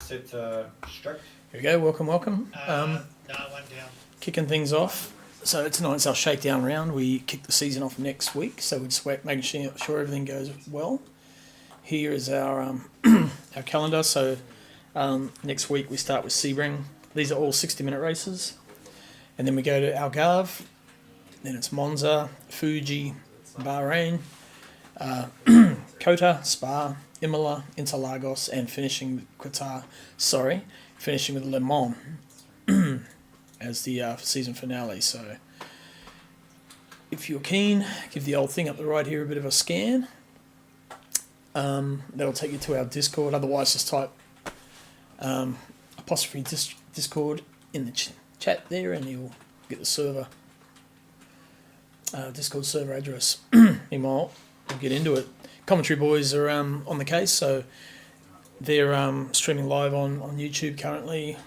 Set strict. Here we go, welcome. No, one down. Kicking things off. So tonight's our shakedown round. We kick the season off next week, so we're just making sure everything goes well. Here is our our calendar. So next week we start with Sebring. These are all 60-minute races. And then we go to Algarve. Then it's Monza, Fuji, Bahrain, Kota, Spa, Imola, Interlagos, and finishing with Qatar. Finishing with Le Mans as the season finale. So if you're keen, give the old thing up the right here a bit of a scan. That'll take you to our Discord. Otherwise, just type apostrophe Discord in the chat there, and you'll get the server Discord server address. Meanwhile, we'll get into it. Commentary boys are on the case, so they're streaming live on YouTube currently.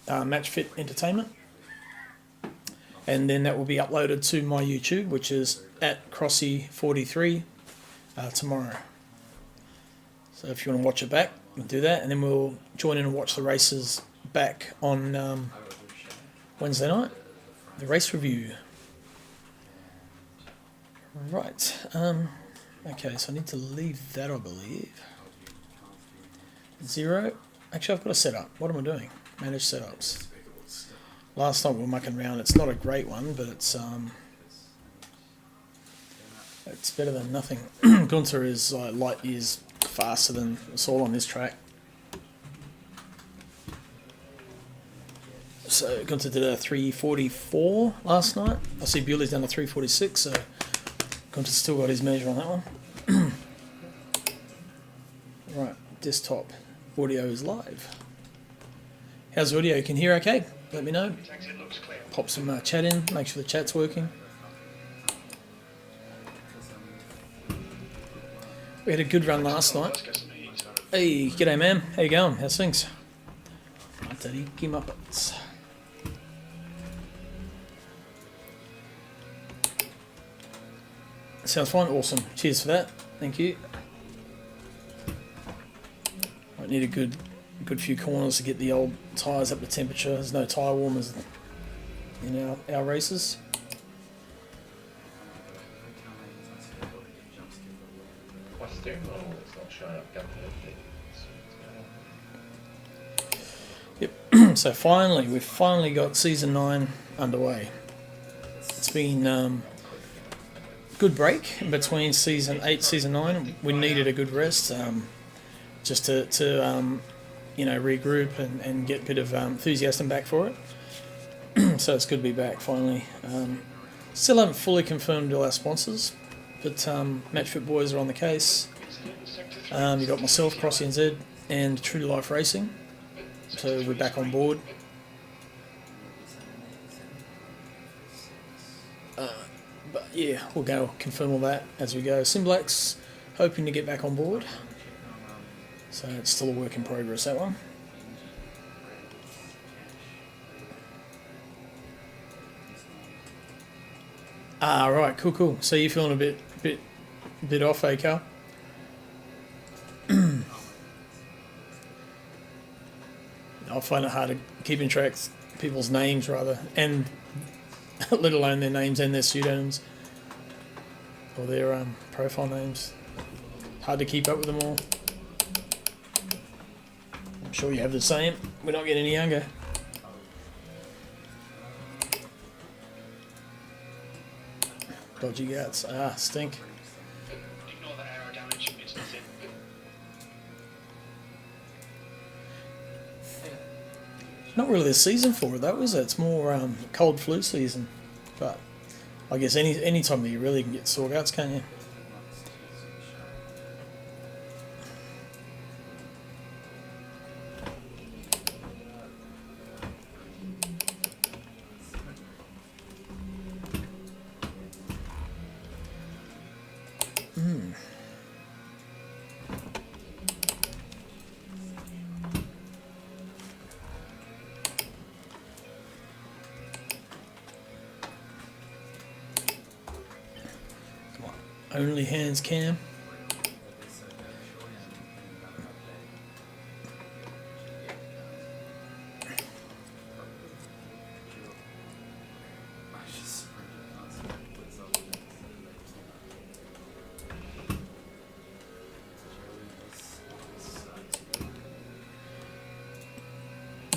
Match Fit Entertainment, and then that will be uploaded to my YouTube, which is at Crossy43 tomorrow. So if you want to watch it back, you can do that, and then we'll join in and watch the races back on Wednesday night, the race review. Right, okay, so I need to leave that, I believe. 0. Actually, I've got a setup. What am I doing? Manage setups. Last night we were mucking around. It's not a great one, but it's better than nothing. Gunther is light years faster than us all on this track. So Gunther did a 3:44 last night. I see Bewley's done a 3:46, so Gunther's still got his measure on that one. Right, desktop audio is live. How's the audio? You can hear okay? Let me know. Pop some chat in, make sure the chat's working. We had a good run last night. Hey, g'day man, how you going? How's things? Daddy, give Muppets. Sounds fine, awesome. Cheers for that, thank you. Might need a good few corners to get the old tyres up to temperature. There's no tyre warmers in our races. My steering wheel is not showing up. Yep. So we've finally got season 9 underway. It's been good break in between season 8, season 9. We needed a good rest, just to regroup and get a bit of enthusiasm back for it. So it's good to be back finally. Still haven't fully confirmed all our sponsors, but Matchfit boys are on the case. You've got myself, CrossyNZ, and True to Life Racing. So we're back on board. But yeah, we'll go confirm all that as we go. Simblax, hoping to get back on board. So it's still a work in progress, that one. Right, cool. So you're feeling a bit off, eh, Carl? I find it hard to keep in track people's names rather, and let alone their names and their pseudonyms or their profile names. Hard to keep up with them all. I'm sure you have the same. We're not getting any younger. Dodgy guts. Stink. Ignore the arrow damage. It's nothing. Not really the season for it though, is it? It's more cold flu season. But I guess any time of the year really can get sore guts, can't you? Only hands cam.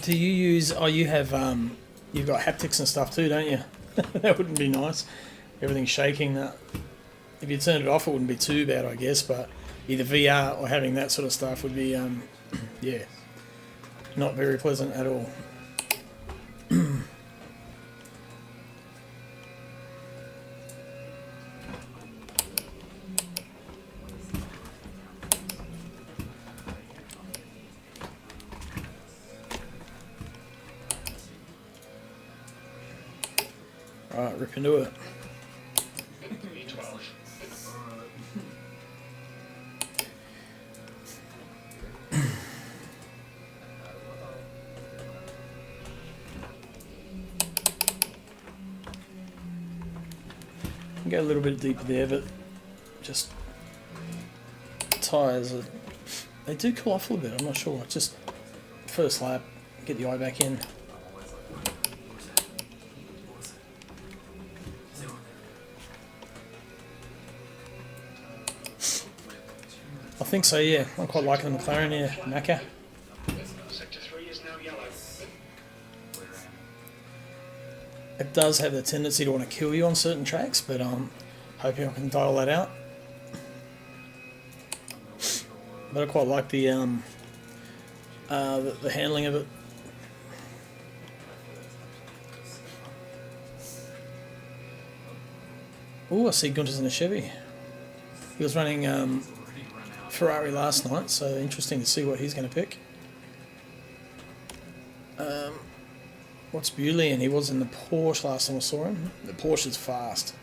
Do you use? Oh, you have. You've got haptics and stuff too, don't you? That wouldn't be nice. Everything's shaking. That if you turned it off, it wouldn't be too bad, I guess. But either VR or having that sort of stuff would be, yeah, not very pleasant at all. Alright, rip into it. E12. Go a little bit deeper there, but just tyres, they do cool off a little bit. I'm not sure. Just first lap, get the eye back in. I think so, yeah. I'm quite liking the McLaren here, Macca. Sector 3 is now yellow. It does have the tendency to want to kill you on certain tracks, but hoping I can dial that out. But I quite like the handling of it. Oh, I see Gunter's in a Chevy. He was running Ferrari last night, so interesting to see what he's going to pick. What's Bewley? And he was in the Porsche last time I saw him. The Porsche is fast,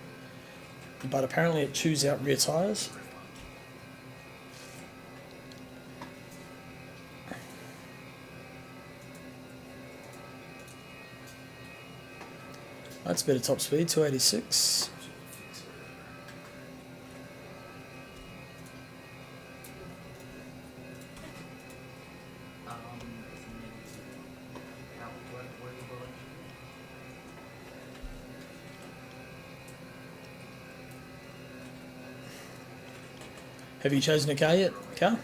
but apparently it chews out rear tyres. That's a bit of top speed, 286. Have you chosen a car yet? Car?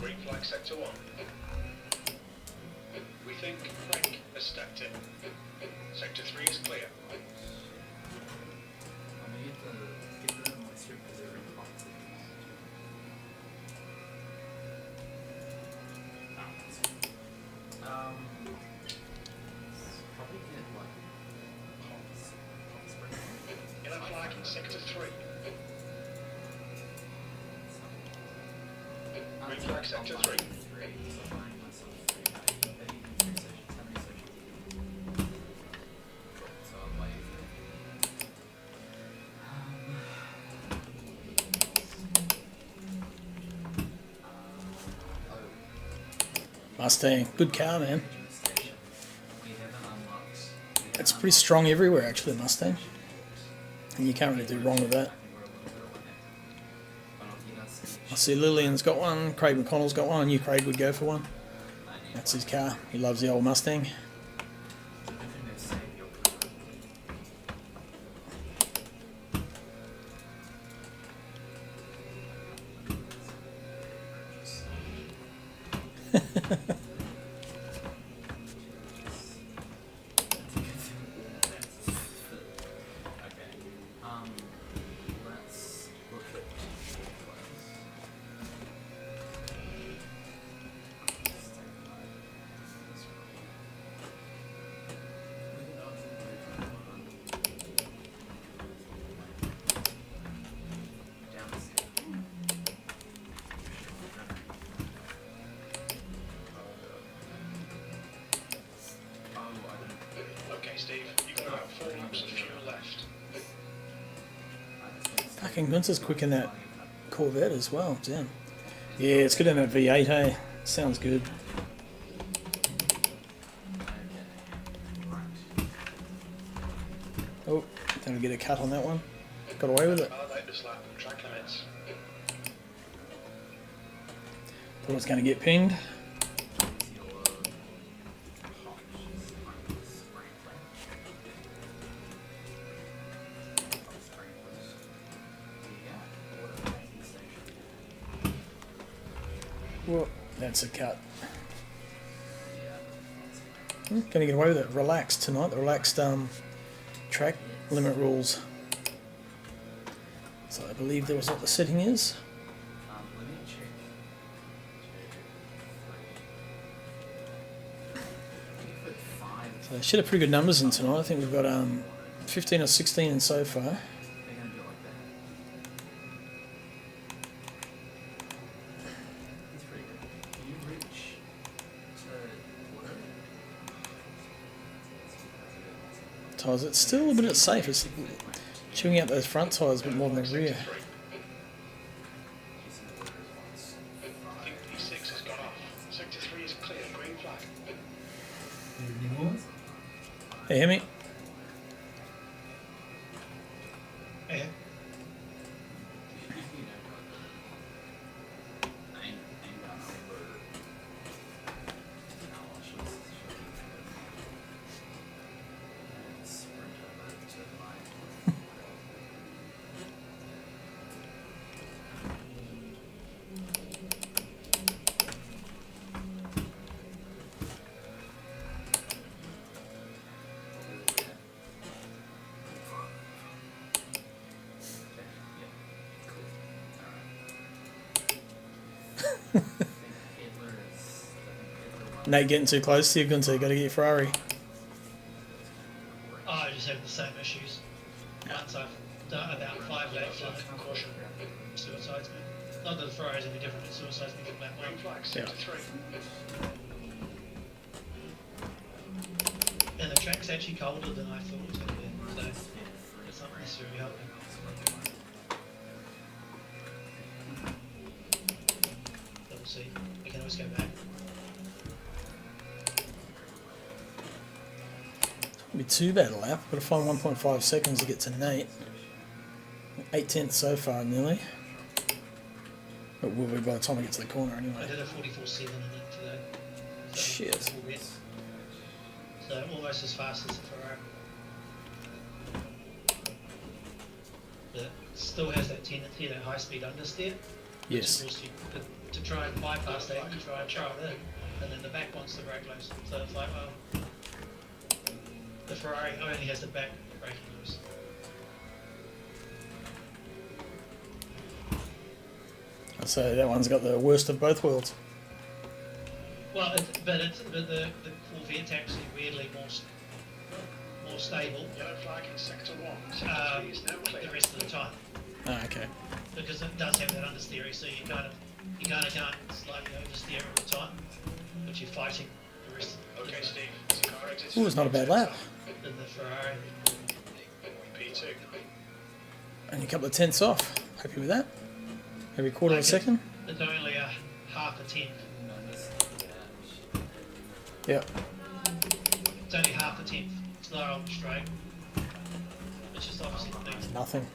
Green flag sector 1. We think Frank has stacked it. Sector 3 is clear. Yellow flag in sector 3. Green flag sector 3. Mustang, good car, man. It's pretty strong everywhere, actually, Mustang. And you can't really do wrong with that. I see Lillian's got one, Craig McConnell's got one, I knew Craig would go for one. That's his car. He loves the old Mustang. Okay, Steve, you've got about 4 laps of fuel left. Fucking Gunter's quick in that Corvette as well, damn. Yeah, it's good in that V8, hey? Sounds good. Oh, don't get a cut on that one. Got away with it. Validate this lap and track limits. Thought it's going to get pinged. That's a cut. Gonna get away with it. Relaxed tonight. The relaxed track limit rules. So I believe there was what the setting is. So should have pretty good numbers in tonight. I think we've got 15 or 16 in so far. Tyres, it's still a bit safe. It's chewing out those front tyres a bit more than the rear. I think P6 has gone off. Sector 3 is clear, green flag. Hey, hear me? Yeah. Nate getting too close to you, Gunter. Got to get your Ferrari. Oh, I just have the same issues. Once I've done about 5 laps, caution, suicides me. Not that the Ferrari's any different, it suicides me from that Green one. flag, sector 3. And the track's actually colder than I thought it would be, so it's not necessarily helping. But we'll see. We can always go back. Won't be too bad a lap. Got to find 1.5 seconds to get to Nate. 8/10 so far, nearly. But will be by the time I get to the corner I anyway. did a 44.7 in it today. So Shit. full red. So almost as fast as the Ferrari. But it still has that tendency, that high speed understeer. Which Yes. forces you to try and bypass that, you try and throw it in, and then the back wants to brake loose. So it's like, well, the Ferrari only has the back braking loose. So that one's got the worst of both worlds. Well, but the Corvette's actually weirdly more stable Yellow flag in sector 1. Sector 3 is now the clear. rest of the time, Ah, okay. because it does have that understeering, so you kind of can't slightly oversteer all the time, but you're fighting the rest of Okay, Steve. It's a car exit. Ooh, it's not a bad lap. in the Ferrari. P2. Only a couple of tenths off. Happy with that? Every quarter of a second? It's only a half a tenth. Yep. It's only half a tenth slower on the straight, which is obviously the big Nothing.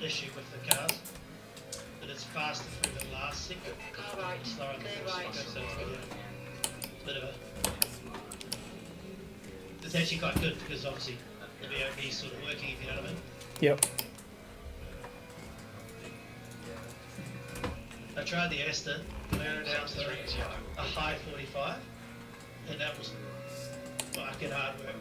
issue with the cars. But it's faster through the last sector, slower on the first sector, so it's a bit of a... It's actually quite good because obviously the VOP is sort of working, if you know what I mean. Yep. I tried the Aston, ran it down to a high 45, and that was fucking hard work.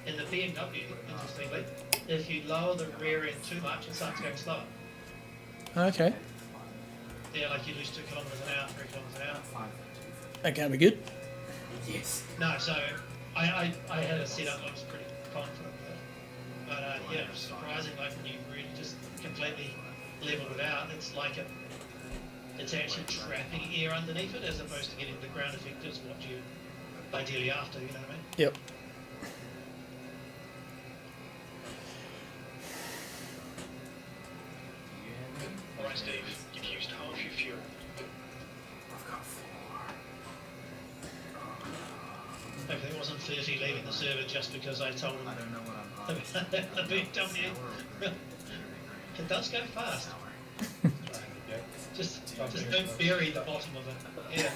In the BMW, interestingly, if you lower the rear end too much, it starts going slower. Okay. Yeah, like you lose 2 kilometres an hour, 3 kilometres an hour. That can't be good. No, so I had a setup I was pretty confident with. But yeah, it was surprising, like when you really just completely level it out, it's like it's actually trapping air underneath it as opposed to getting the ground effect is what you ideally after, you know what I mean? Yep. Alright, Steve. You've used half your fuel. Hopefully it wasn't 30 leaving the server just because I told him the BMW. It does go fast. Just don't bury the bottom of it. Yeah.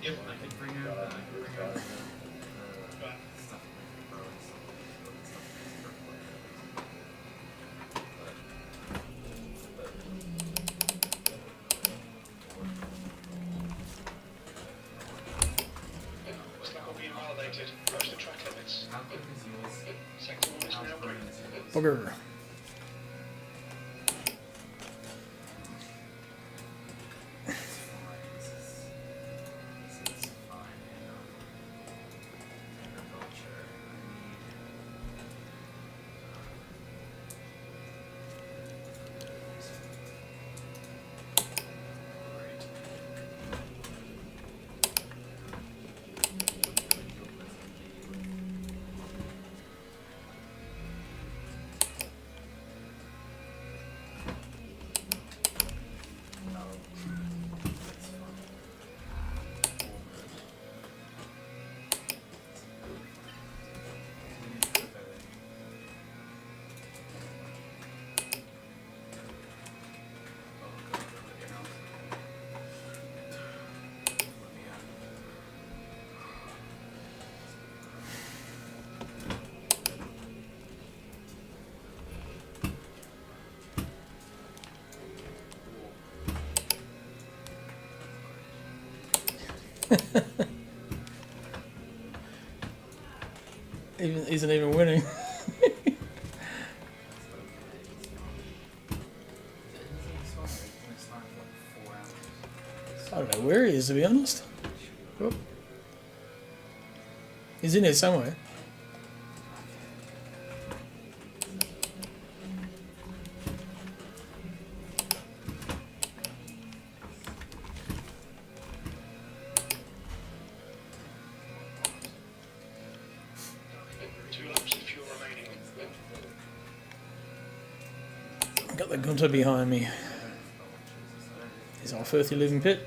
Yep. Right. activated. Approach the track limits. How quick is yours? Sector 1 is How now green green. is yours? Bugger. It's fine. This is fine. Agriculture. Great. No. That's fine. We need to put that in. Oh god, let me out. Let me out. Isn't even winning. I don't know where he is, to be honest. Oh. He's in there somewhere. Two laps of fuel remaining. I've got the Gunter behind me. He's our filthy living pit.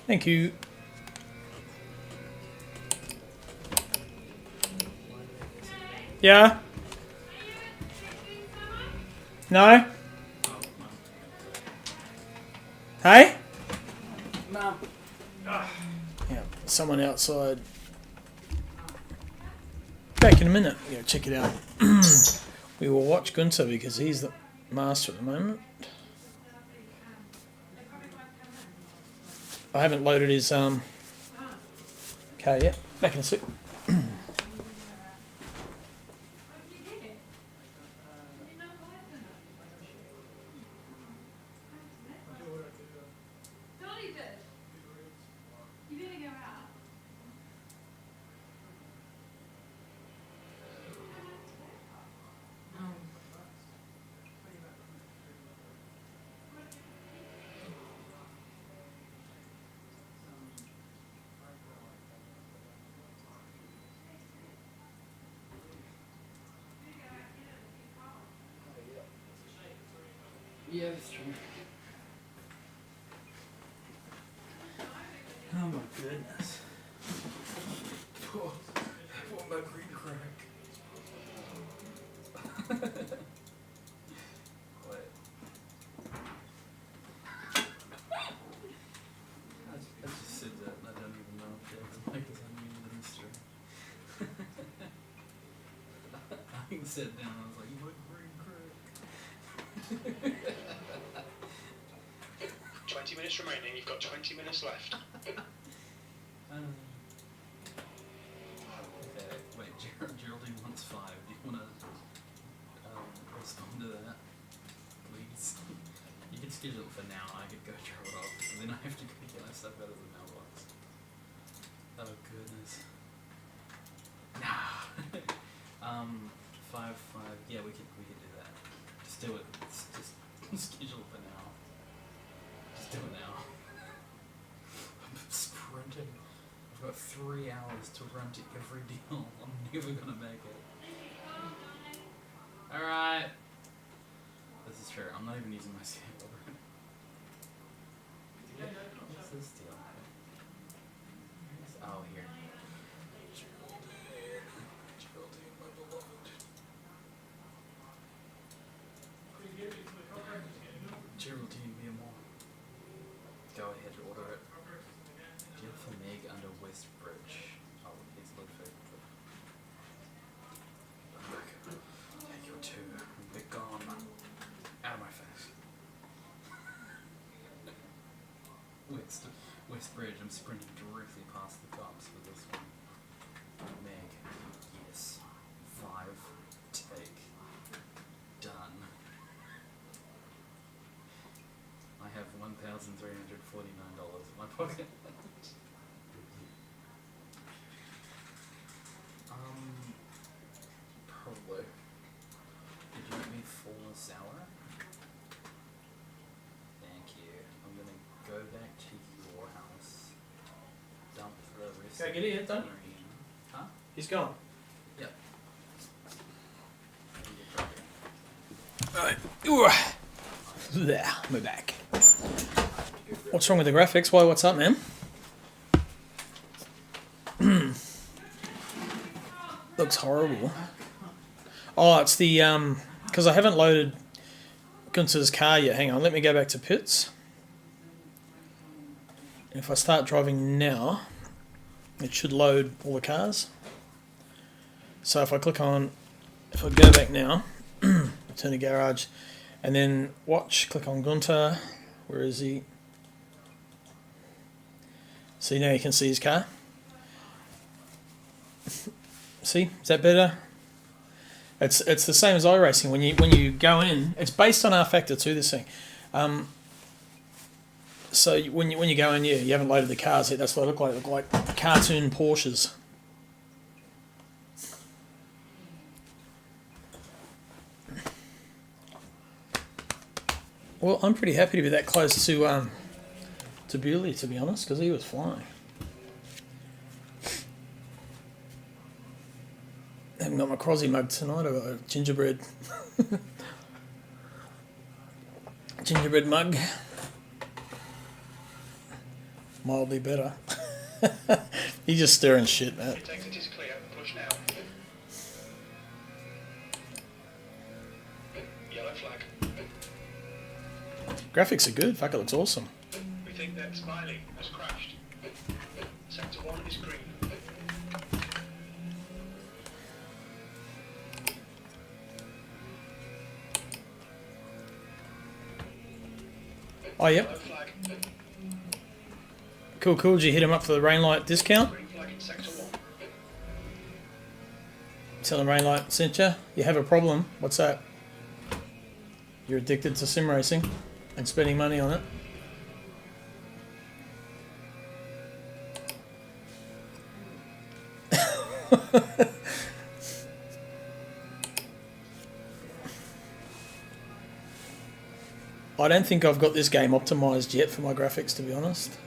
Thank you. Yeah? No? Hey? Mum. Yeah, someone outside. Back in a minute. Yeah, check it out. We will watch Gunter because he's the master at the moment. I haven't loaded his car yet. Back in a sec. Yeah, that's true. Oh my goodness. Oh, I want my green crack. What? I just said that and I don't even know if that's like a new minister. I sat down and I was like, you want green crack? 20 minutes remaining. You've got 20 minutes left. Okay, wait, Geraldine wants 5. Do you want to respond to that? Please. You can schedule it for now. I could go drop it off. And then I have to go get my stuff out of the mailbox. Oh, goodness. Nah. 5. Yeah, we could do that. Just do it. Just schedule it for now. Just do it now. I'm sprinting. I've got 3 hours to run to every deal. I'm never gonna make it. Alright. This is true. I'm not even using my skateboard. What's this deal? Oh, here. Geraldine, my beloved. Geraldine, be more. Go ahead, order it. Deal for Meg under West Bridge. Oh, he's Ludwig. West Bridge. I'm sprinting directly past the cops for this one. Meg. Yes. 5. Take. Done. I have $1,349 in my pocket. Probably. Did you make me full sour? Thank you. I'm gonna go back to your house. Dump the rest. Go get it yet, don't you? Huh? He's gone. Yep. Alright. There, we're back. What's wrong with the graphics? Why, what's up, man? Looks horrible. Oh, it's the, because I haven't loaded Gunther's car yet. Hang on, let me go back to pits. If I start driving now, it should load all the cars. So if I click on, if I go back now, turn to garage, and then watch, click on Gunther. Where is he? See, now you can see his car. See, is that better? It's the same as iRacing. When you go in, it's based on R Factor too. This thing. So when you go in, yeah, you haven't loaded the cars yet. That's what they look like. They look like cartoon Porsches. Well, I'm pretty happy to be that close to Bewley, to be honest, because he was flying. I haven't got my Crosby mug tonight. I've got a gingerbread. Gingerbread mug. Mildly better. He's just stirring shit, man. It takes it is clear. Push now. Yellow flag. Graphics are good. Fuck, it looks awesome. We think that Smiley has crashed. Sector 1 is green. Oh, yep. Yellow flag. Cool, cool. Did you hit him up for the rain light discount? Green flag in sector 1. Tell him rain light sent you. You have a problem. What's that? You're addicted to sim racing and spending money on it. I don't think I've got this game optimized yet for my graphics, to be honest.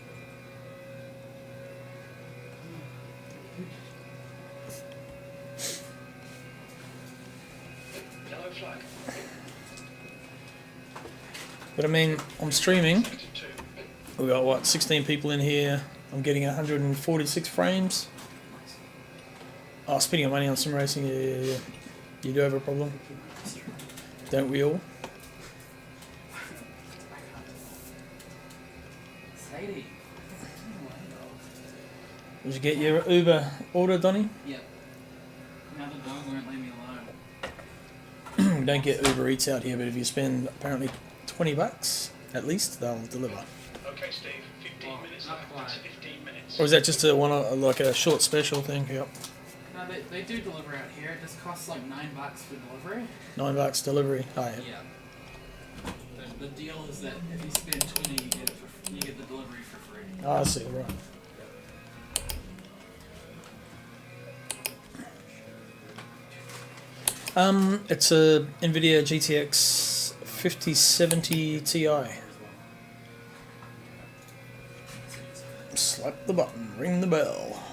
Yellow flag. But I mean, I'm streaming. Sector 2. We've got, what, 16 people in here. I'm getting 146 frames. Oh, spending money on sim racing, yeah. You do have a problem. Don't we all? Sadie. Did you get your Uber order, Donny? Yep. Now the dog won't leave me alone. We don't get Uber Eats out here, but if you spend apparently $20 at least, they'll deliver. Okay, Steve. 15 minutes not left. quite. That's 15 minutes. Or is that just a one, like a short special thing? Yep. No, they do deliver out here. It just costs like $9 for delivery. $9 delivery. Oh, yeah. Yeah. The deal is that if you spend 20, you get the delivery for free. Oh, I see. Right. It's a NVIDIA GTX 5070 Ti. Slap the button, ring the bell.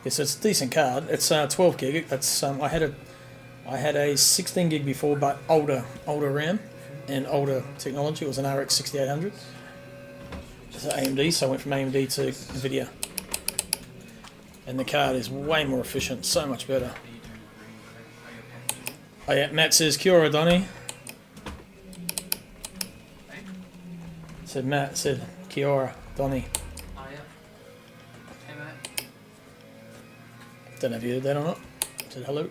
Yes, it's a decent card. It's 12 gig. That's I had a 16 gig before, but older RAM and older technology. It was an RX 6800. It's AMD, so I went from AMD to NVIDIA. And the card is way more efficient, so much better. Oh yeah, Matt says, Kia ora, Donny. Said Matt, said, Kia ora, Donny. Oh, yeah. Hey, mate. Don't know if you heard that or not. Said hello.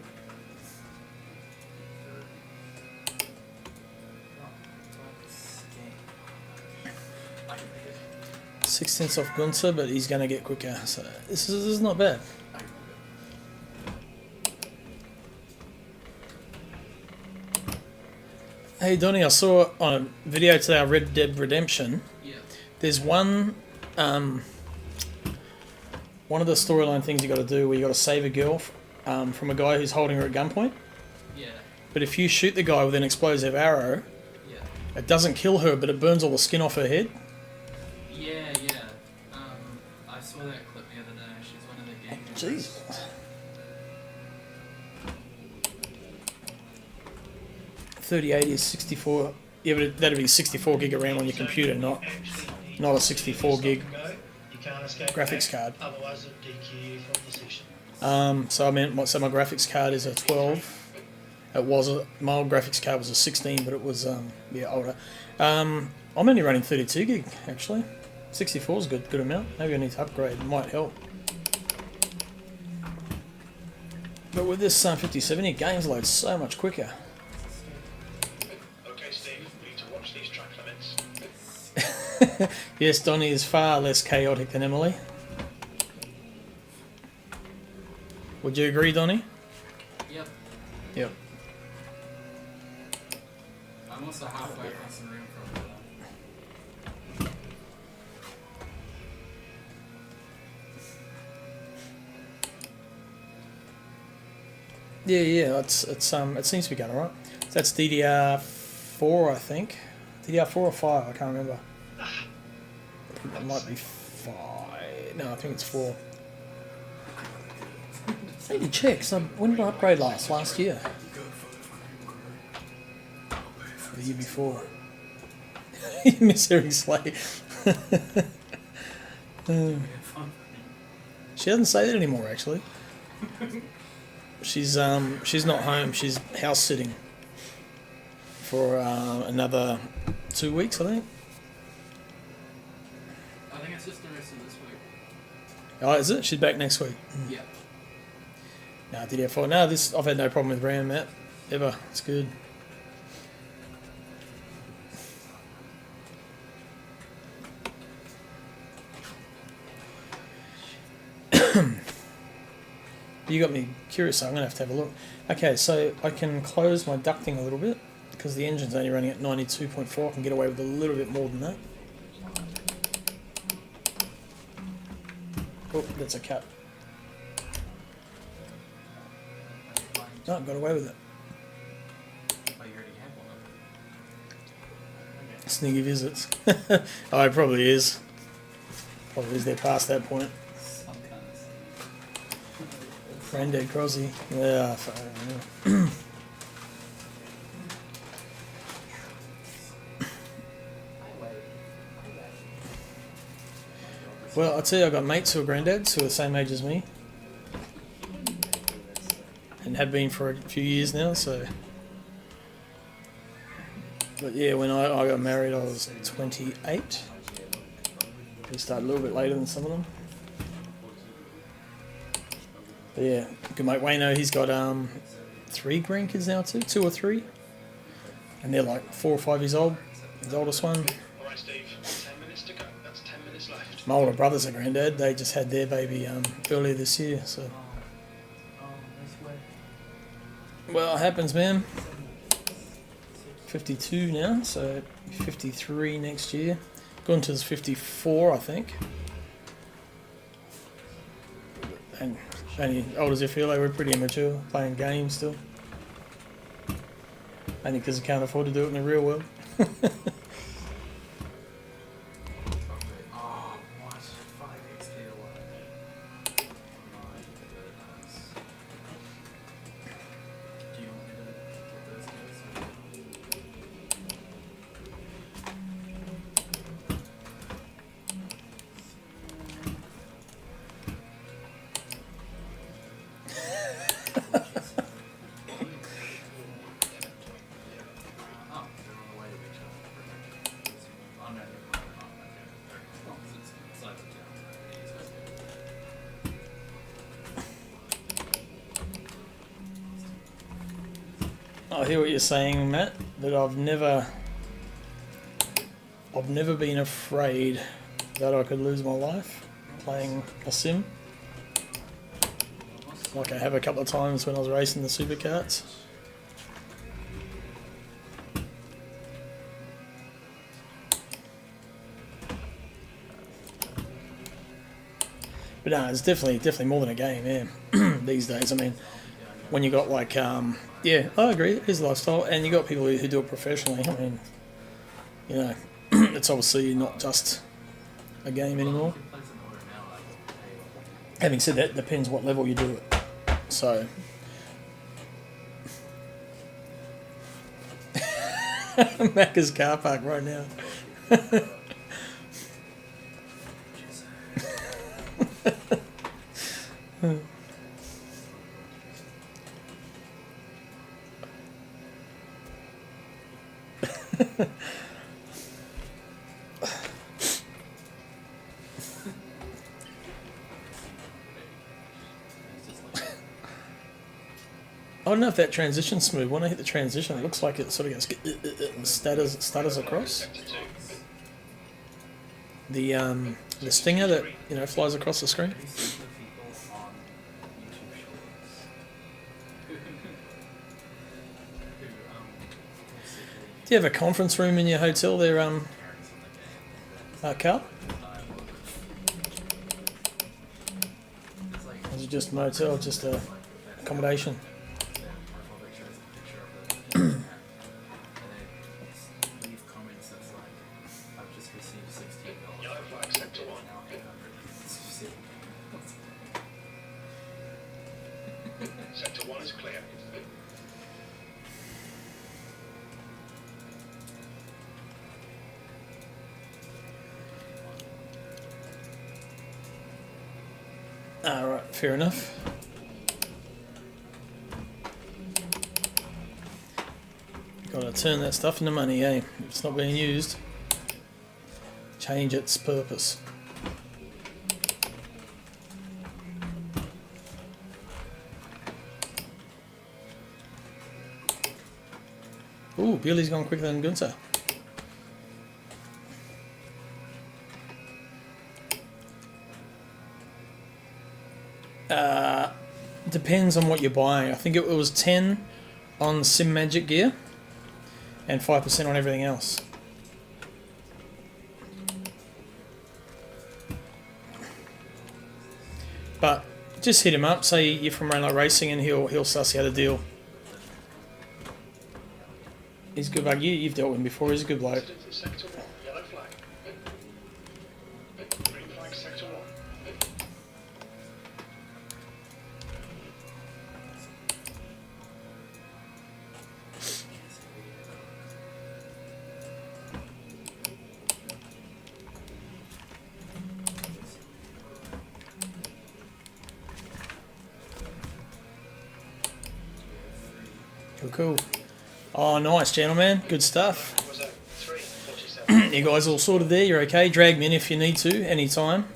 6 tenths off Gunter, but he's going to get quicker. So this is not bad. Hey Donnie, I saw on a video today of Red Dead Redemption. Yeah. There's one of the storyline things you got to do where you got to save a girl from a guy who's holding her at gunpoint. Yeah. But if you shoot the guy with an explosive arrow, Yeah. it doesn't kill her, but it burns all the skin off her head. Yeah. I saw that clip the other day. She's one of the gang members. Jeez. 3080 is 64. Yeah, but that'd be 64 gig of RAM on your computer, not a 64 gig You can't escape graphics back, card. Otherwise, it'll DQ you from the session. So I meant, so my graphics card is a 12. My old graphics card was a 16, but it was older. I'm only running 32 gig actually. 64 is a good amount. Maybe I need to upgrade. It might help. But with this 5070, games load so much quicker. Okay, Steve, we need to watch these track limits. Yes, Donnie is far less chaotic than Emily. Would you agree, Donnie? Yep. Yep. I'm also halfway across the room from Yeah. It seems to be going alright. So that's DDR4, I think. DDR4 or 5, I can't remember. It might be 5. No, I think it's 4. I need to check. So when did I upgrade last year? The year before. You miss Harry Slay. She doesn't say that anymore, actually. She's not home. She's house sitting for another 2 weeks, I think. I think it's just the rest of this week. Oh, is it? She's back next week. Yeah. No, DDR4. No, I've had no problem with RAM, Matt. Ever. It's good. You got me curious, so I'm going to have a look. Okay, so I can close my ducting a little bit because the engine's only running at 92.4. I can get away with a little bit more than that. Oh, that's a cut. No, I got away with it. Oh, you already have one. Sniggy visits. Oh, it probably is. Probably is. They're past that point. Some kind of. Granddad Crossy. Yeah, yeah. Well, I'll tell you, I've got mates who are granddads who are the same age as me. And have been for a few years now, so. But yeah, when I got married, I was 28. We started a little bit later than some of them. But yeah, good mate Wayno, he's got 3 grandkids now too, 2 or 3. And they're like 4 or 5 years old. His oldest one. Alright, Steve, 10 minutes to go. That's 10 minutes left. My older brother's a granddad. They just had their baby earlier this year, so. Well, it happens, man. 52 now, so 53 next year. Gunter's 54, I think. And only old as you feel, they were pretty immature, playing games still. Only because they can't afford to do it in the real world. Oh, what? 5 XP away. Do you want me to get those guys? Oh, they're on the way to each other. I'm not here for it. I'm not here. As long as it's inside the town, it's supposed to be. I hear what you're saying, Matt, but I've never been afraid that I could lose my life playing a sim, like I have a couple of times when I was racing the supercarts. But no, it's definitely more than a game, yeah. These days, I mean, when you got like, yeah, I agree, it is a lifestyle, and you got people who do it professionally. I mean, you know, it's obviously not just a game anymore. Having said that, depends what level you do it. So, Macca's car park right now. I don't know if that transition's smooth. When I hit the transition, it looks like it sort of goes and stutters across. The stinger that flies across the screen. Do you have a conference room in your hotel there, Carl? Or is it just a motel, just a accommodation? Yellow flag sector 1. Sector 1 is clear. Alright, fair enough. Gotta turn that stuff into money, eh? If it's not being used, change its purpose. Ooh, Billy's gone quicker than Gunther. Depends on what you're buying. I think it was 10 on Sim Magic gear and 5% on everything else. But just hit him up. Say you're from Rainlight Racing, and he'll suss you out a deal. He's a good bug. You've dealt with him before. He's a good bloke. From sector 1, yellow flag. Green flag sector 1. Cool. Oh, nice, gentlemen. Good stuff. Was that 3:47? You guys all sorted there? You're okay? Drag me in if you need to, anytime.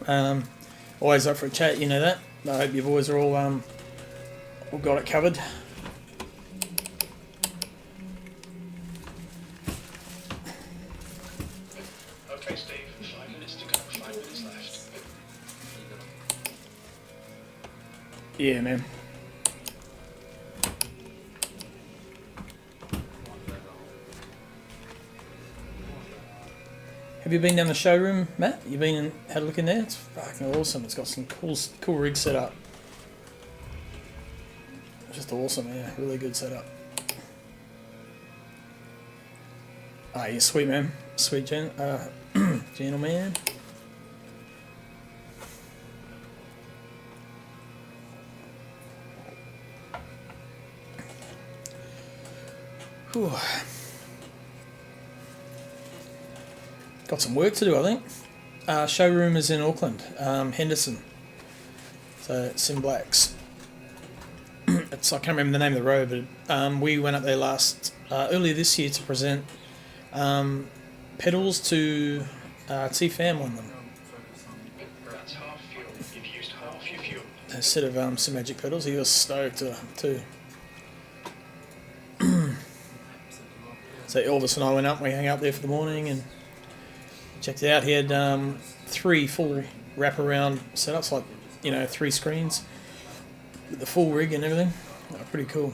Always up for a chat, you know that. I hope you boys are all got it covered. Okay, Steve. 5 minutes to go. 5 minutes left. Yeah, man. Have you been down the showroom, Matt? You been and had a look in there? It's fucking awesome. It's got some cool rigs set up. Just awesome, yeah. Really good setup. Ah, yeah, sweet man. Sweet gentleman. Whew. Got some work to do, I think. Showroom is in Auckland, Henderson. So it's in Blacks. I can't remember the name of the road, but we went up there earlier this year to present pedals to T-Fam on them. That's half fuel. You've used half your fuel. A set of some magic pedals. He was stoked too. So Elvis and I went up. We hung out there for the morning and checked it out. He had 3 full wraparound setups, like, you know, 3 screens with the full rig and everything. Pretty cool.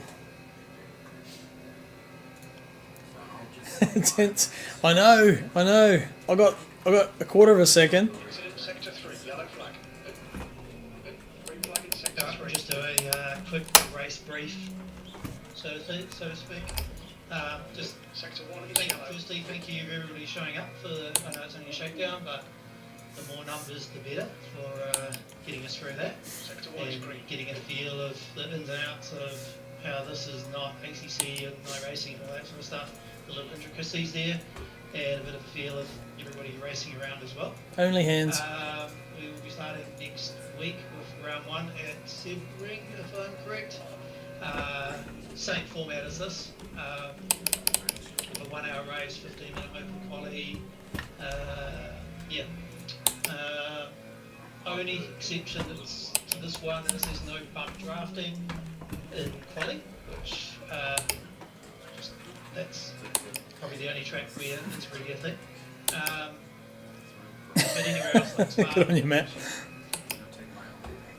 Tense. I know. I got a quarter of a second. Incident sector 3, yellow flag. Green flag in sector 3. Just do a quick race brief, so to speak. Just Sector 1 is yellow. firstly, thank you everybody showing up for. I know it's only a shakedown, but the more numbers, the better for getting us through that Sector 1 is and green. getting a feel of the ins and outs of how this is not ACC and iRacing and all that sort of stuff. The little intricacies there, and a bit of a feel of everybody racing around as well. Only hands. We will be starting next week with round 1 at Sebring, if I'm correct. Same format as this. With a 1 hour race, 15-minute open quality. Only exception to this one is there's no bump drafting in quality, which that's probably the only track where it's really a thing. But anywhere else, like Spa, Good on you, Matt.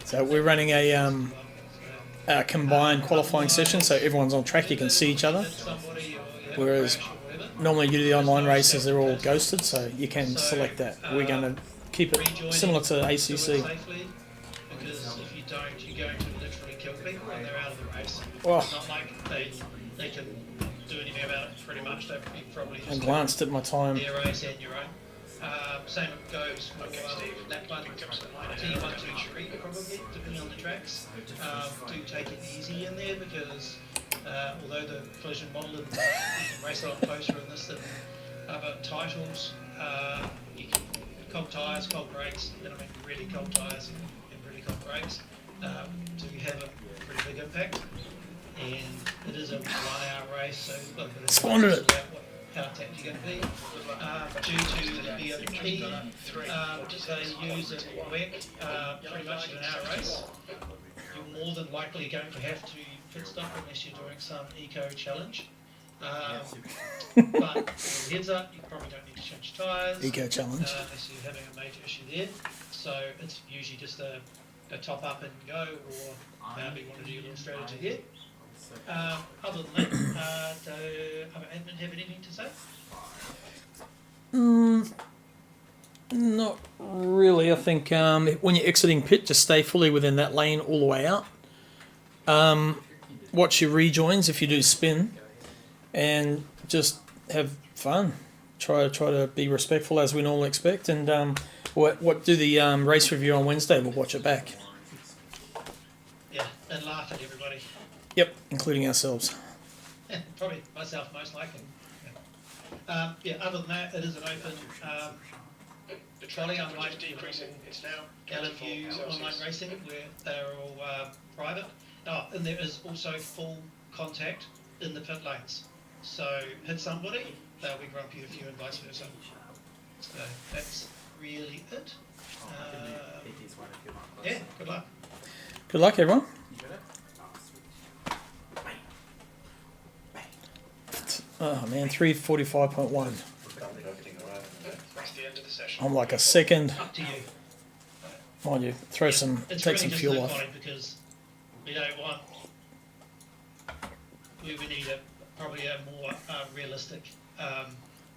So we're running a combined qualifying session, so everyone's on track. You can see each other. somebody or Whereas crash or whatever. normally you do the online races, they're all ghosted, so you can select that. We're going to keep it Rejoining similar to do it ACC. safely, because if you don't, you're going to literally kill people and they're out of the race. Oh. It's not like they can do anything about it pretty much. They'd probably I just glanced at my time. their race and your own. Same goes for that one, T1, 2, 3 probably, depending on the tracks. Do take it easy in there because although the collision model and you can race a lot closer in this than other titles, you can cold tyres, cold brakes, and I mean really cold tyres and really cold brakes do have a pretty big impact. And it is a 1 hour race, so you've got a bit of Squandered it. about how attacked you're going to be. Due to the BOP, they use it WEC pretty much in an hour race. You're more than likely going to have to pit stop unless you're doing some eco challenge. But heads up, you probably don't need to change tyres. Eco challenge. Unless you're having a major issue there. So it's usually just a top up and go, or however you want to do your little strategy here. Other than that, do other admin have anything to say? Not really. I think when you're exiting pit, just stay fully within that lane all the way out. Watch your rejoins if you do spin, and just have fun. Try to be respectful as we normally expect, and do the race review on Wednesday. We'll watch it back. Yeah, and laugh at everybody. Yep, including ourselves. Probably myself most likely. Other than that, it is an open The trolley, traffic unlike is decreasing. It's now LFU 24 online Celsius. racing, where they're all private. Oh, and there is also full contact in the pit lanes. So hit somebody, they'll be grumpy with you and vice versa. So that's really it. Yeah, good luck. Good luck, everyone. Oh man, 3:45.1. That's the end of the session. I'm like a second. Up to you. Mind you, It's take really some just fuel loop off. on it because we don't want. We would need probably a more realistic.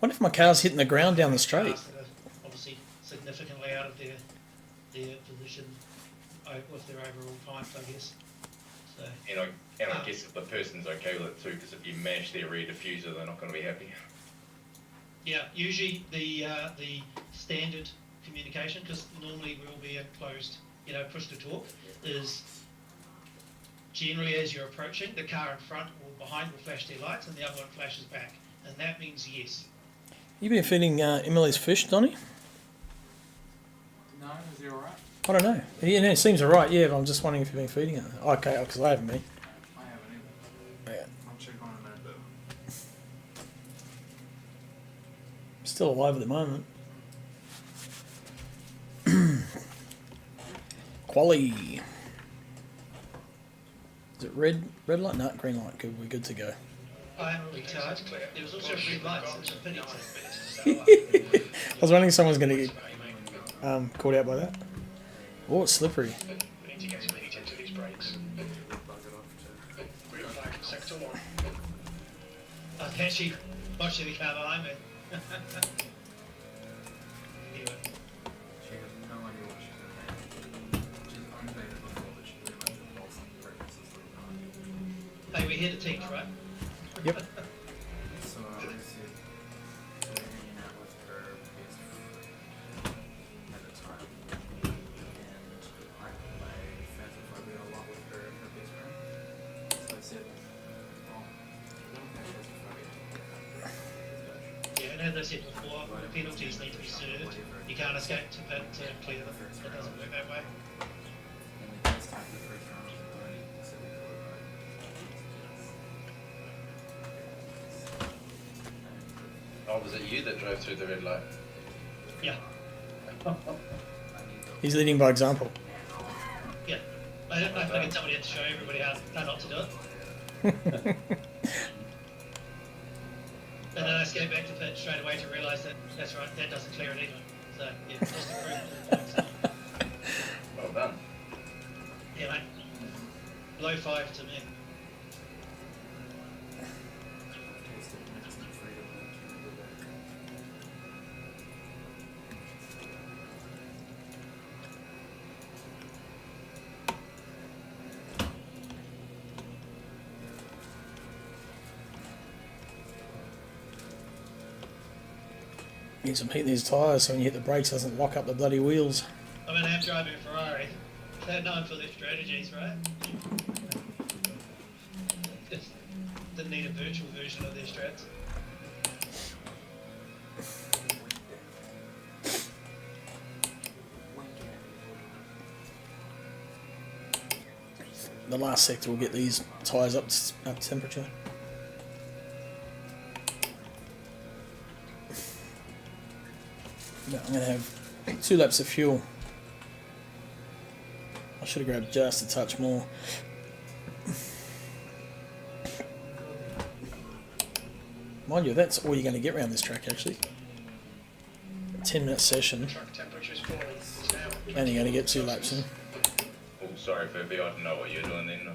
What if my car's hitting the ground down the straight? Cars that are obviously significantly out of their position with their overall times, I guess. So And I guess if the person's okay with it too, because if you mash their rear diffuser, they're not going to be happy. yeah, usually the standard communication, because normally we'll be in closed, push to talk, is generally as you're approaching, the car in front or behind will flash their lights and the other one flashes back, and that means yes. You been feeding Emily's fish, Donny? No, is he alright? I don't know. Yeah, no, it seems alright. Yeah, but I'm just wondering if you've been feeding it. Okay, because I haven't been. I haven't either. Yeah. I'll check on it in a bit. Still alive at the moment. Quali. Is it red light? No, green light. Good. We're good to go. I am really tired. There was also red lights, it's a pity. I was wondering if someone's going to caught out by that. Oh, it's slippery. We need to get some heat into these brakes. Green flag, sector 1. I was actually watching the car behind me. Anyway, She has no idea what she's doing. She's unbaited before, but she pretty much pulls some preferences like that. hey, we're here to teach, right? Yep. So I said, we're hanging out with her best friend at the time. And I play Phasmophobia a lot with her and her best friend. So I said, oh, we don't play Phasmophobia. Yeah, and as I said before, the penalties need to be served. You can't escape to pit to clear them. It doesn't work that way. And the first time the first round was already, so we call it right. Oh, was it you that drove through the red light? Yeah, He's leading by example. yeah. I figured somebody had to show everybody how not to do it. And then I escaped back to pit straight away to realise that that's right, that doesn't clear it either. So yeah, just to prove the point. Well done. Yeah, mate. Low 5 to me. Tasted maximum freedom and I can't go back. Need some heat in these tyres so when you hit the brakes, it doesn't lock up the bloody wheels. I mean, I'm driving a Ferrari. They're known for their strategies, right? Just didn't need a virtual version of their strats. The last sector will get these tyres up to temperature. No, I'm going to have 2 laps of fuel. I should have grabbed just a touch more. Mind you, that's all you're going to get around this track actually. 10-minute session, Truck temperature's falling. It's now and you're going to get 2 laps in. Oh, sorry, Furby, I didn't know what you were doing then.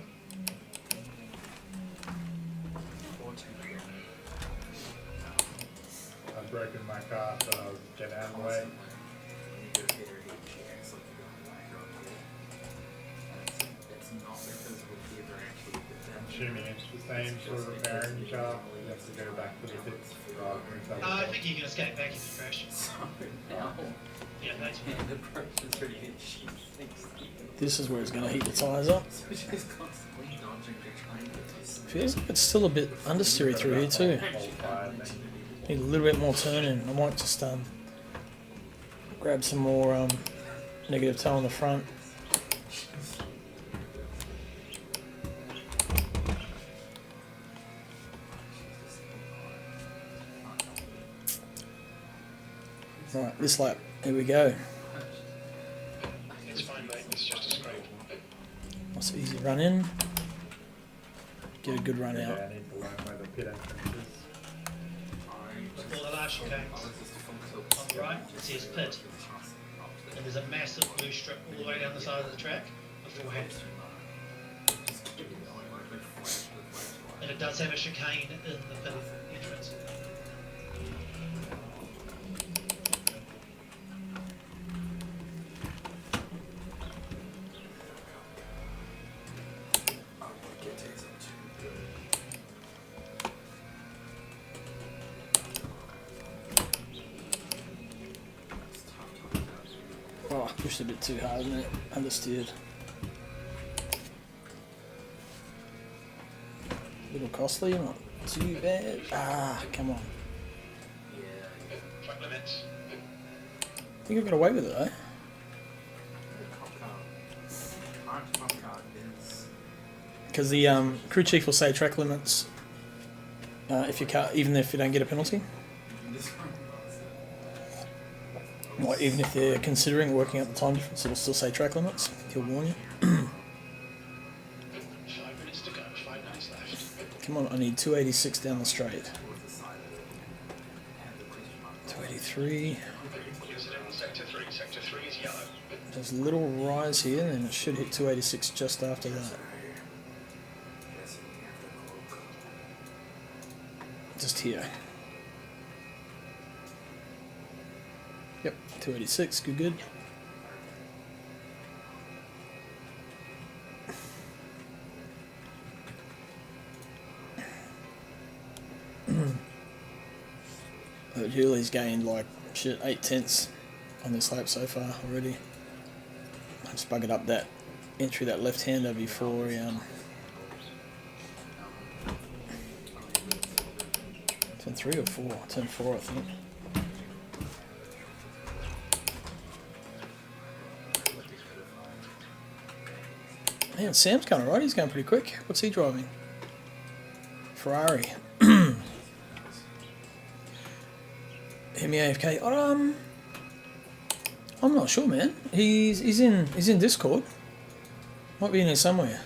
I've broken my car, so I'll get out of the way. When you go to hit her heat, she acts like you're going to whack her on the head. And it's not because we ever actually did that. I'm assuming it's the same sort of repairing the car. You have to go back to the pits rather than something I else. think you can escape back if you crash. So now, Yeah, that's and the person's already hit, she thinks This is where it's going to heat the tyres up. so she's constantly dodging to try and get this. Feels like it's still a bit understeery through here too. Whole fire thing. Need a little bit more turning. I might just grab some more negative toe on the front. Right, this lap. Here we go. It's fine, mate. It's just a scrape. Nice easy run in. Get a good run Yeah, out. I need to learn where the pit entrance is. before the last chicane. On the right, it says pit. And there's a massive blue strip all the way down the side of the track beforehand. And it does have a chicane in the pit entrance. Oh, I pushed a bit too hard, isn't it? Understeered. A little costly, not too bad. Ah, come on. Track limits. I think I got away with it though. Because the crew chief will say track limits if you can't, even if you don't get a penalty. Or even if they're considering working out the time difference, it'll still say track limits. He'll warn you. 5 minutes to go. 5 minutes left. Come on, I need 286 down the straight. 283. Incident in sector 3. Sector 3 There's a little rise here, and it should hit 286 just after that. Just here. Yep, 286, good. Julie's gained like shit 8/10 on this lap so far already. I just buggered up that entry, that left-hander before turn 3 or 4? Turn 4, I think. Man, Sam's kind of right. He's going pretty quick. What's he driving? Ferrari. Hit me AFK. I'm not sure, man. He's in Discord. Might be in here somewhere.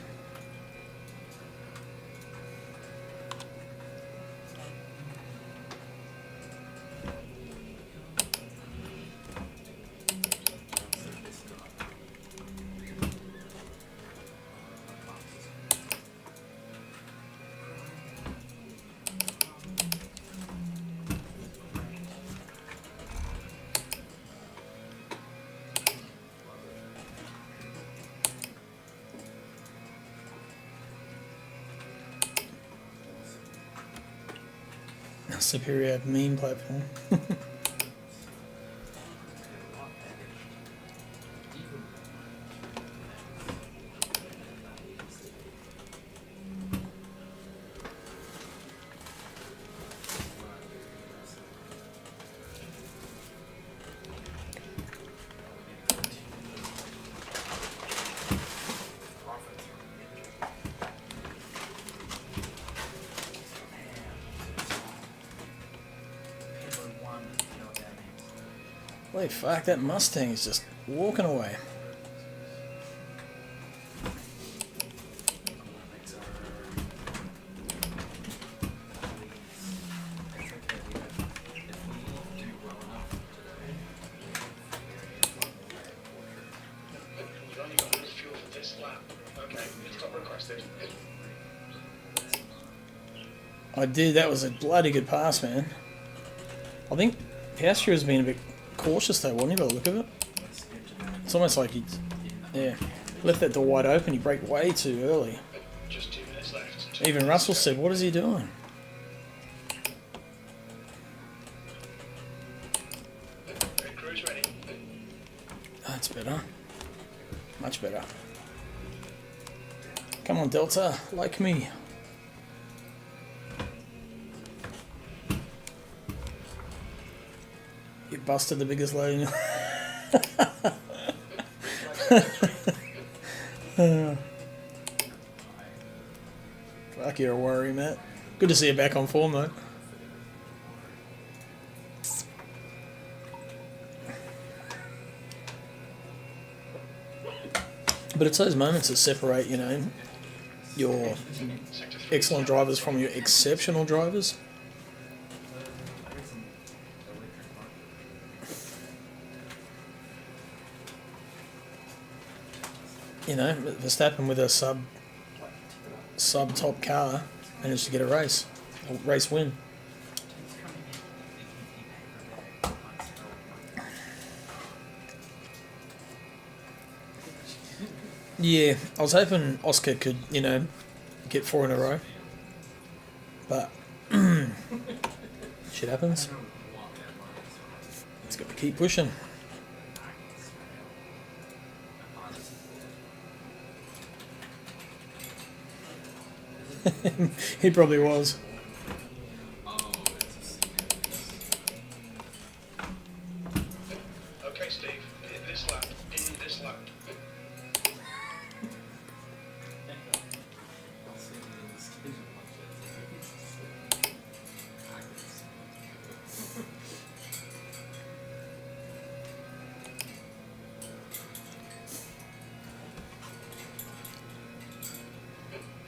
Superior meme platform. Holy fuck, that Mustang is just walking away. We've only got enough fuel for this lap. Okay, it's got requested. I did, that was a bloody good pass, man. I think Piastri has been a bit cautious though, wasn't he, by the look of it? It's almost like he, left that door wide open. He braked way too early. Just 2 minutes left. Even Russell said, "What is he doing?" Crew's ready. That's better. Much better. Come on, Delta, like me. You busted the biggest load in your... Fuck, you're a worry, Matt. Good to see you back on form, though. But it's those moments that separate, you know, your excellent drivers from your exceptional drivers. You know, Verstappen with a sub top car managed to get a race win. Yeah, I was hoping Oscar could, you know, get 4 in a row, but shit happens. It's got to keep pushing. He probably was. Okay, Steve, in this lap.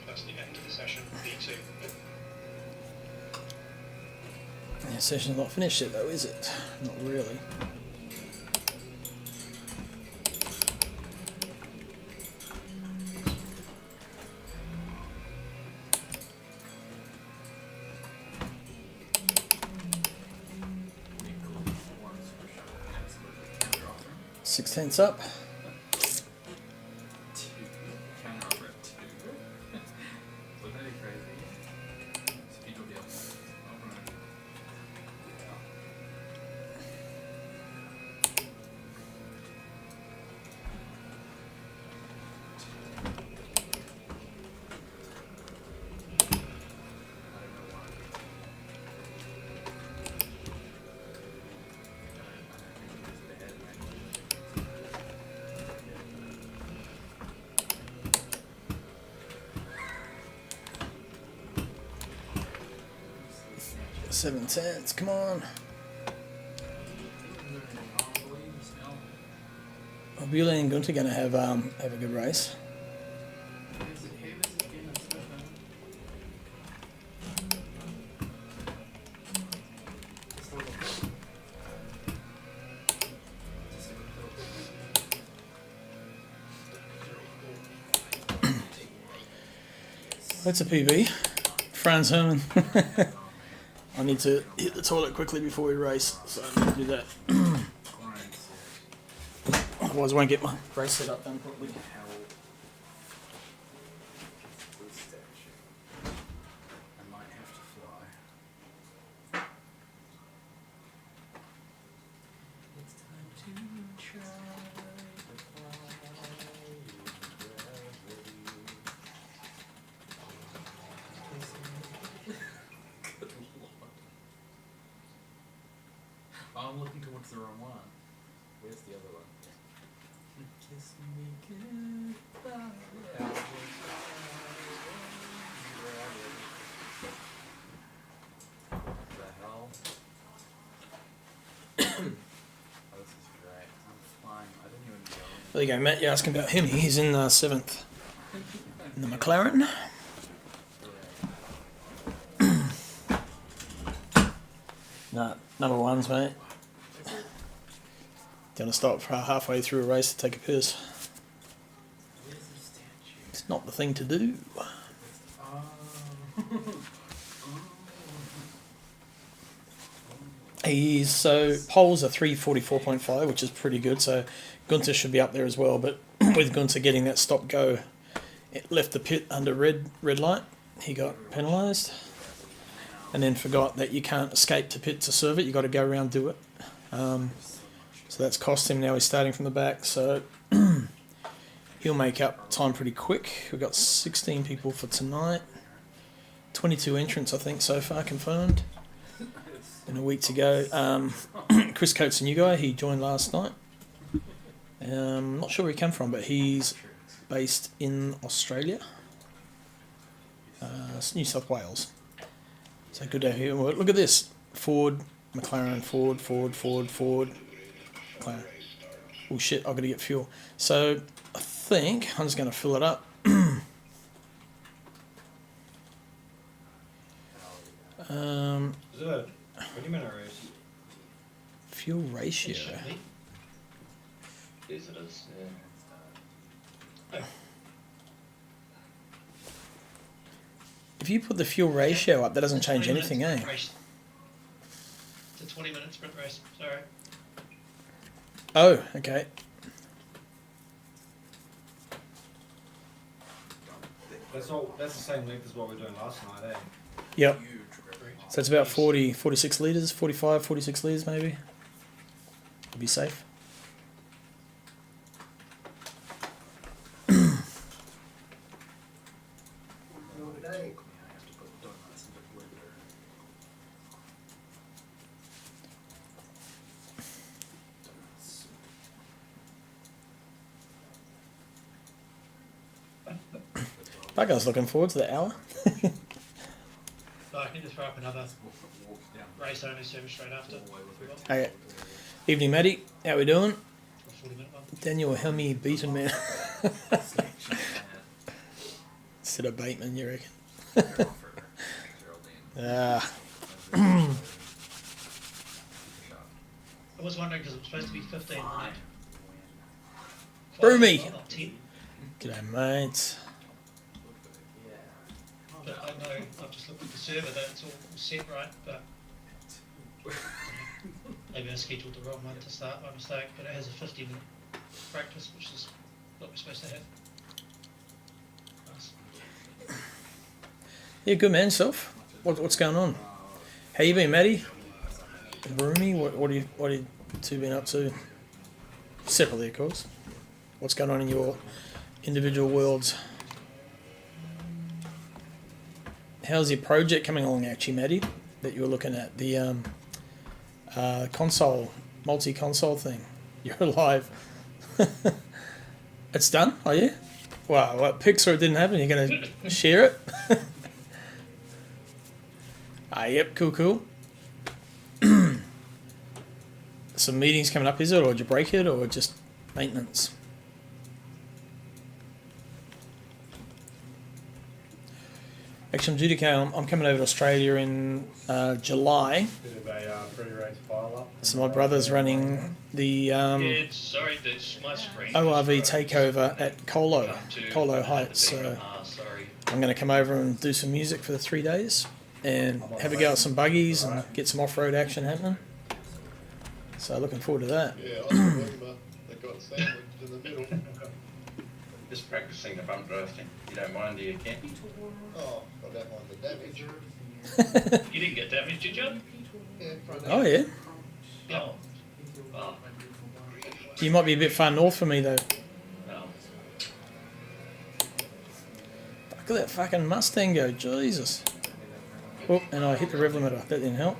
That's the end of the session. B2. Yeah, session's not finished yet though, is it? Not really. 6/10 up. 2. Counter offer at 2. Wouldn't that be crazy? Speed will be up. Alright. Yeah. I don't know why. Seven cents, come on. Billy and Gunter going to have a good race. That's a PB. Franz Herman. I need to hit the toilet quickly before we race, so I need to do that. Otherwise, I won't get my race set up done properly. I might have to fly. It's time to try to Good lord. Oh, I'm looking towards the wrong one. Where's the other one? Kiss me goodbye. What the hell? Oh, this is great. I'm flying. I didn't even go. There you go, Matt. You're asking about him. He's in 7th in the McLaren. Nah, number ones, mate. Gonna stop for halfway through a race to take a piss. Where's the statue? It's not the thing to do. Oh. He's so poles are 344.5, which is pretty good. So Gunter should be up there as well. But with Gunter getting that stop go, it left the pit under red light. He got penalised, and then forgot that you can't escape to pit to serve it. You got to go around do it. So that's cost him. Now he's starting from the back. So he'll make up time pretty quick. We've got 16 people for tonight. 22 entrants, I think, so far confirmed. In a week to go. Chris Coates, a new guy. He joined last night. Not sure where he came from, but he's based in Australia, New South Wales. So good to hear. Look at this: Ford, McLaren, Ford, McLaren. Oh shit! I've got to get fuel. So I think I'm just going to fill it up. Is it a 20-minute race? Fuel ratio. Yes, it is. Yeah. If you put the fuel ratio up, that doesn't change 20 anything, minute eh? race. It's a 20-minute sprint race. Sorry. Oh, okay. That's the same length as what we were doing last night, eh? Yep. So it's about 40, 46 litres, 45, 46 litres maybe. To be safe. That guy's looking forward to the hour. So I can just throw up another race only service straight after. Okay. Evening, Matty. How we doing? 40-minute one. Daniel Helmy beaten man. Instead of Bateman, you reckon? Ah. I was wondering because it was supposed to be 15 minute. Broomy. Not 10. G'day, mate. But I know I've just looked at the server that it's all set right, but maybe I scheduled the wrong one to start by mistake. But it has a 50-minute practice, which is what we're supposed to have. Nice. Yeah, good man, self. What's going on? How you been, Matty? Broomy, what have you two been up to? Separately, of course. What's going on in your individual worlds? How's your project coming along, actually, Matty? That you were looking at the console, multi-console thing. You're alive. It's done, are you? Wow, what Pixar it didn't happen? You're going to share it? Yep, cool. Some meetings coming up, is it? Or did you break it? Or just maintenance? Actually, I'm due to go. I'm coming over to Australia in July. Bit of a pre-race pile-up. So my brother's running the Yeah, sorry, that's my screen. ORV takeover at Colo Heights. So Sorry. I'm going to come over and do some music for the 3 days and have a go at some buggies and get some off-road action happening. So looking forward to that. Yeah, I was talking about they got sandwiched in the middle. Just practicing the bump drafting. You don't mind, do you, Ken? Oh, I don't mind the damage. You didn't get damaged, did you? Yeah, front Oh yeah. No. Oh, You might be a bit far north for me though. no. Look at that fucking Mustang go, Jesus. Oh, and I hit the rev limiter. That didn't help.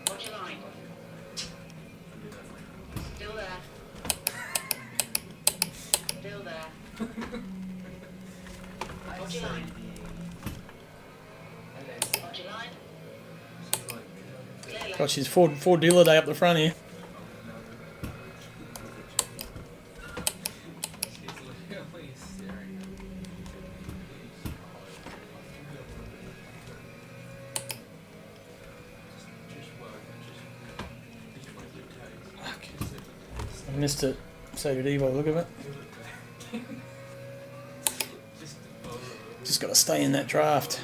Watch your line. Still there. Still there. Watch your line. Watch your line. Clear left. God, she's Ford dealer day up the front here. I missed it. So did Evo. Look at it. Just got to stay in that draft.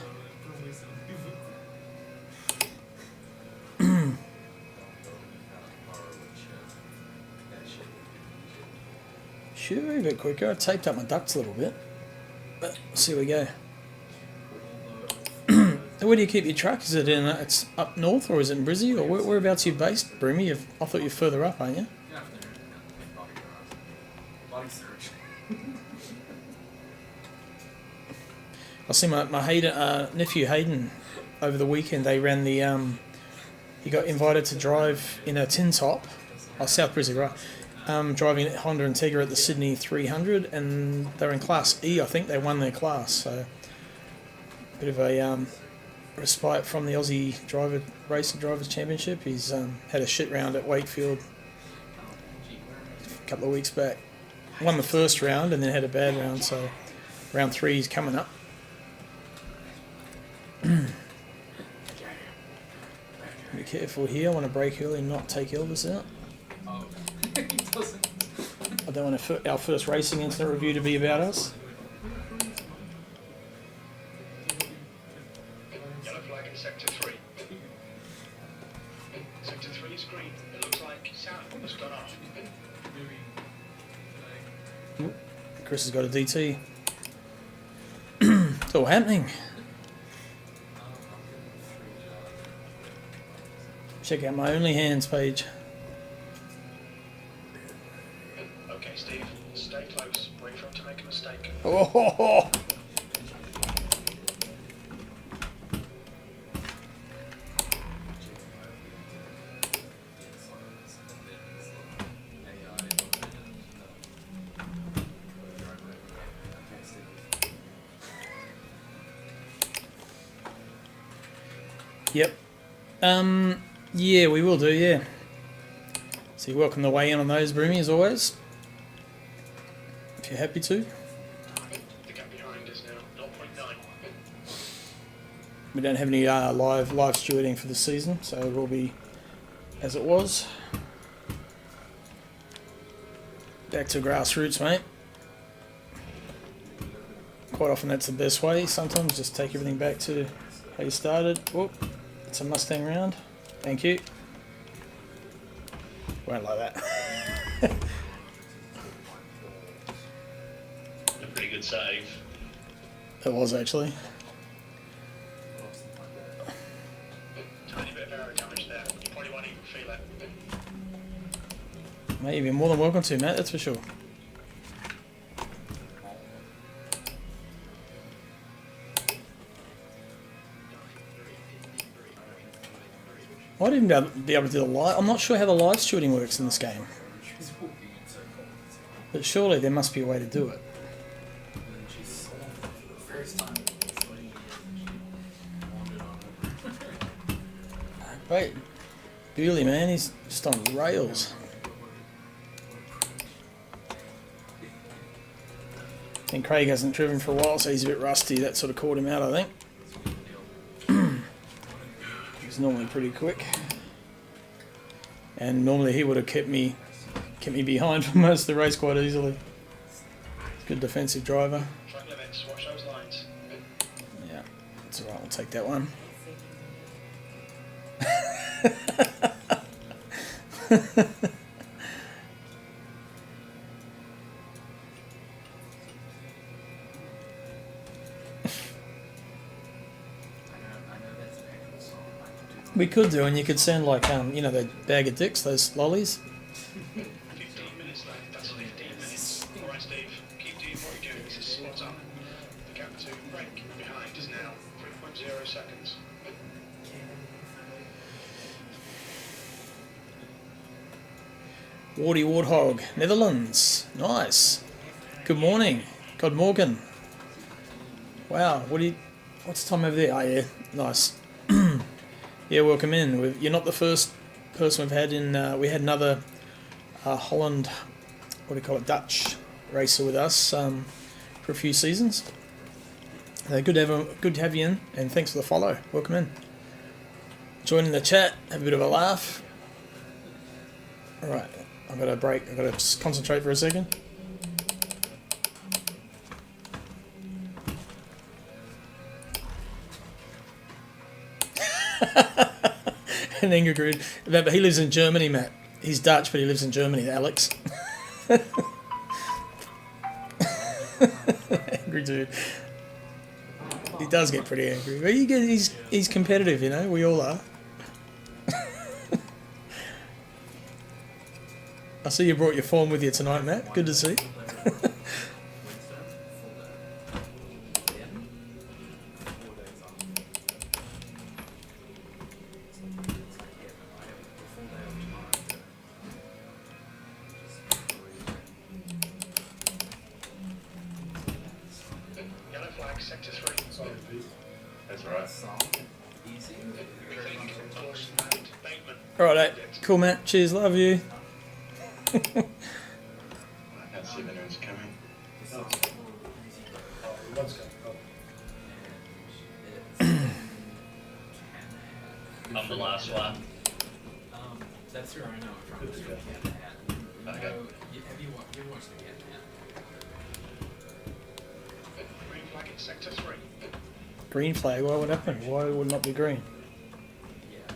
Should be a bit quicker. I taped up my ducts a little bit. But let's see where we go. Where do you keep your truck? Is it in? It's up north, or is it in Brizzy, or whereabouts are you based, Broomy? I thought you're further up, aren't you? Body search. I see my nephew Hayden over the weekend. They ran the he got invited to drive in a tin top, South Brizzy, right? Driving a Honda Integra at the Sydney 300, and they're in Class E. I think they won their class, so bit of a respite from the Aussie Racer Drivers Championship. He's had a shit round at Wakefield a couple of weeks back. Won the first round and then had a bad round, so round 3 is coming up. Be careful here. I want to brake early and not take Elvis out. Oh, he doesn't. I don't want our first racing incident review to be about us. Yellow flag in sector 3. Sector 3 is green. It looks like sound has gone off. Chris has got a DT. It's all happening. Check out my Only Hands page. Okay, Steve, stay close. Wait for him to make a mistake. Oh, yep. Yeah, we will do, yeah. So you're welcome to weigh in on those, Broomy, as always. If you're happy to. The gap behind is now 0.9. We don't have any live stewarding for this season, so it will be as it was. Back to grassroots, mate. Quite often that's the best way. Sometimes just take everything back to how you started. Whoop, it's a Mustang round. Thank you. Won't like that. good save. It was actually. Tiny bit of aero damage there. You probably won't even feel it. Mate, you've been more than welcome to, Matt, that's for sure. I didn't be able to do the live. I'm not sure how the live shooting works in this game. But surely there must be a way to do it. Great. Bewley, man, he's just on rails. And Craig hasn't driven for a while, so he's a bit rusty. That sort of caught him out, I think. He's normally pretty quick. And normally he would have kept me behind for most of the race quite easily. Good defensive driver. Track limits, watch those lines. Yeah, that's alright, we'll take that one. We could do, and you could sound like, you know, the bag of dicks, those lollies. 15 minutes left, that's 15 minutes. Alright, Steve, keep doing what you're doing, this is spot on. The gap to break behind is now 3.0 seconds. Wardy Warthog, Netherlands. Nice. Good morning. God Morgan. Wow, what's the time over there? Oh yeah, nice. Yeah, welcome in. You're not the first person we've had in. We had another Holland, what do you call it, Dutch racer with us for a few seasons. Good to have you in, and thanks for the follow. Welcome in. Join in the chat, have a bit of a laugh. All right, I've got a break. I've got to just concentrate for a second. An angry grid. But he lives in Germany, Matt. He's Dutch, but he lives in Germany, Alex. Angry dude. He does get pretty angry. But he's competitive, you know. We all are. I see you brought your form with you tonight, Matt. Good to see. Yellow flag, sector 3. That's right. Rethink, course and Bateman. Alright, cool, Matt. Cheers, love you. I can't see if anyone's coming. Let's go. I'm the last one. That's who I know from. Good to go. Okay. Have you watched the Cat Green flag in sector 3. Green flag, why would happen? Why would it not be green? Yeah.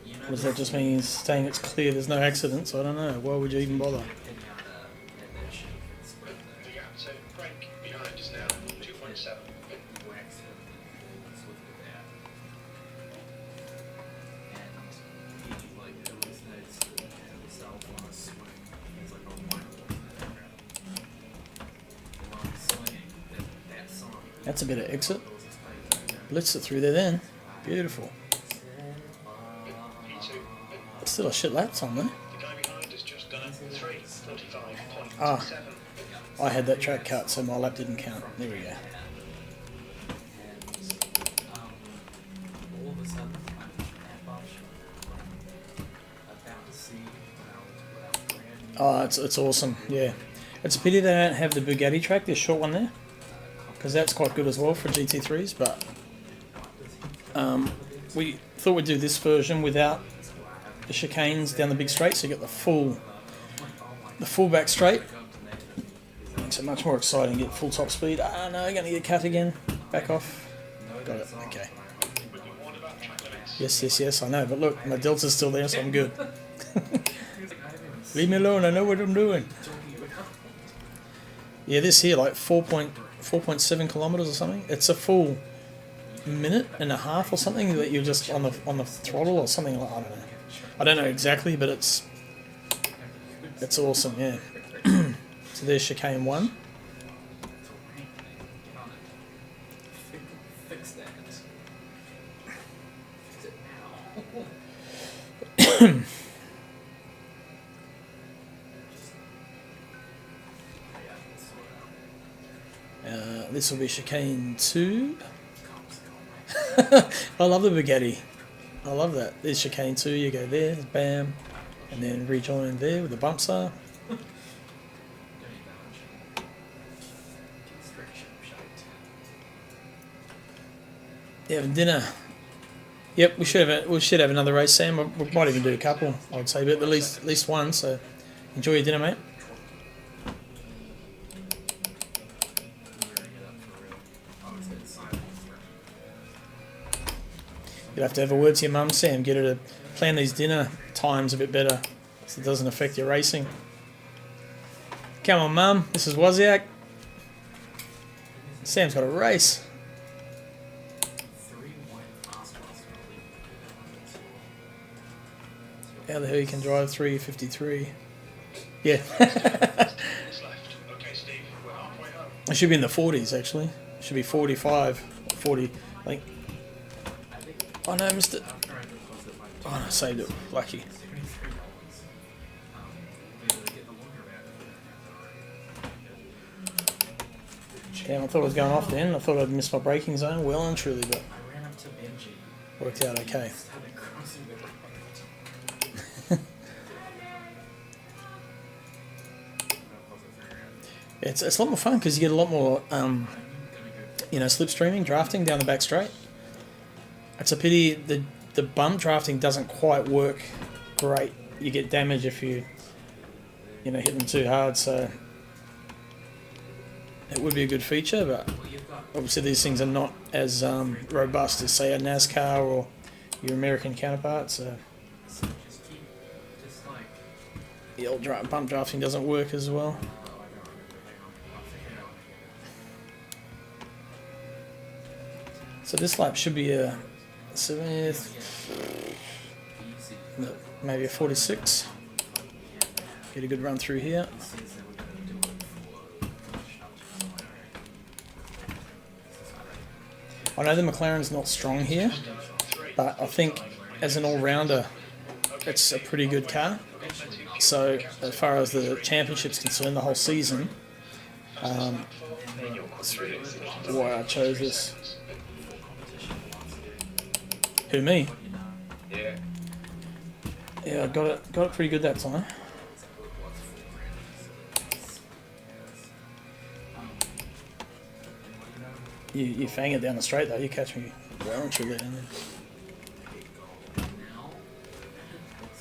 You know, Does that just mean he's saying it's clear there's no accidents? I don't know. Why would you even bother? depending on that shape of the spread The gap to break behind is now 2.7. the wax and let's look at that. And he like hallucinates himself on a swing. He's like a white wolf in the background. And while he's swinging, that song. That's a bit of exit. Goes his face right there. Blitz it through there then. Beautiful. P2. Still a shit laps on there. The guy behind has just done a 3:45.7. Ah. I had that track cut, so my lap didn't count. There we go. And all of a sudden, I'm at Bob about to see without brand new Oh, it's awesome. Yeah. It's a pity they don't have the Bugatti track, this short one there. Because that's quite good as well for GT3s, but we thought we'd do this version without the chicanes down the big straight, so you get the full back straight. Makes it much more exciting, get full top speed. Ah no, gonna get cut again. Back off. Got it, okay. Yes, I know, but look, my delta's still there, so I'm good. Leave me alone, I know what I'm doing. Yeah, this here, like 4.2 4.7 kilometers or something. It's a full minute and a half or something that you're just on the throttle or something like, I don't know. I don't know exactly, but it's awesome, yeah. So there's chicane 1. Fix that. Fix it now. This will be chicane 2. I love the Bugatti. I love that. There's chicane 2, you go there, bam, and then rejoin there with the bumps are. Yeah, dinner. Yep, we should have another race, Sam. We might even do a couple, I would say, but at least one. So enjoy your dinner, mate. You'll have to have a word to your mum, Sam. Get her to plan these dinner times a bit better, so it doesn't affect your racing. Come on, mum. This is Wozniak. Sam's got a race. How the hell you can drive 353? Yeah. It should be in the 40s, actually. It should be 45, 40, I think. Oh no, I missed it. Oh no, saved it. Lucky. Damn, I thought I was going off then. I thought I'd missed my braking zone. Well and truly, but worked out okay. It's a lot more fun because you get a lot more, slipstreaming, drafting down the back straight. It's a pity the bump drafting doesn't quite work great. You get damage if you hit them too hard. So it would be a good feature, but obviously these things are not as robust as say a NASCAR or your American counterpart. So the old bump drafting doesn't work as well. So this lap should be a 70th, maybe a 46. Get a good run through here. I know the McLaren's not strong here, but I think as an all-rounder, it's a pretty good car. So as far as the championship's concerned, the whole season, that's why I chose this. Who, me? Yeah. Yeah, I got it pretty good that time. You fang it down the straight though. You catch me well and truly.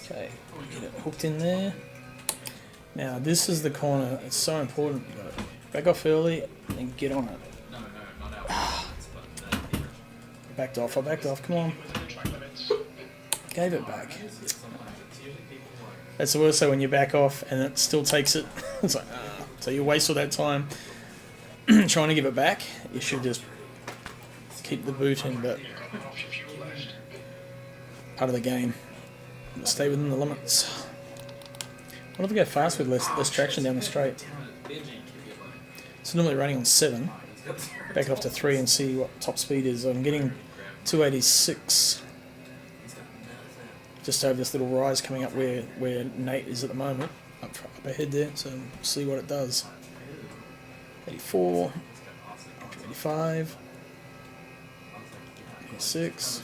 Okay, get it hooked in there. Now this is the corner. It's so important. You got to back off early and get on it. I backed off. Come on. Gave it back. That's the worst. So when you back off and it still takes it, it's like so you waste all that time trying to give it back. You should just keep the boot in, but part of the game. Stay within the limits. What if we go fast with less traction down the straight? So normally running on 7. Back it off to 3 and see what top speed is. I'm getting 286. Just over this little rise coming up where Nate is at the moment. Up ahead there, so see what it does. 84. 85. 86.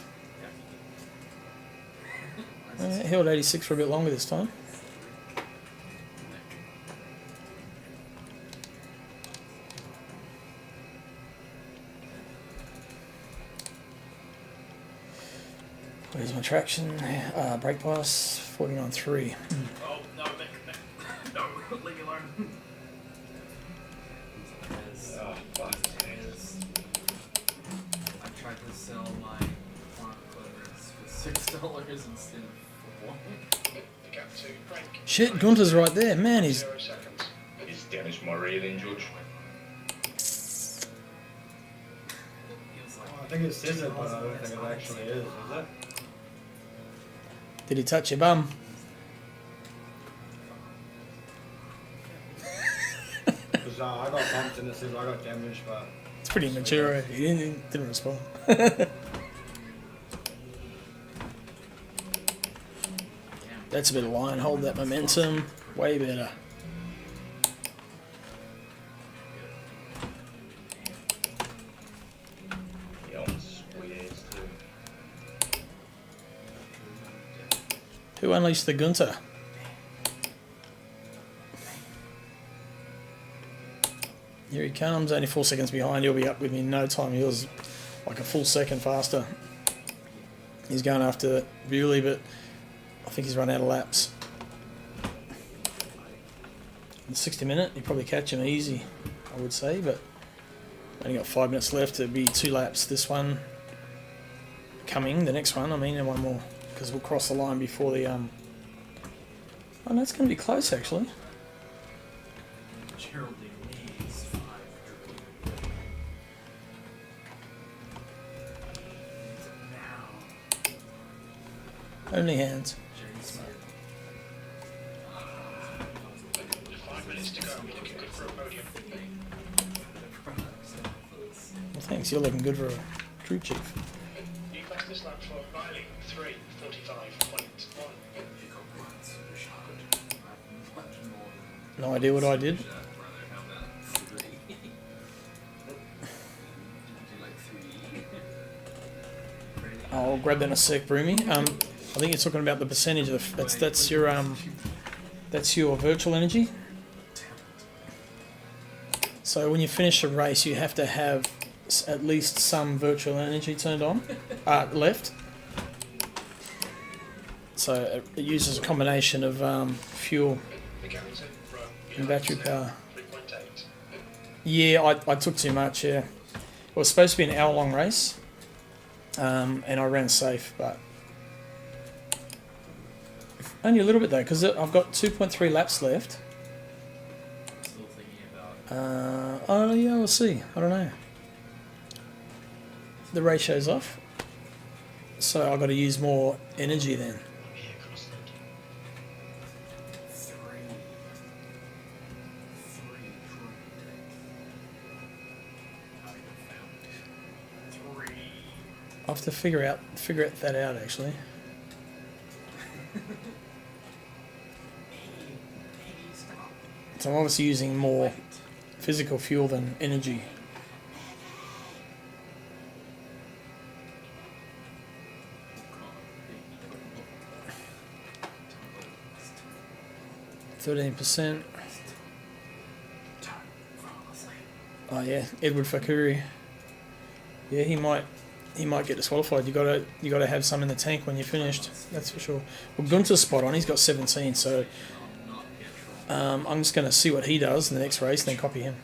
Held 86 for a bit longer this time. Where's my traction? Brake pass 49.3. Oh, no, no, leave me alone. Oh, fuck. I tried to sell my plant clovers for $6 instead of $4. The gap to Frank. Shit, Gunter's right there. Man, he's 0 seconds. He's damaged my rear then, George. think it says it, but I don't think it actually is it? Did he touch your bum? Because I got bumped and it says I got damaged, but It's pretty immature. He didn't respond. That's a bit of line. Hold that momentum. Way better. Yeah, on squares too. Who unleashed the Gunter? Here he comes, only 4 seconds behind. He'll be up with me in no time. He was like a full second faster. He's going after Bewley, but I think he's run out of laps. In the 60 minute, you probably catch him easy, I would say, but only got 5 minutes left. It'll be 2 laps. This one coming, the next one, I mean, and one more, because we'll cross the line before the Oh no, it's going to be close actually. Geraldine needs 5. Now. Only hands. Jerry's smart. 5 minutes to go. We're looking good for a podium. Well, thanks. You're looking good for a crew chief. New fastest lap for Riley, 3:45.1. No idea what I did. I'll grab that in a sec, Broomy. I think you're talking about the percentage of the, that's your virtual energy. So when you finish a race, you have to have at least some virtual energy turned on, left. So it uses a combination of fuel and battery power. 3.8. Yeah, I took too much, yeah. It was supposed to be an hour-long race, and I ran safe, but only a little bit though, because I've got 2.3 laps left. Still thinking about Oh yeah, we'll see. I don't know. The ratio's off, so I've got to use more energy then. Here, Crossland. 3 I'll have to figure that out actually. So I'm obviously using more physical fuel than energy. %. Oh yeah, Edward Fakuri. Yeah, he might get disqualified. You gotta have some in the tank when you're finished. That's for sure. Well, Gunter's spot on. He's got 17. So I'm just gonna see what he does in the next race, and then copy him.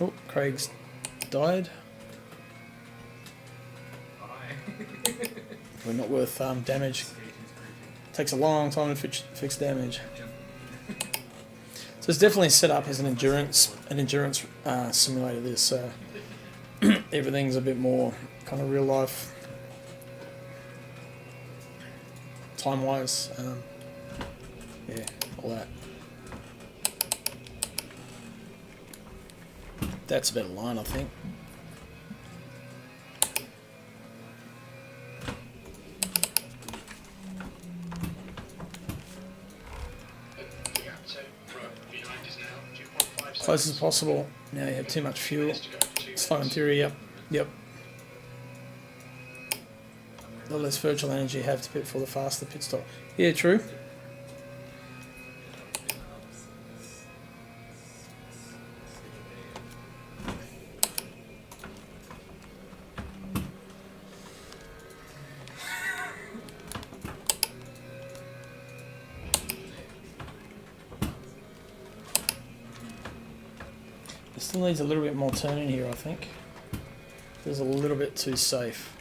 Oh, Craig's died. We're not worth damage. Takes a long time to fix damage. So it's definitely set up as an endurance simulator. This so everything's a bit more kind of real life, time wise. Yeah, all that. That's a better line, I think. Close as possible. Now you have too much fuel. Slow in theory, yep. The less virtual energy you have to pit for the faster pit stop. Yeah, true. It still needs a little bit more turning here, I think. Feels a little bit too safe.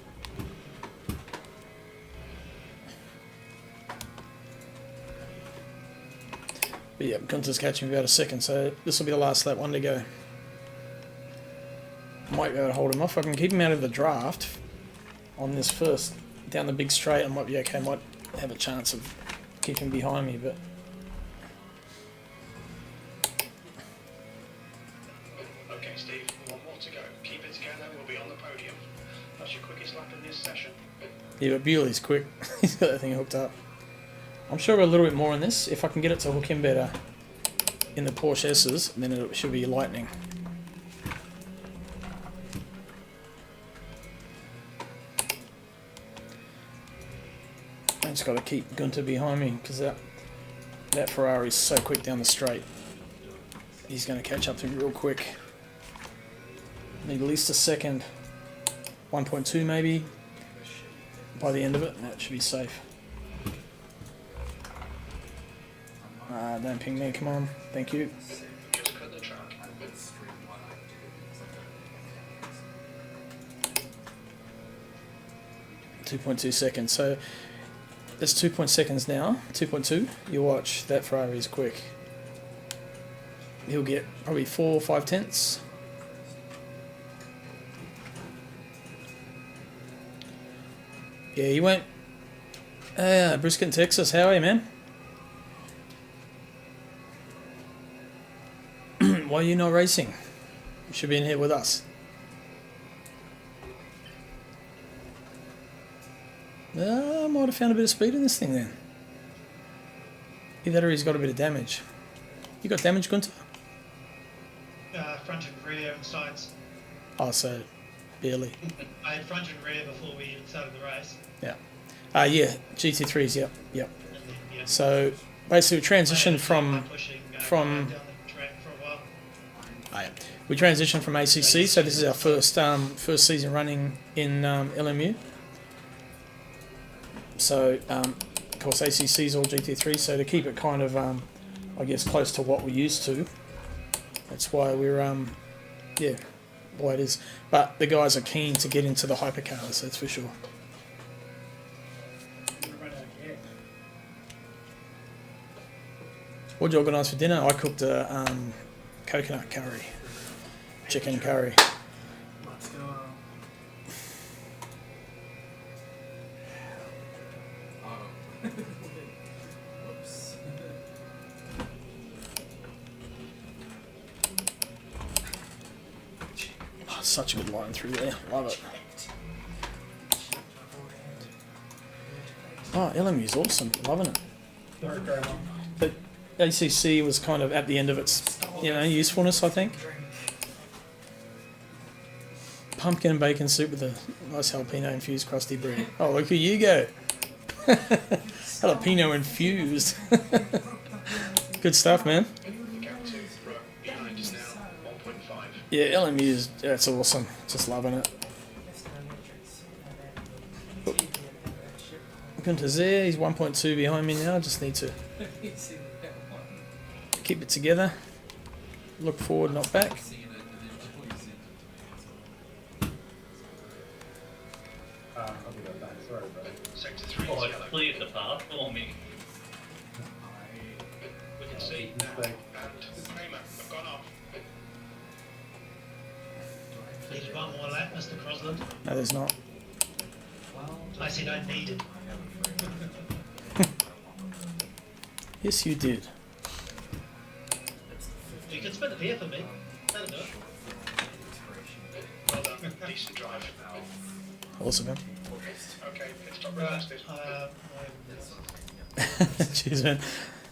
But yeah, Gunter's catching about a second, so this will be the last lap, one to go. Might be able to hold him off. I can keep him out of the draft on this first down the big straight. I might be okay. Might have a chance of keeping behind me, but Okay, Steve, one more to go. Keep it together, we'll be on the podium. That's your quickest lap in this session. yeah, but Bewley's quick. He's got that thing hooked up. I'm sure a little bit more on this. If I can get it to hook him better in the Porsche S's, then it should be lightning. I just got to keep Gunter behind me because that Ferrari's so quick down the straight. He's going to catch up to me real quick. Need at least a second. 1.2 maybe by the end of it, and that should be safe. Don't ping me, come on. Thank you. Just cut the track. 2.2 seconds. So it's 2 seconds now. 2.2. You watch, that Ferrari is quick. He'll get probably 4 or 5 tenths. Yeah, you won't. Brisket, Texas. How are you, man? Why are you not racing? You should be in here with us. I might have found a bit of speed in this thing then. Either he's got a bit of damage. You got damage, Gunter? Front and rear and sides. Oh, so barely. I had front and rear before we even started the race. Yeah. Yeah, GT3s, yep. And then, yeah, So basically we transitioned from pushing, from- down the track for a while. we transitioned from ACC, so this is our first season running in LMU. So of course ACC is all GT3, so to keep it kind of I guess close to what we're used to, that's why we're why it is. But the guys are keen to get into the hypercars, that's for sure. What'd you organise for dinner? I cooked a coconut curry, chicken curry. Let's go. Oh. Whoops. Oh, such a good line through there, love it. Oh, LMU's awesome, loving it. But ACC was kind of at the end of its, usefulness, I think. Pumpkin and bacon soup with a nice jalapeno infused crusty bread. Oh, look who you go. Jalapeno infused. Good stuff, man. The gap to behind is now 1.5. Yeah, LMU's, that's awesome. Just loving it. Gunter's there, he's 1.2 behind me now. Just need to keep it together. Look forward, not back. I'll be right back. Sorry, bro. Sector 3 is Oh, yellow. it cleared the path for me. We can see now, and Kramer have gone off. Needed one more lap, Mr. Crosland. No, there's not. I said I needed. Yes, you did. You can spin the pier for me. That'll do it. Well done, decent drive. Awesome, man. Okay, pit stop requested. Cheers, man.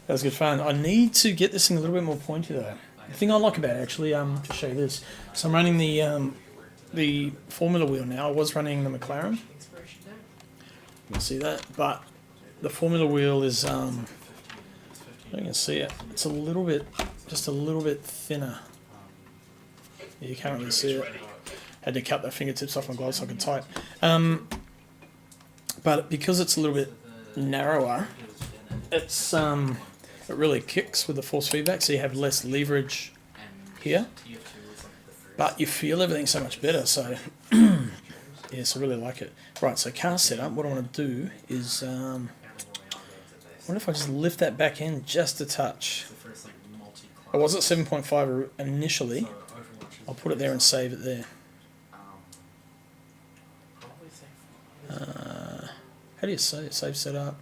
That was good fun. I need to get this thing a little bit more pointy, though. The thing I like about it, actually, to show you this. So I'm running the Formula wheel now. I was running the McLaren. You can see that, but the Formula wheel is I don't know if you can see it. It's just a little bit thinner. Yeah, you can't really see it. Had to cut the fingertips off my glove so I could type. But because it's a little bit narrower, it's it really kicks with the force feedback, so you have less leverage here. But you feel everything so much better. So yes, I really like it. Right, so car setup. What I want to do is wonder if I just lift that back end just a touch. It's the first like multi-class. It was at 7.5 initially. So Overwatch is I'll put it there and save it there. um, probably say How do you save? Save setup.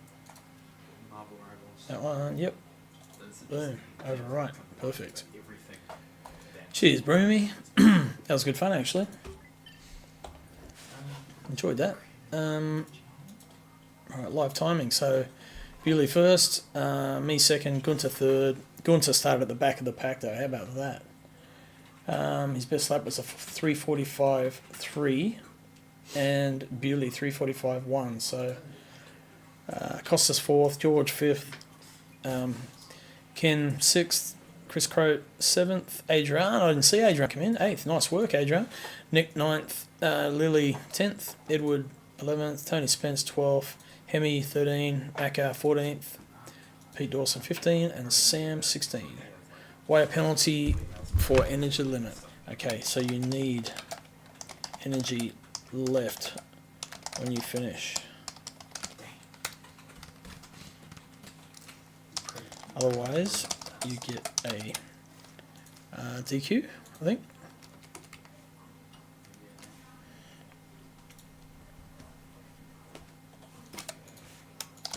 Marvel Rivals. That one. Yep. That's just Boom. Overwrite. Perfect. everything. Cheers, Broomy. That was good fun, actually. Enjoyed that. Right, live timing. So, Bewley first, me second, Gunter third. Gunter started at the back of the pack, though. How about that? His best lap was a 3:45.3, and Bewley 3:45.1. So, Costas fourth, George fifth, Ken sixth, Chris Crow seventh, Adrian. I didn't see Adrian come in. Eighth, nice work, Adrian. Nick ninth, Lily 10th, Edward 11th, Tony Spence 12th, Hemi 13, Aka 14th, Pete Dawson 15, and Sam 16. Why a penalty for energy limit? Okay, so you need energy left when you finish. Otherwise, you get a DQ, I think.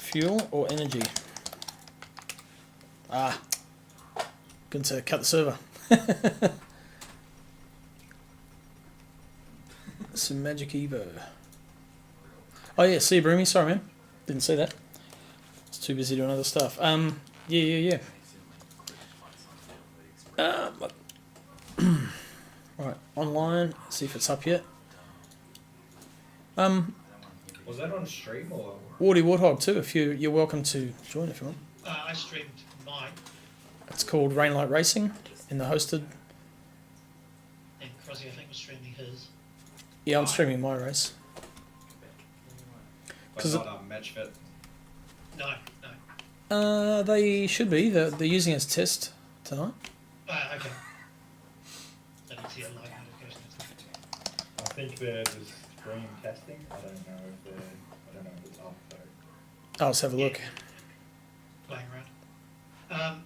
Fuel or energy? Going to cut the server. Some Magic Evo. Oh yeah, see you, Broomy. Sorry, man. Didn't see that. It's too busy doing other stuff. Yeah. Right, online. See if it's up yet. Was that on stream or? Wardy Warthog too. If you're welcome to join if you want. I streamed mine, It's called Rainlight Racing in the hosted. and Crossy I think was streaming his. Yeah, I'm streaming my race. But 'Cause not match fit. No. They should be. They're using it as test tonight. Okay. I didn't see a live notification. I think they're just stream testing. I don't know if it's up though. Oh, let's have a look. Playing around.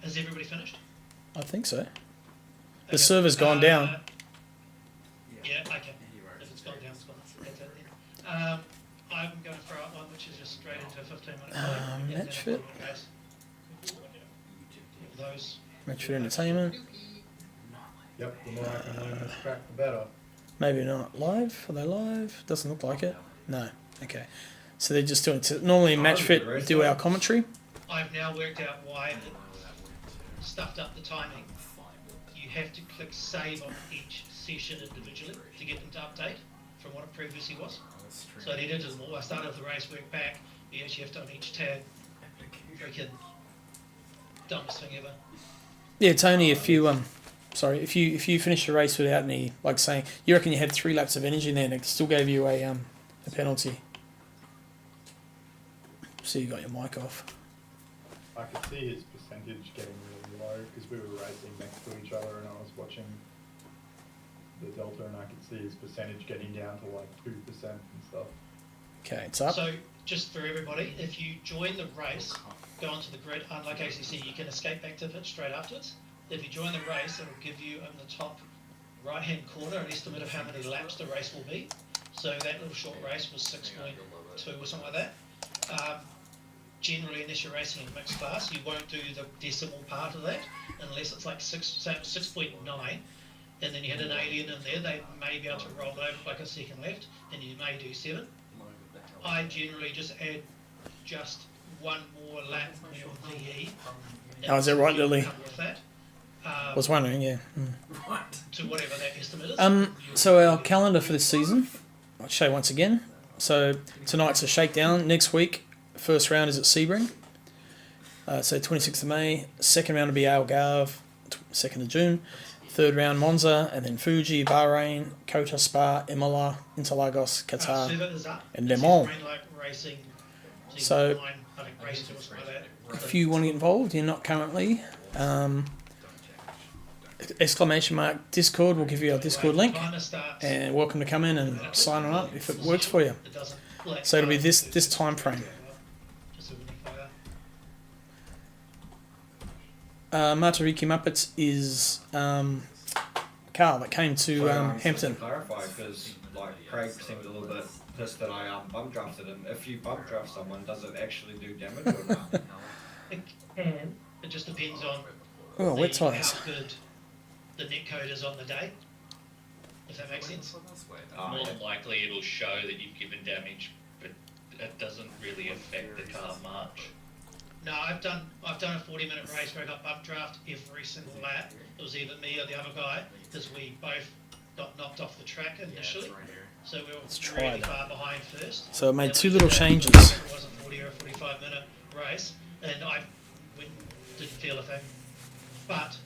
Has everybody finished? I think so. The Okay. server's gone down. Yeah, okay. If it's gone down, it's gone. That's it then. I'm going to throw out one which is just straight into a 15-minute Match fit. Those. Match Fit Entertainment. Yep, the more I can learn this track, the better. Maybe not live. Are they live? Doesn't look like it. No. Okay. So they're just doing. Normally, Match Fit do our commentary. I've now worked out why it stuffed up the timing. You have to click save on each session individually to get them to update from what it previously was. So I did them all. I started with the race, worked back. You actually have to on each tab. Freaking dumbest thing ever. Yeah, Tony. If you if you finish the race without any saying you reckon you had 3 laps of energy, then it still gave you a penalty. So you got your mic off. I could see his percentage getting really low because we were racing next to each other and I was watching the Delta and I could see his percentage getting down to 2% and stuff. Okay, it's up. So just for everybody, if you join the race, go onto the grid, unlike ACC, you can escape back to pit straight afterwards. If you join the race, it'll give you in the top right-hand corner an estimate of how many laps the race will be. So that little short race was 6.2 or something like that. Generally, unless you're racing in mixed class, you won't do the decimal part of that unless it's 6.9, and then you had an alien in there. They may be able to roll over a second left, and you may do 7. I generally just add just one more lap on your VE. Oh, is that right, Lily? With that, I was wondering, yeah. to whatever that estimate is. So our calendar for this season, I'll show you once again. So tonight's a Shakedown. Next week, first round is at Sebring. So 26th of May. Second round will be Algarve, 2nd of June. Third round Monza, and then Fuji, Bahrain, Kota, Spa, Imola, Interlagos, Qatar, Server is up. and Le Mans. Racing, So- 9, I think race 2 or something like that. If you want to get involved, you're not currently. Exclamation mark Discord will give you our Discord link, Timer starts. and welcome to come in and sign on up if it works for you. It doesn't. So it'll be this time frame. Just so we can follow. Matariki Muppets is Carl that came to So, just Hampton. to clarify, because like Craig seemed a little bit pissed that I bump drafted him. If you bump draft someone, does it actually do damage or not? It can. It just depends on Oh, wet tires. how good the net code is on the day. If that makes sense. More than likely it'll show that you've given damage, but it doesn't really affect the car much. No, I've done a 40-minute race where I got bump draft every single lap. It was either me or the other guy, because we both got knocked off the track initially. So we Let's were try really that. far behind first. So I made And two we little did that, changes. It was a 40 or a 45-minute race, and I didn't feel a thing. But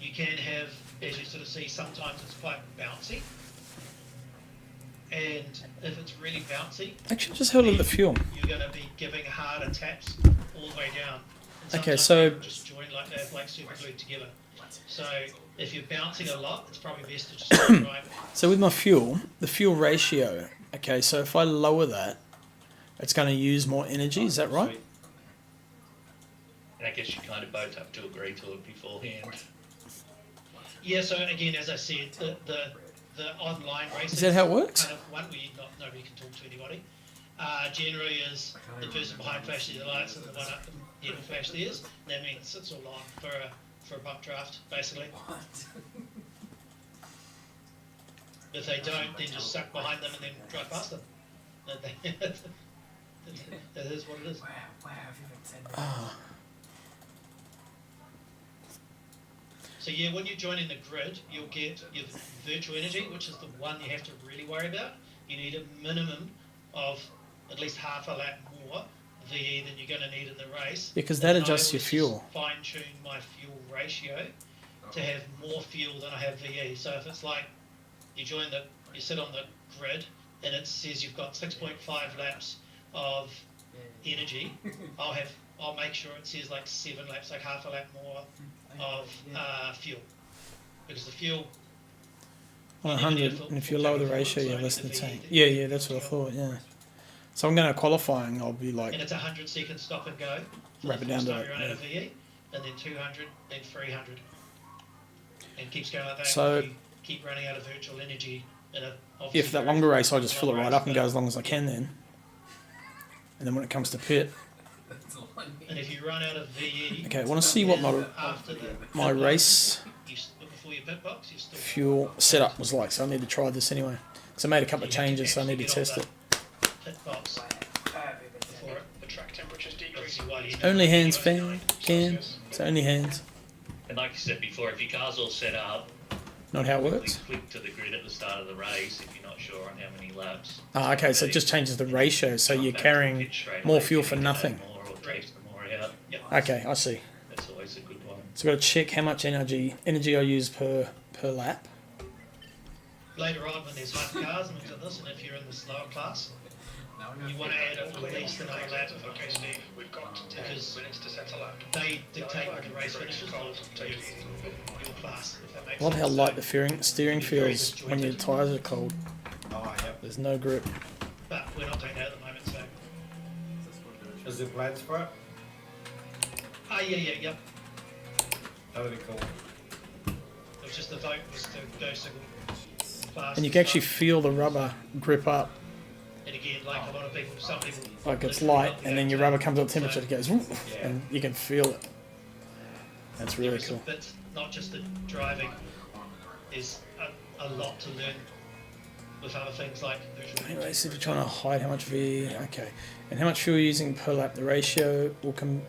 you can have, as you sort of see, sometimes it's quite bouncy. And if it's really bouncy, Actually, just hold on the fuel. you're going to be giving harder taps all the way down. And Okay, sometimes so- they just join like they're like super glued together. So if you're bouncing a lot, it's probably best to just drive. So with my fuel, the fuel ratio. Okay, so if I lower that, it's going to use more energy. Is that right? And I guess you kind of both have to agree to it beforehand. Yeah. So again, as I said, the online races. Is that how it works? Kind of one where nobody can talk to anybody. Generally, is the person behind flashes the lights and the one up the head will flash theirs. That means it's all on for a bump draft, basically. If they don't, then just suck behind them and then drive past them. That is what it is. So yeah, when you join in the grid, you'll get your virtual energy, which is the one you have to really worry about. You need a minimum of at least half a lap more VE than you're going to need in the race. Because that And I adjusts your always fuel. Fine tune my fuel ratio to have more fuel than I have VE. So if it's like you sit on the grid and it says you've got 6.5 laps of energy, I'll make sure it says like 7 laps, like half a lap more of fuel, because the fuel. On you never need 100, a full- and if you full lower the tank of ratio, fuel, you so less than only the VE tank. that Yeah, you yeah, that's what I fuel. thought. Yeah. So I'm going to qualifying. I'll be like And it's 100-second stop and go. For Wrap the it down first to time it, you run out of yeah. VE, and then 200, then 300, and keeps going like that. So- If you keep running out of virtual energy in a yeah, obviously for that very longer race, I just long fill it right race, up and but- go as long as I can then. And then when it comes to pit, And if you run out of VE, okay, I want to see what my after the my race before your pit box, you still fuel setup was like. So I need to try this anyway. So I made a couple of changes, so I need to test it. pit box before it. The track temperature's decreasing. Obviously, while you Only hands, fan, can. It's only hands, And like you said before, if your car's all set up, not how it quickly works. click to the grid at the start of the race if you're not sure on how many laps. Ah, okay, so it just changes the ratio, so Jump you're back to the carrying pit straight more away if fuel you for need to add nothing. More or take some more out. Okay, I see. That's always a good one. So I've got to check how much energy I use per lap. later on when there's hyper cars and things like this, and if you're in the slower class, you want to add at least another lap. Okay, Steve, we've got 10 Because minutes to set a lap. they dictate when the race finishes, not your class, if that makes I love sense. how light So- the steering feels when your tyres are cold. Oh, yep. There's no grip. But we're not doing that at the moment, so. Is there plans for it? Yep. That would be cool. It was just the vote was to go single class. And you can actually stuff. feel the rubber grip up. And again, like a lot of people, some people. Like it's literally light, not and then go your to- rubber comes up to so temperature, it goes, woof, and you can feel it. That's there really is some cool. bits, not just the driving. There's a lot to learn with other things like visual Anyway, so if you're trying to hide how much V, okay. And how much fuel you're using per lap, the ratio, we'll combine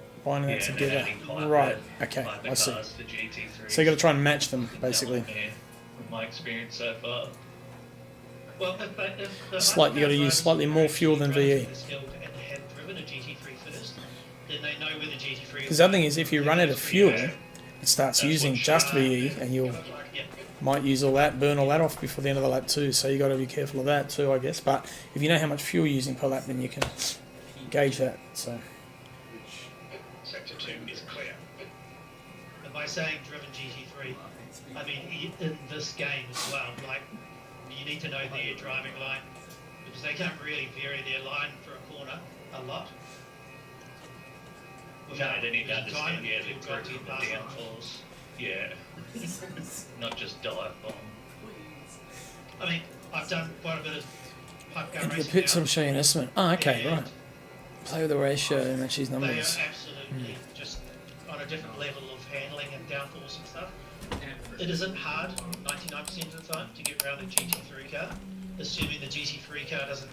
that and then together. adding hyper- Right, okay, hyper I see. cars to GT3. So you got to try and match them, basically. Yeah, with my experience so far. Well, if the Slight- you gotta use slightly more fuel than VE. And had driven a GT3 first, then they know where the GT3 is. Because the other thing is, if you run out of fuel, Yeah. it starts That's using what just should VE, and you'll Yeah. might use all that, burn all that off before the end of the lap too. So you got to be careful of that too, I guess. But if you know how much fuel you're using per lap, then you can gauge that. So Sector 2 is clear. And by saying driven GT3, I mean in this game as well. Like, you need to know their driving line, because they can't really vary their line for a corner a lot. without they need to losing time, understand, yeah, you've the got group to and pass the on. downfalls. Yeah. Not just dive bomb. I mean, I've done quite a bit of hypercar Into the racing pits, now. I'm showing an estimate. Oh, okay, and right. Play with the ratio and match these They are numbers. absolutely just on a different level of handling and downforce and stuff. And It isn't hard 99% of the time to get around a GT3 car, assuming the GT3 car doesn't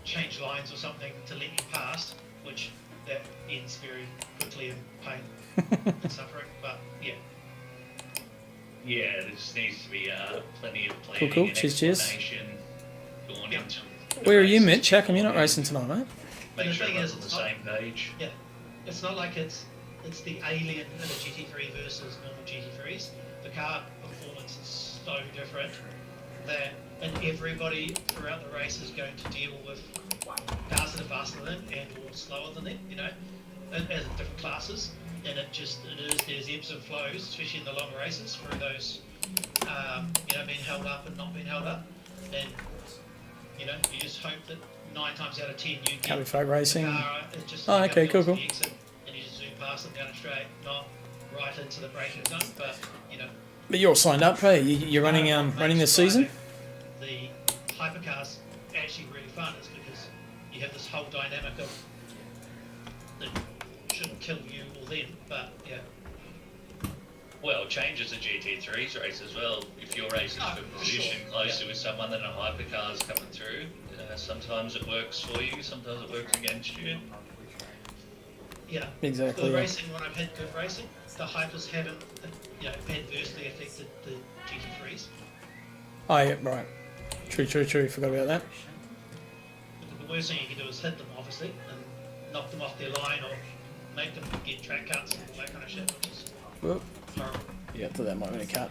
change lines or something to let you past, which that ends very quickly in pain and suffering. But yeah, Yeah, there just needs to be plenty of planning Cool. and Cheers. explanation going into the Where are you, races Mitch? How come you're not beforehand. racing tonight, mate? Make And the sure thing everyone's is, on the it's not- same page. yeah, it's not like it's the alien in a GT3 versus normal GT3s. The car performance is so different that, and everybody throughout the race is going to deal with cars that are faster than them and or slower than them, you know, as different classes. And there's ebbs and flows, especially in the long races, through those, you know, being held up and not being held up. And, you know, you just hope that 9 times out of 10 you get Cali folk racing. the car, it just Oh, you okay, go cool. to the exit and you just zoom past them down a straight, not right into the braking zone, but, you know. But you're all signed up, hey? You're running running this season? The hypercars actually really fun is because you have this whole dynamic of that shouldn't kill you or them, but yeah. Well, it changes the GT3's race as well. If you're racing Oh, for for position sure. closer Yeah. with someone than a hypercar's coming through, sometimes it works for you, sometimes it works against you. Yeah. Exactly, The yeah. racing, when I've had good racing, the hypers haven't, you know, adversely affected the GT3s. Oh, yeah, right. True. Forgot about that. The worst thing you can do is hit them, obviously, and knock them off their line or make them get track cuts and all that kind of shit, which is Whoop. horrible. Yeah, I thought that might have been a cut.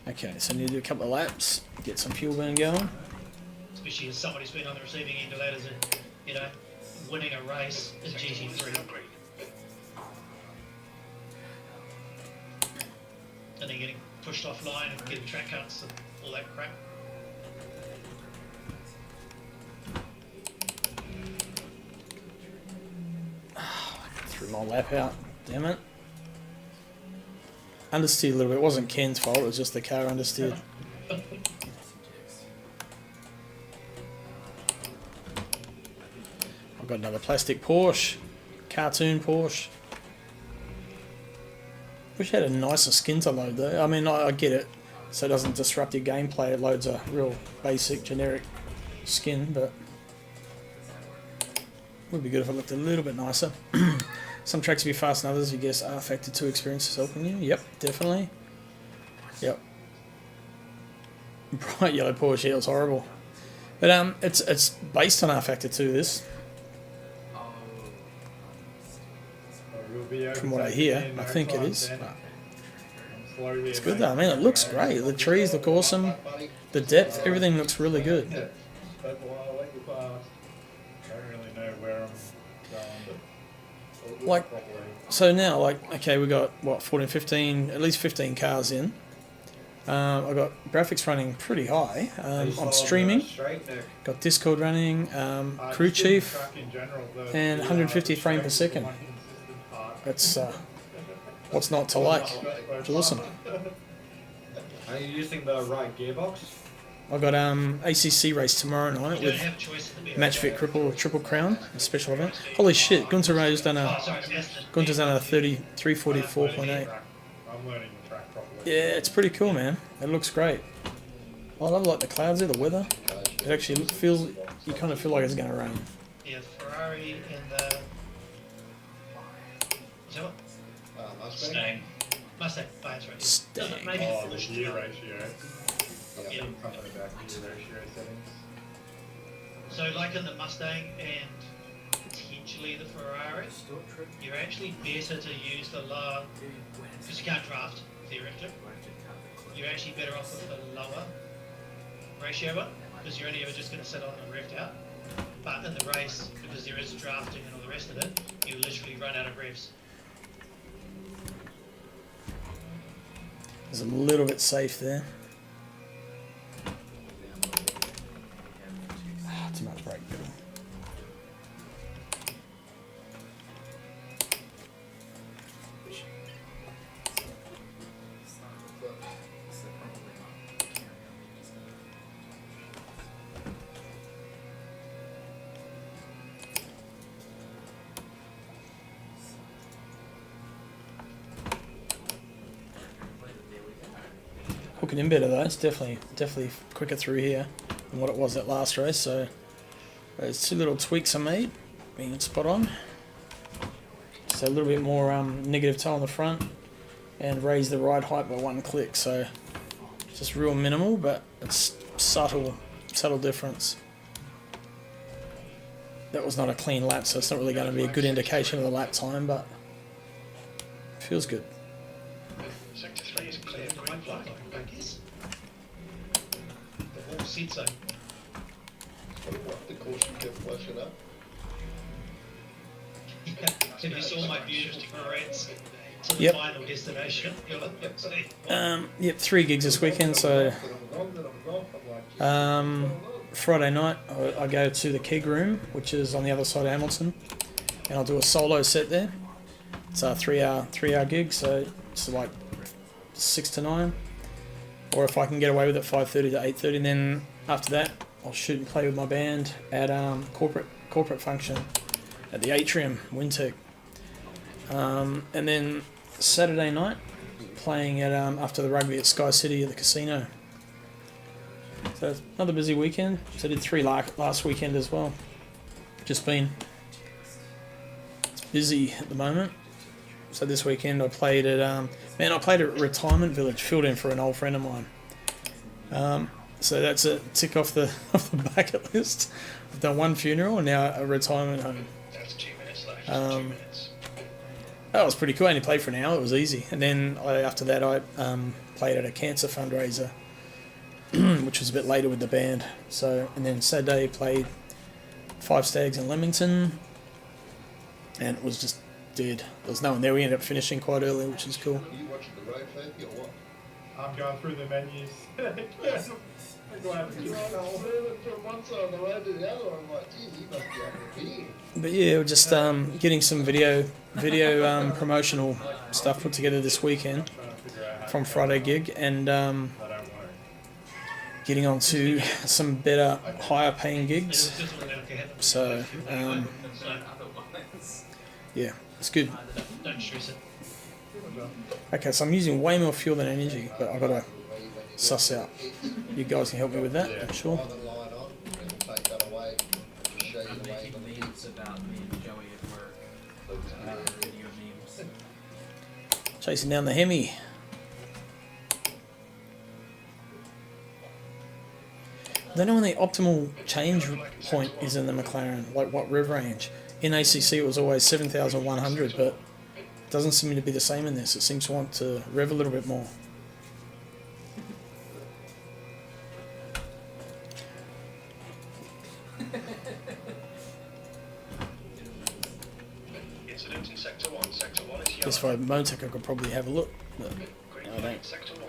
Okay, so I need to do a couple of laps, get some fuel burn going. Especially as somebody who's been on the receiving end of that as a, you know, winning a race in GT3. And then getting pushed offline and getting track cuts and all that crap. Threw my lap out. Damn it. Understeered a little bit. It wasn't Ken's fault, it was just the car understeered. I've got another plastic Porsche. Cartoon Porsche. Wish it had a nicer skin to load though. I mean, I get it. So it doesn't disrupt your gameplay. It loads a real basic, generic skin, but would be good if it looked a little bit nicer. Some tracks will be faster than others. You guess Factor 2 experience is helping you. Yep, definitely. Yep. Bright yellow Porsche, yeah, it was horrible. But it's based on Factor 2. This, from what I hear, I think it is. It's good though. I mean, it looks great. The trees look awesome. The depth, everything looks really good. Yeah. But while I let you pass, I don't really know where I'm going, but it'll Like- look properly. So now, like, okay, we got what 14, 15, at least 15 cars in. I've got graphics running pretty high. I'm streaming. Got Discord running. Crew Just in Chief. track in general, the- and the, 150 the frame per track is second. one consistent part. That's what's not to like. It's awesome. Are you using the right gearbox? I've got ACC race tomorrow night You don't with have a choice in the Match Fit Triple Crown, a special event. Holy shit, Gunter Rowe's done Oh, a sorry, Aston. Gunter's done a 33:44.8. I'm learning the track properly. Yeah, it's pretty cool, man. It looks great. I love like the clouds there, the weather. It actually feels, you kind of feel like it's going to rain. Yeah, Ferrari and the. Is that what? Mustang. Staying. Mustang. Oh, that's right. Stang. Doesn't maybe Oh, the push gear to- ratio. Yeah. Something about gear ratio settings. So, like in the Mustang and potentially the Ferrari, you're actually better to use the lower, because you can't draft theoretically. You're actually better off with the lower ratio one, because you're only ever just going to sit on and revved out. But in the race, because there is drafting and all the rest of it, you literally run out of revs. It's a little bit safe there. Too much brake pedal. booking in better though. It's definitely quicker through here than what it was that last race. So those 2 little tweaks I made being spot on. So a little bit more negative toe on the front and raise the ride height by 1 click. So just real minimal, but it's subtle difference. That was not a clean lap, so it's not really going to be a good indication of the lap time, but feels good. Sector 3 is clear for white flag. I guess. The whole seat zone. What the caution kept flashing up. If you saw my beautiful parades to the Yep. final destination, you're like, Yep, 3 gigs this weekend, so Friday night I go to the keg room, which is on the other side of Hamilton, and I'll do a solo set there. It's a 3-hour gig, so it's like 6 to 9, or if I can get away with it, 5:30 to 8:30. And then after that, I'll shoot and play with my band at corporate function at the Atrium, Wintec. And then Saturday night, playing at after the rugby at Sky City at the casino. So it's another busy weekend. So I did 3 last weekend as well. It's busy at the moment. So this weekend I played at Retirement Village, filled in for an old friend of mine. So that's a tick off the bucket list. I've done 1 funeral and now a retirement home. That's 2 minutes left. 2 Um, minutes. That was pretty cool. I only played for an hour. It was easy. And then after that, I played at a cancer fundraiser, which was a bit later with the band. So, and then Saturday played 5 Stags in Leamington, and it was just dead. There was no one there. We ended up finishing quite early, which is cool. Are you watching the road, Fabi, or what? I'm going through the menus. I'm trying to from one side of the road to the other. I'm like, geez, he must be up here. But yeah, we're just getting some video promotional stuff put together this weekend Trying to figure out how from to Friday gig, and I don't want getting on to some better, higher paying gigs. So yeah, it's good. don't stress it. Okay, so I'm using way more fuel than energy, but I've got to suss out. You guys can help me with that, I'm sure. Line on, and take that away, and just show you I'm the way. making memes about me and Joey at work. Video memes. Chasing down the Hemi. I don't know when the optimal change point is in the McLaren, like what rev range. In ACC it was always 7,100, but it doesn't seem to be the same in this. It seems to want to rev a little bit more. Incident in Sector 1. Sector 1 is yellow. Guess if I had Motec I could probably have a look. But Green no, I flag don't. in Sector 1.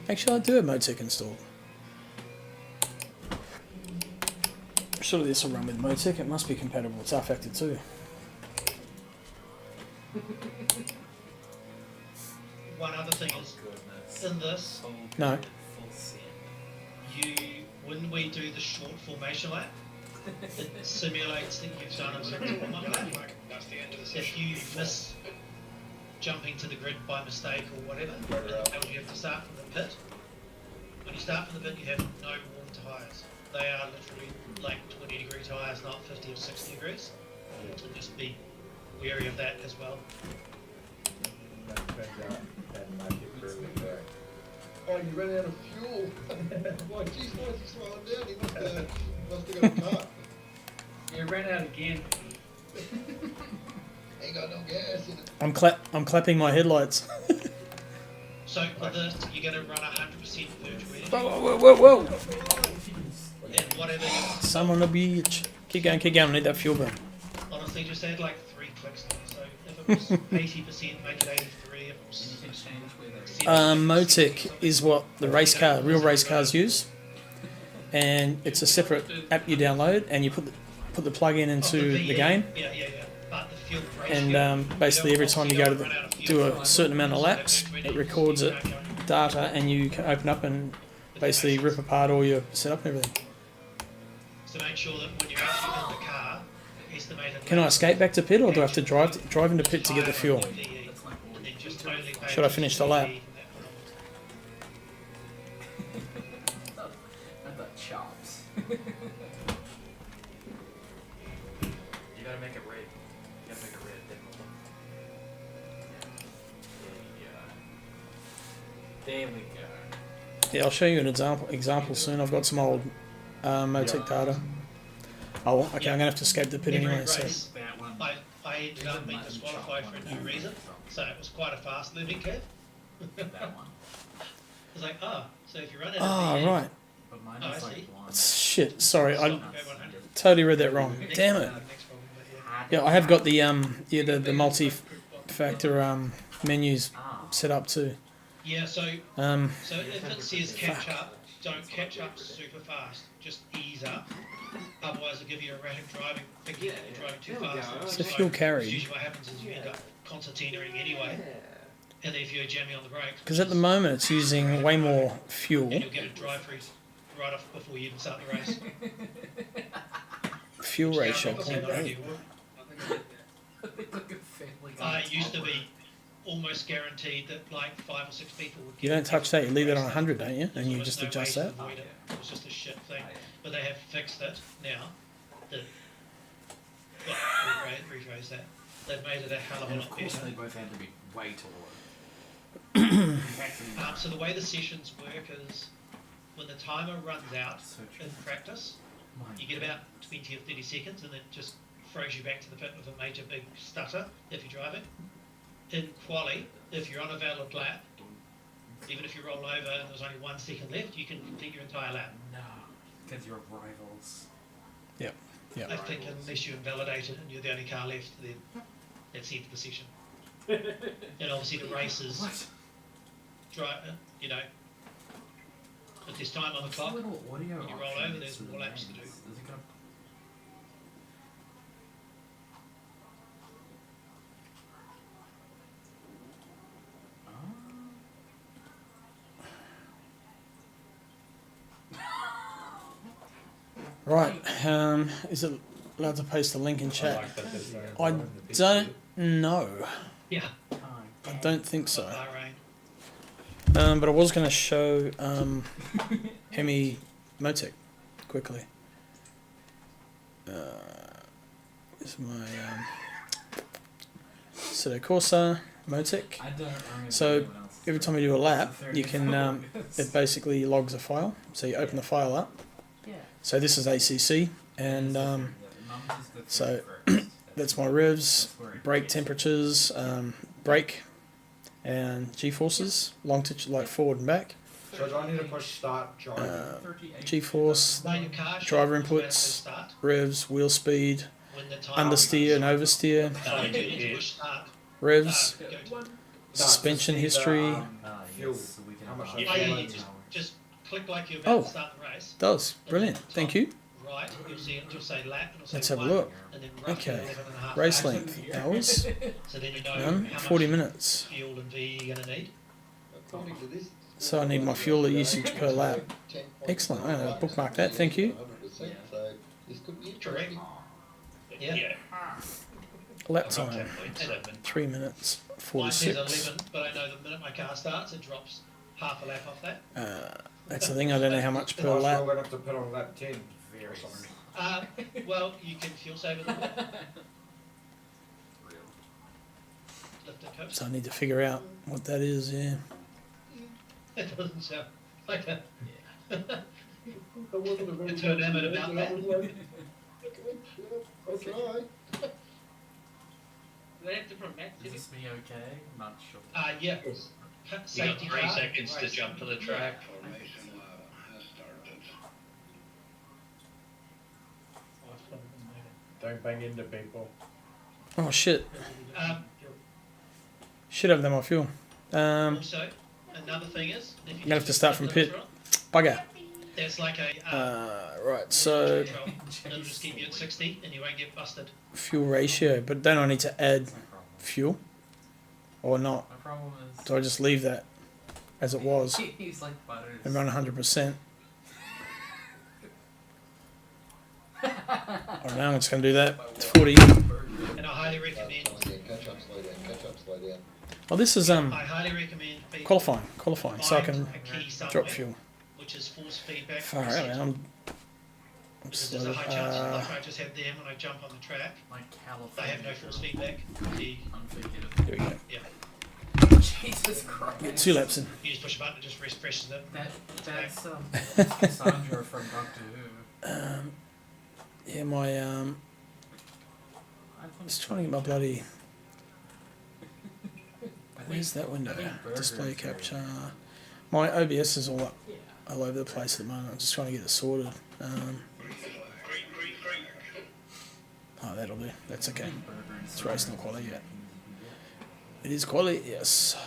Actually, I do have Motec installed. Surely this will run with Motec. It must be compatible. It's R-Factor 2. One other thing is, in this, No. Full send. when we do the short formation lap, it simulates that you've done a Sector 1 lap. That's the end of the If session. you miss jumping to the grid by mistake or whatever, it tells you have to start from the pit. When you start from the pit, you have no warm tyres. They are literally like 20-degree tyres, not 50 or 60 degrees. So just be wary of that as well. that turns out and make it really work. Oh, you ran out of fuel. I'm like, geez, why is he slowing down? He must have got a car. You ran out again. Ain't got no gas in it. I'm clapping my headlights. So for this, you're going to run 100% virtual energy. Whoa. And whatever, Someone a bitch. Keep going. I need that fuel burn. honestly, just add like 3 clicks to it. So if it was 80%, make it 83. If it was You can change where the Motec is what the real race cars use, and it's a separate app you download, and you put the plug in into the game, Yeah. But the fuel and basically every time you go to do a certain amount of laps, it records it data, and you can open up and basically rip apart all your setup and everything. So make sure that when you're actually in the car, estimated. Can I escape back to pit, or do I have to drive into pit to get the fuel? that's like And then just totally pay Should I finish the lap? You gotta make it red. You gotta make it red, definitely. There we go. Yeah, I'll show you an example soon. I've got some old Motec data. Oh, okay, I'm gonna have to escape the pit Every anyway. So race, I ended up being disqualified for a new reason, so it was quite a fast learning curve. That one. I was like, oh, so if you run it, right. But mine Oh, is I like see. blind. Shit. Sorry, I Go 100. totally read that wrong. Damn it. Next problem, but Yeah, I have got the the multi-factor menus Ah. set up too. yeah, so Um, so if it says catch up, don't catch up super fast. Just ease up. Otherwise, it'll give you a erratic driving, thinking that you're driving too fast. So fuel carry. Usually, what happens is you end up concertinaing anyway, and then if you're jamming on the brakes, because at the moment it's using way more fuel. and you'll get a drive freeze right off before you even start the race. Fuel ratio Which is not 0.8. ideal. Look at family guy. It used to be almost guaranteed that like 5 or 6 people would get You don't it. touch that. You leave it on 100, don't you? There's And you almost just no adjust way that. to avoid it. It was just a shit thing. But they have fixed it now. Rephrase that. They've made it a hell of a And of lot course better. they both had to be way taller. So the way the sessions work is when the timer runs out So true. in practice, Mine. you get about 20 or 30 seconds and then just throws you back to the pit with a major big stutter if you're driving. In quali, if you're on a valid lap, even if you roll over and there's only 1 second left, you can complete your entire lap. No, because you're rivals. Yeah. I think unless you invalidate it and you're the only car left, then that's the end of the session. And obviously the races, What? you know, if there's time on the clock, Little audio when you roll options over, there's for the more laps to names. do. Is it gonna... Right. Is it allowed to paste a link in I chat? like that there's no I bar in the picture. don't know. yeah, I don't think so. Bahrain. But I was going to show Hemi Motec quickly. This is my Seto Corsa Motec. I don't remember So, anyone else's Every time you story. do a lap, It's you can it basically logs a file. So you open the file up. Yeah. So this is ACC, and so that's my revs, brake temperatures, brake, and G-forces, long to like forward and back, So do I need to push start driving? G-force, No, your car should driver automatically inputs, start revs, wheel speed, when the timer understeer and oversteer, So you do need to push start. revs, Go to- suspension No, just history. need the, Fuel. fuel. So we can How much buy I Oh, yeah, pay. you just click like you're about Oh. to start the race. Does brilliant. Thank you. Right, you'll see it. You'll say lap, and it'll say Let's have a 1, look. and then roughly Okay. 11.5 Race laps. length hours. So then you know Done. how 40 much minutes. fuel and V you're gonna need. According to this. So I need my fuel usage per lap. 10.5 Excellent. I'm going to bookmark that. Thank you. 100%, so this could be Correct. interesting. Yeah. Lap I've got time 10.7. 3 minutes Mine says 46. 11, but I know the minute my car starts, it drops half a lap off that. That's the thing. I don't know how much So per I'm lap. still gonna have to put on lap 10 or Very something. Well, you can fuel save a little bit. Lift it coast. So I need to figure out what that is. Yeah. It doesn't sound like a. There wasn't a very It's heard much Emmett in about it, that. I was like, okay, yeah, I'll try. Do they have different maps? Is this me okay? Not sure. Yeah. Yes. You got Safety 3 car. seconds to jump to the track. Don't bang into people. Oh shit! Um, Shit over there, my fuel. also, another thing is, if you gonna have to start from pit. control, Bugger. there's like a Right. So control. It'll just keep you at 60 and you won't get busted. fuel ratio, but don't I need to add My problem. fuel, or not? My problem is. Do I just leave that as it was He's like butters. and run 100%? Alright, now I'm just going to do that. It's 40. And I highly recommend. Catch up, slow down, catch up, slow down. Oh, this is I highly recommend people qualifying, so I find can a key somewhere, drop fuel. which is force feedback. Far out, man. Because there's a high chance, like I just had them when I jump on the track, Like they California. have no force feedback. The, Unforgettable. Here we go. yeah, Jesus Christ. Get 2 laps in. you just push a button, it just refreshes it. That's Cassandra from Doctor Who. Yeah, my just trying to get my bloody. Where's that window? Display capture. My OBS is all up, all over the place at the moment. I'm just trying to get it sorted. Oh, that'll do. That's okay. It's race not quality yet. It is quality, yes.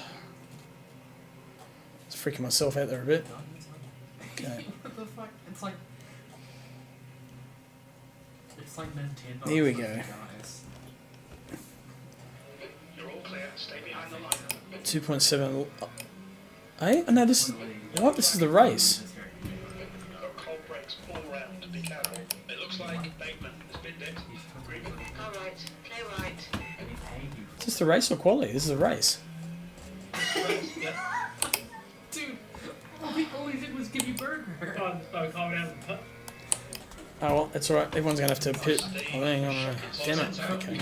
Just freaking myself out there a bit. Okay. What the fuck? It's like Nintendo. Here we go. Guys. You're all clear. Stay behind the line. 2.7. Hey? Oh, no, this is. What? This is the race. You've got cold brakes all round. Be careful. It looks like Bateman has been dead. Green. All right, play right. Is this the race or quality? This is a race. Dude, all he did was give you burger. Oh well, that's alright. Everyone's gonna have to pit. Oh, hang on. Damn it. Okay.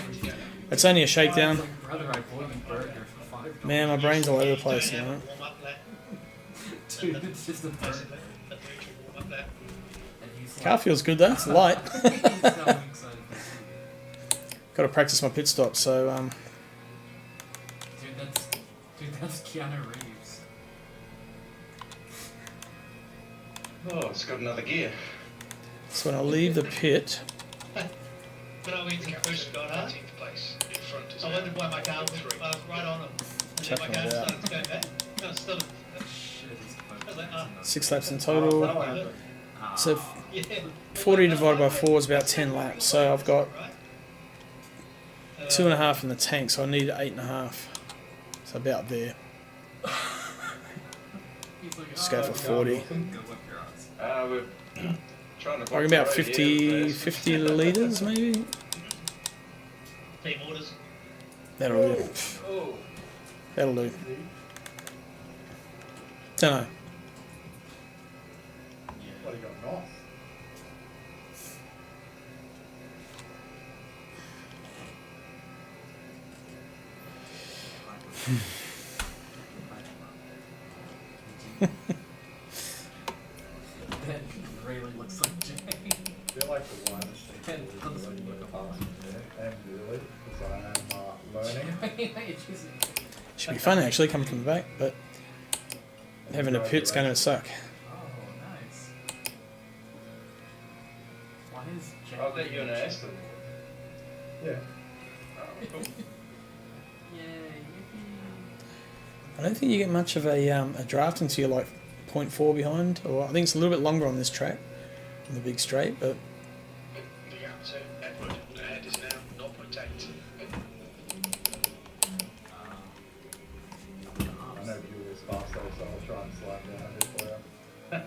It's only a shakedown. Brother, I bought you burger for $5. Man, my brain's all over the place now. Warm up lap, Dude, it's just a burger. basically. A virtual warm up lap. And he's Car feels good though. It's light. he's so excited. Got to practice my pit stop. So Dude, that's Keanu Reeves. Oh, it's got another gear. so when I leave the pit, When I went to push, got up, 18th place. In front is I wondered why my car was right on them. And then my Chucking car it out. started to go back. No, it's still. Shit, he's I was like, oh, 6 laps in total. Ah, So yeah. 40 divided by 4 is about 10 laps. So I've got Right? 2.5 in the tank. So I need 8.5. So about there. he's like, Just go for 40. Go whip your ass. We're trying to. Like about 50 litres maybe. Team orders. That'll do. Oh. That'll do. Don't know. Bloody got nice. That really looks like Jay. I feel like the one thing That does really look good. awesome. And really, because I am learning. Should be fun actually coming from the back, but having a pit's going to suck. Oh, nice. Why is Jay? I'll bet you an Aston. Yeah. Yeah, I don't think you get much of a draft until you're like 0.4 behind, or I think it's a little bit longer on this track, on the big straight, but The gap to Edward ahead is now 0.8. I know Julia's fast though, so I'll try and slide down a bit for you.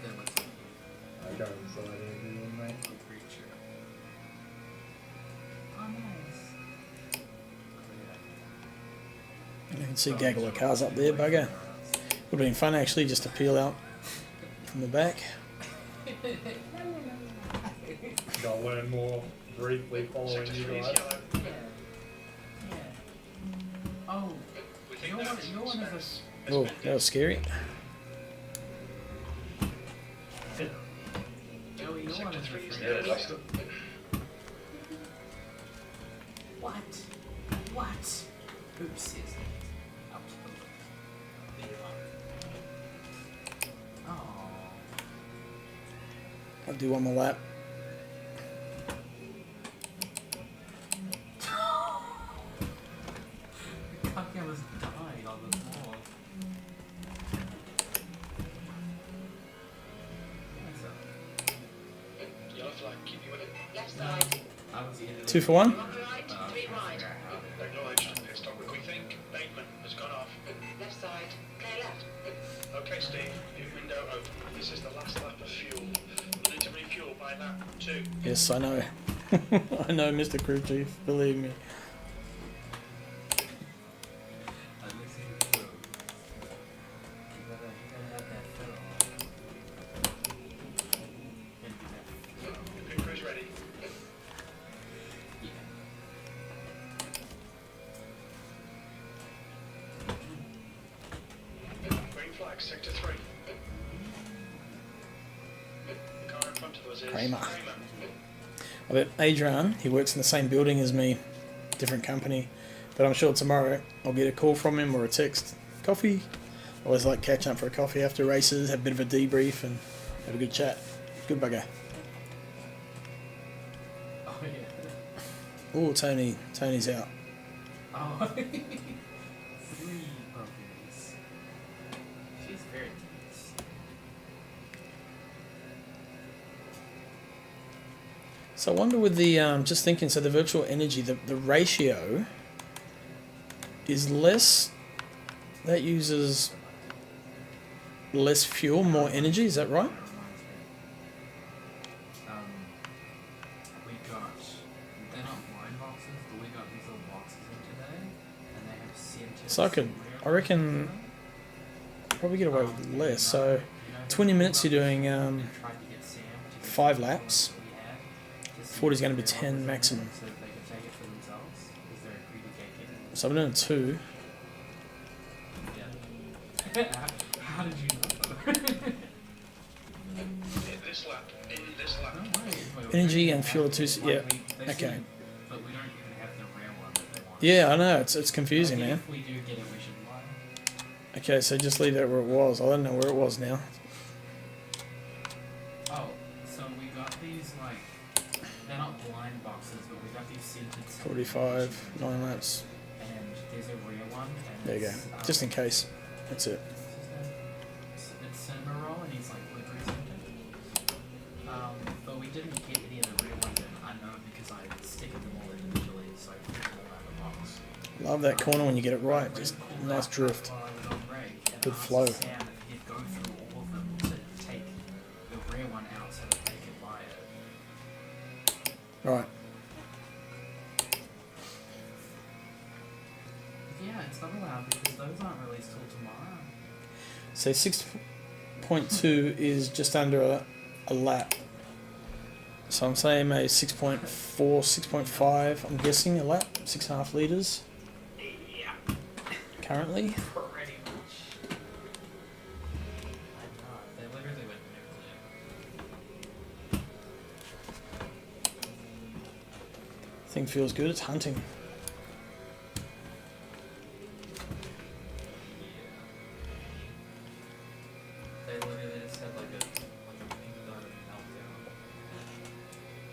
I go inside everyone, mate. you can see a gaggle of cars up there, bugger. Would have been fun actually just to peel out from the back. Gotta learn more briefly following you guys. Oh, We think your one, that's your one is Oh, that was scary. Joey, your one Sector is 3 is a there. Last up. What? What? Oops, is it? Oh. I'll do one more lap. Kaka was died on the floor. Yellow flag, keep you in it. Left side. I was the 2 for 1. One right, 3 right. Acknowledged. Pit stop. We think Bateman has gone off. Left side, play left. Okay, Steve, new window open. This is the last lap of fuel. We need to refuel by lap 2. Yes, I know. I know, Mr. Crew Chief. Believe me. back, sector 3. The car in front of us is Kramer. I bet Adrian, he works in the same building as me, different company, but I'm sure tomorrow I'll get a call from him or a text. Coffee. Always like catching up for a coffee after races, have a bit of a debrief and have a good chat. Good bugger. Oh yeah. Oh, Tony's out. Oh. 3 puppies. She's very nice. So I wonder with the, just thinking, so the virtual energy, the ratio is less, that uses less fuel, more energy, is that right? We got, they're not blind boxes, but we got these little boxes in today, and they have scientists. So I reckon, probably get away with less. So 20 minutes you're doing 5 laps. 40 is going to be 10 maximum. So they could take it for themselves. Is there a greedy cake in it? So I'm doing 2. Yeah. How did you know? in this lap. Energy and fuel are 2. Yeah. They Okay. seem- but we don't even have the rare one that they want. Yeah, I know. It's confusing, I think man. if we do get it, we should buy. Okay, so just leave that where it was. I don't know where it was now. Oh, so we got these like, they're not blind boxes, but we got these scented 45, 9 laps. and there's a rare one. And There you go. it's, Just in case. That's it. It's cinema roll and he's like liquor scented. But we didn't get any of the real ones, and I know because I stick them all individually, so I put them all out of the box. Love that corner when you get it right. Just nice drift. While I was on break, and Good I asked flow. Sam if he'd go through all of them to take the rare one out so that they could buy it. Right. Yeah, it's not allowed because those aren't released till tomorrow. So 6.2 is just under a lap. So I'm saying a 6.4, 6.5, I'm guessing a lap, 6.5 litres Yeah, currently. pretty much. I know, they literally went nuclear. Thing feels good, it's hunting. They literally just had like a pink dot of meltdown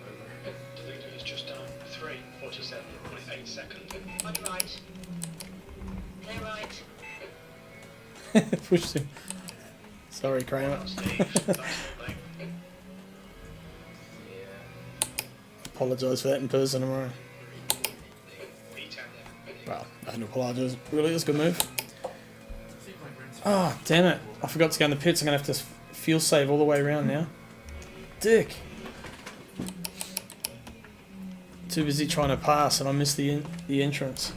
over it. The leader is just done 3:47.8 seconds. On your right. Clear right. Pushed him. Sorry, Kramer. Steve, that's the thing. Apologise for that in person tomorrow. E10. Well, I had to apologise. Really, it's a good move. Oh, damn it. I forgot to go in the pits. I'm going to have to fuel save all the way around now. Dick. Too busy trying to pass and I missed the entrance.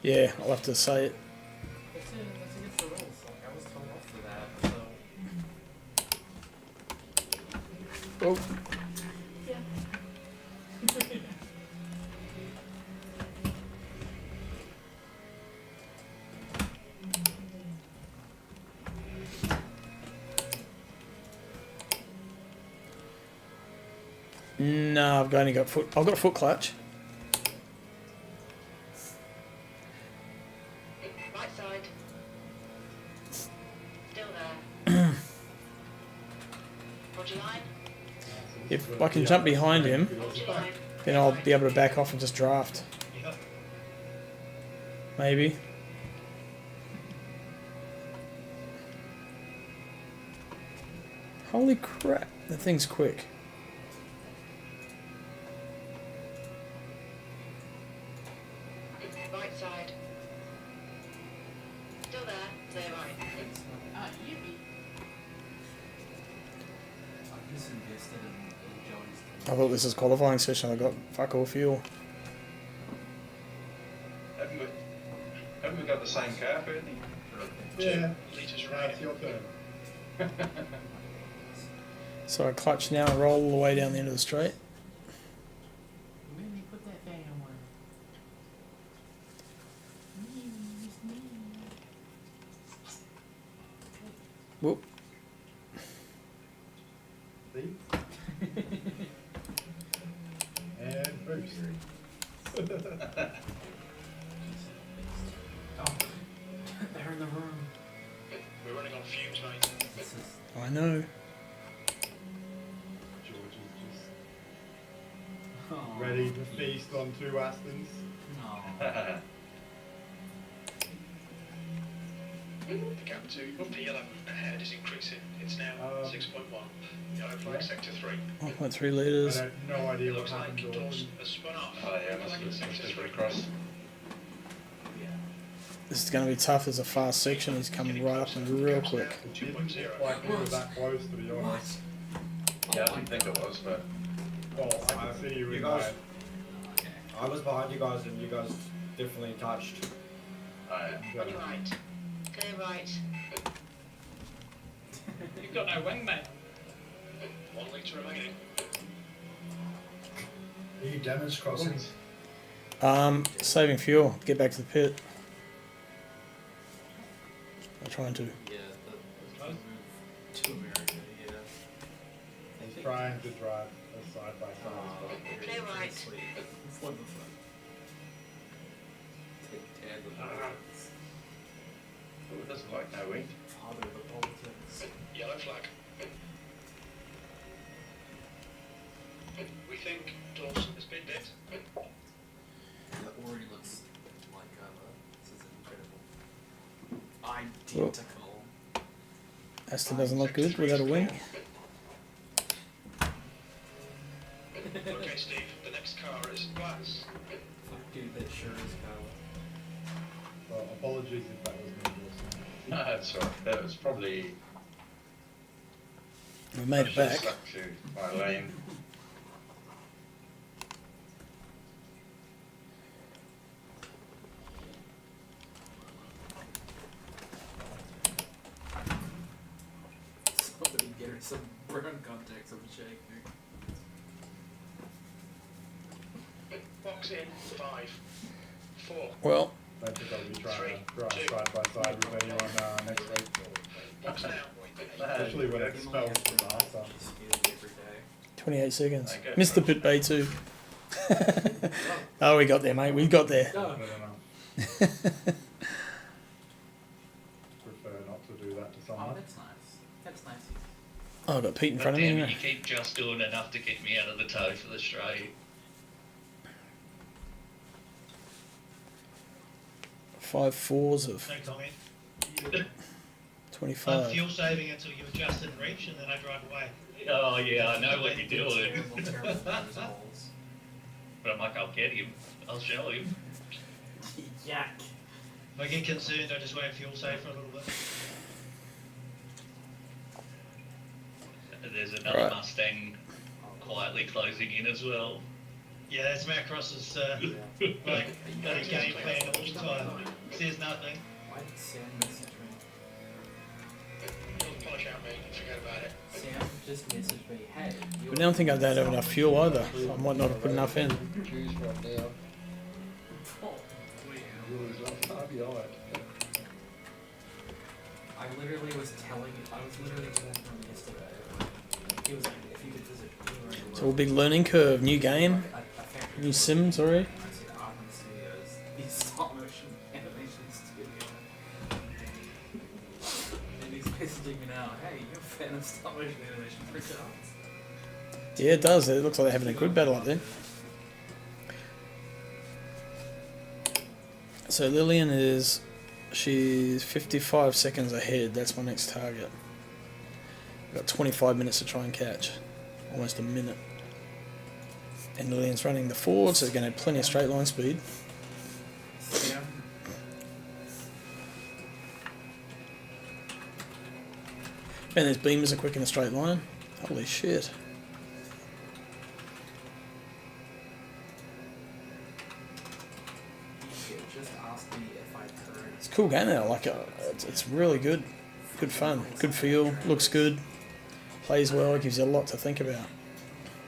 Yeah, I'll have to say it. That's against the rules. Like, I was told off for that, so. Oh. No, I've only got foot. I've got a foot clutch. Right side. Still there. Roger line. If I can jump behind him, Roger line. then I'll be able to back off and just draft. Yeah. Maybe. Holy crap, that thing's quick. Right side. Still there. Clear right. Ah, yippee. I just invested in Joey's team. I thought this was qualifying session. I got fuck all fuel. Haven't we got the same car, Bernie? Yeah. Litres Right, right. it's your turn. So I clutch now and roll all the way down the end of the straight. Really put that down. Whoop. See? And boost. Oh, they're in the room. We're running on fumes, mate. This is I know. George is just oh, ready to feast on 2 Astons. No. The gap to the yellow ahead is increasing. It's now 6.1. Yellow flag sector 3. 1.3 I litres. have no It idea what looks like happened. Dawson has spun off. Oh yeah, Flag in must sector have 3. cross. Yeah. This is going to be tough. There's a fast section. He's coming right up and real quick. It didn't look like we were that close, to be honest. Yeah, I didn't think it was, but Well, I can see you you in guys, Okay. I was behind you guys, and you guys definitely touched. On your right. Clear right. You've got no wing, mate. 1 litre remaining. Are you damage crossing? Saving fuel. Get back to the pit. I'm trying to. Yeah, the move to America, yeah. He's trying to drive a side by side as well. Clear right. Flip the foot. Take tab of politics. Oh, it doesn't like no wind. Father of the politics. Yellow flag. We think Dawson has been bit. That already looks like this is incredible. Identical. Aston doesn't look good without a wing. Okay, Steve, the next car is glass. Fuck dude, that sure is Kyle. Well, apologies if that was me, Dawson. No, that's alright. That was probably. We made I it should've back. stuck to my lane. Somebody get her some brown contacts on the shake. Box in 5, 4. Well, I don't think I'll be trying to drive side by side with anyone next week. Box now. Especially when it smells disaster. 28 seconds. Okay. Missed the pit bay too. Oh, we got there, mate. We got there. I don't know. Prefer not to do that to Oh, someone. that's nice. That's nice. Oh, I've got Pete in God front of me. damn it, Anyway. you keep just doing enough to get me out of the toe for the straight. 5 fours of No comment. 25. I'm fuel saving until you adjust and reach, and then I drive away. Oh yeah, I know what you're doing. Terrible, terrible results. But I'm like, I'll get him. I'll show him. Yuck. If I get concerned, I just won't fuel save for a little bit. There's another Right. Mustang quietly closing in as well. Yeah, that's Macross's like bloody game plan all the time. Says nothing. Why did Sam message me? Don't polish out, mate. Forget about it. Sam just messaged me, hey, But I don't think I don't have enough fuel either. So I might not have put enough in. Choose right now. Oh, Yours up. I'll be alright. I literally was telling him yesterday. He was like, if you could visit anywhere in the It's all a big learning curve. New game, new sims already. I said Arkham Studios, the stop motion animation studio. And he's messaging me now, hey, you're a fan of stop motion animation for chance? Yeah, it does. It looks like they're having a good battle up there. So Lillian she's 55 seconds ahead. That's my next target. I've got 25 minutes to try and catch. Almost a minute. And Lillian's running the forward, so they're going to have plenty of straight line speed. Sam, And these beamers are quick in a straight line. Holy shit. you just asked me if I'd heard. It's a cool game now. Like, it's really good. Good fun. Good feel. Looks good. Plays well. Gives you a lot to think about.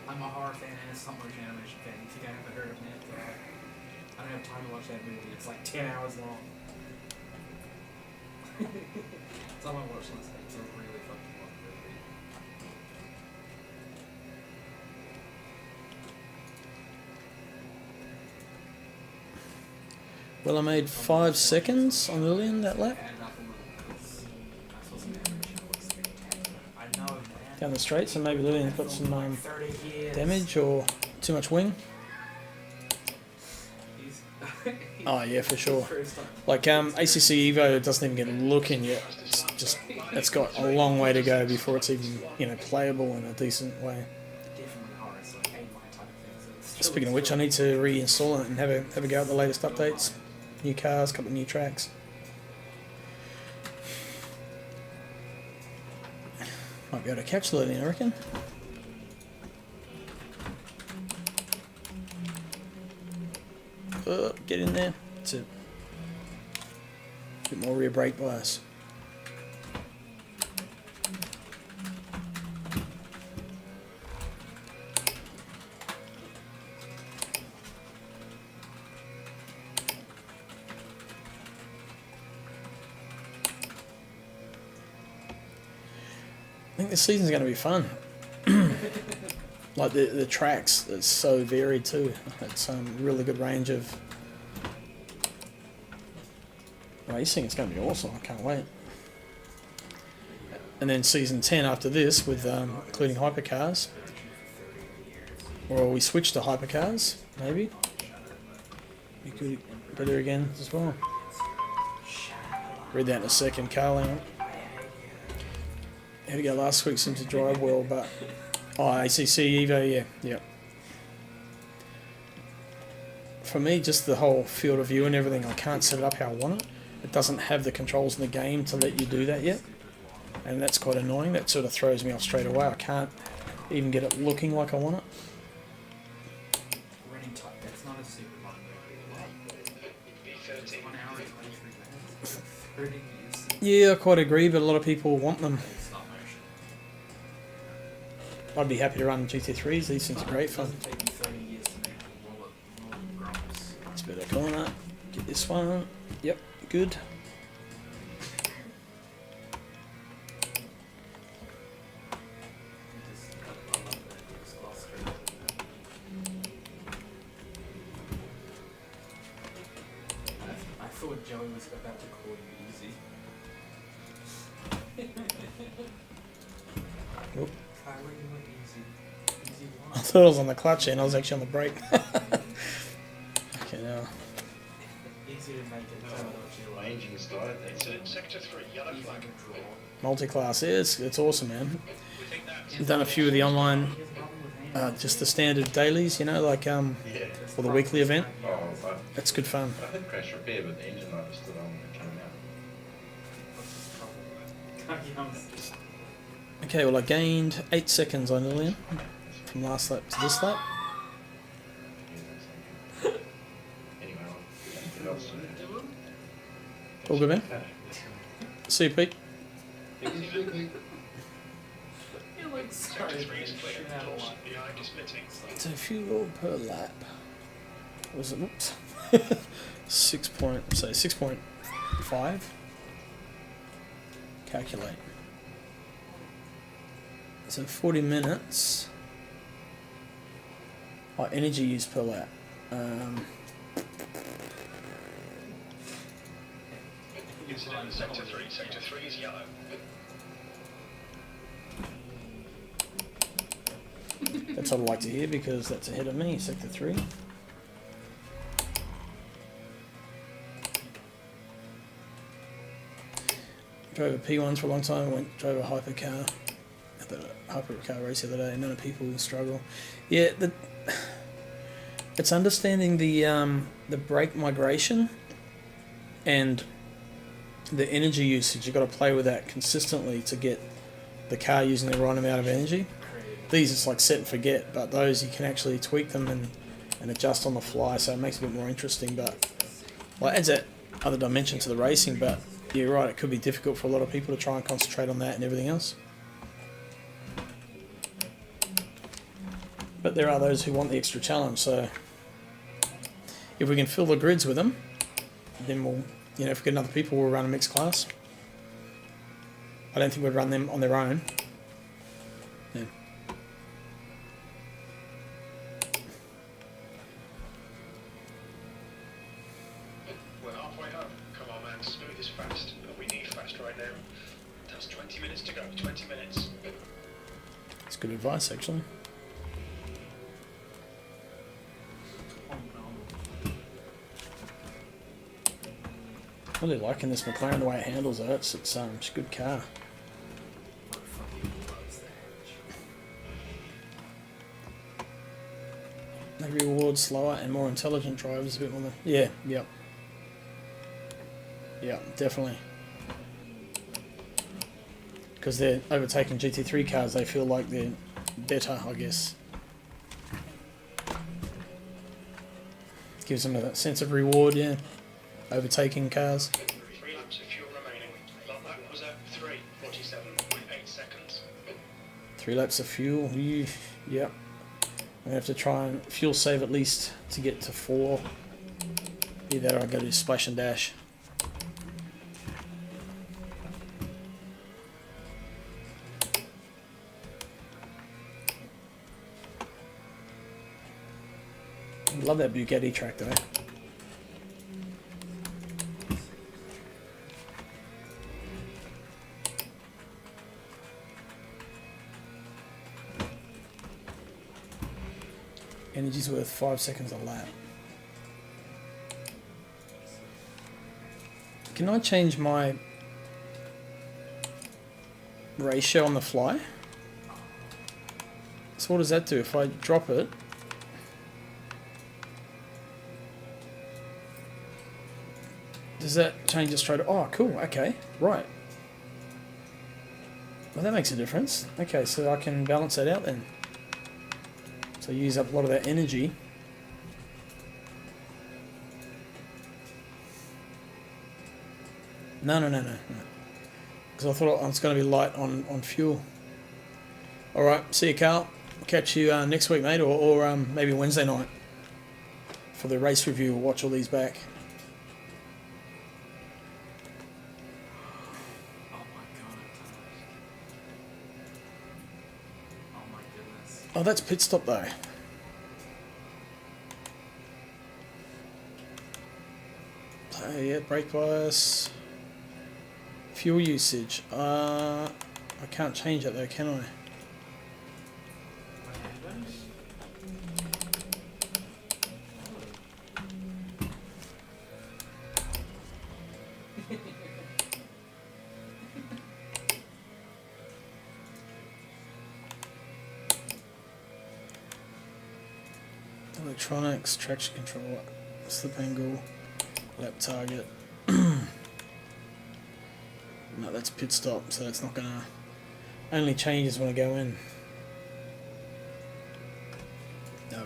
I'm a horror fan and a stop motion animation fan. You think I haven't heard of it? I don't have time to watch that movie. It's like 10 hours long. It's on my watch list. It's a really Well, I made 5 seconds on Lillian that lap. Down the straight, so maybe Lillian's got some damage or too much wing. Oh yeah, for sure. Like ACC Evo doesn't even get looking yet. It's got a long way to go before it's even playable in a decent way. Speaking of which, I need to reinstall it and have a go at the latest updates. New cars, couple of new tracks. Might be able to catch Lillian, I reckon. Get in there. That's it. Bit more rear brake bias. I think this season's going to be fun. Like the tracks, it's so varied too. It's really good range of racing. It's going to be awesome. I can't wait. And then season 10 after this with including hypercars. Or we switch to hypercars, maybe. Be good, better again as well. Read that in a second, Carling. Had to go last week, seemed to drive well, but ACC Evo, yeah. For me, just the whole field of view and everything, I can't set it up how I want it. It doesn't have the controls in the game to let you do that yet, and that's quite annoying. That sort of throws me off straight away. I can't even get it looking like I want it. That's not a super long movie. 1 hour and 23 minutes. 30 years. Yeah, I quite agree, but a lot of people want them. I'd be happy to run GT3s. These things are great fun. It's a bit of corner. Get this one. Yep, good. I thought Joey was about to call you easy. Nope. Kyrie, you went easy. Easy I one. thought I was on the clutch and I was actually on the brake. Okay, now. Easy to make it. My engine's died. It's in sector 3, yellow flag. Multi-class, yeah, it's awesome, man. We think that's We've done a few of the online, just the standard dailies, like Yeah. or the weekly event. Oh, but It's good fun. I had crash repair, but the engine light was still on when it came out. Okay, well I gained 8 seconds on Lillian from last lap to this lap. Anyway, anything else? All good, man. See you, Pete. You're like, sorry, sector 3 is man, clear. shit out of Dawson line. behind is splitting. So fuel per lap was it? Oops. 6.5. Calculate. So 40 minutes. Energy use per lap. It's in sector 3. Sector 3 is yellow. That's what I like to hear because that's ahead of me, sector 3. Drove a P1s for a long time, drove a hypercar. Had a hypercar race the other day, none of people struggle. Yeah, it's understanding the brake migration and the energy usage. You've got to play with that consistently to get the car using the right amount of energy. These it's like set and forget, but those you can actually tweak them and adjust on the fly, so it makes it a bit more interesting. But adds that other dimension to the racing. But you're right, it could be difficult for a lot of people to try and concentrate on that and everything else. But there are those who want the extra challenge. So if we can fill the grids with them, then we'll, if we get enough people, we'll run a mixed class. I don't think we'd run them on their own. Yeah. 20 minutes. It's good advice, actually. Really liking this McLaren, the way it handles it. It's a good car. They reward slower and more intelligent drivers a bit more than... Yeah, yep. Yeah, definitely. Because they're overtaking GT3 cars, they feel like they're better, I guess. Gives them a sense of reward, yeah. Overtaking cars. 3 laps of fuel remaining. That was at 3:47.8 seconds. 3 laps of fuel. Yep. I'm gonna have to try and fuel save at least to get to 4. Either that or I go to splash and dash. Love that Bugatti track though. Energy's worth 5 seconds a lap. Can I change my ratio on the fly? So what does that do if I drop it? Does that change it straight? Oh, cool. Okay, right. Well, that makes a difference. Okay, so I can balance that out then. So use up a lot of that energy. No. Because I thought I was going to be light on fuel. All right, see you, Carl. Catch you next week, mate, or maybe Wednesday night for the race review. We'll watch all these back. Oh, that's pit stop though. So yeah, brake bias, fuel usage. I can't change that though, can I? Electronics, traction control, slip angle, lap target. No, that's pit stop, so it's not gonna only changes when I go in. No.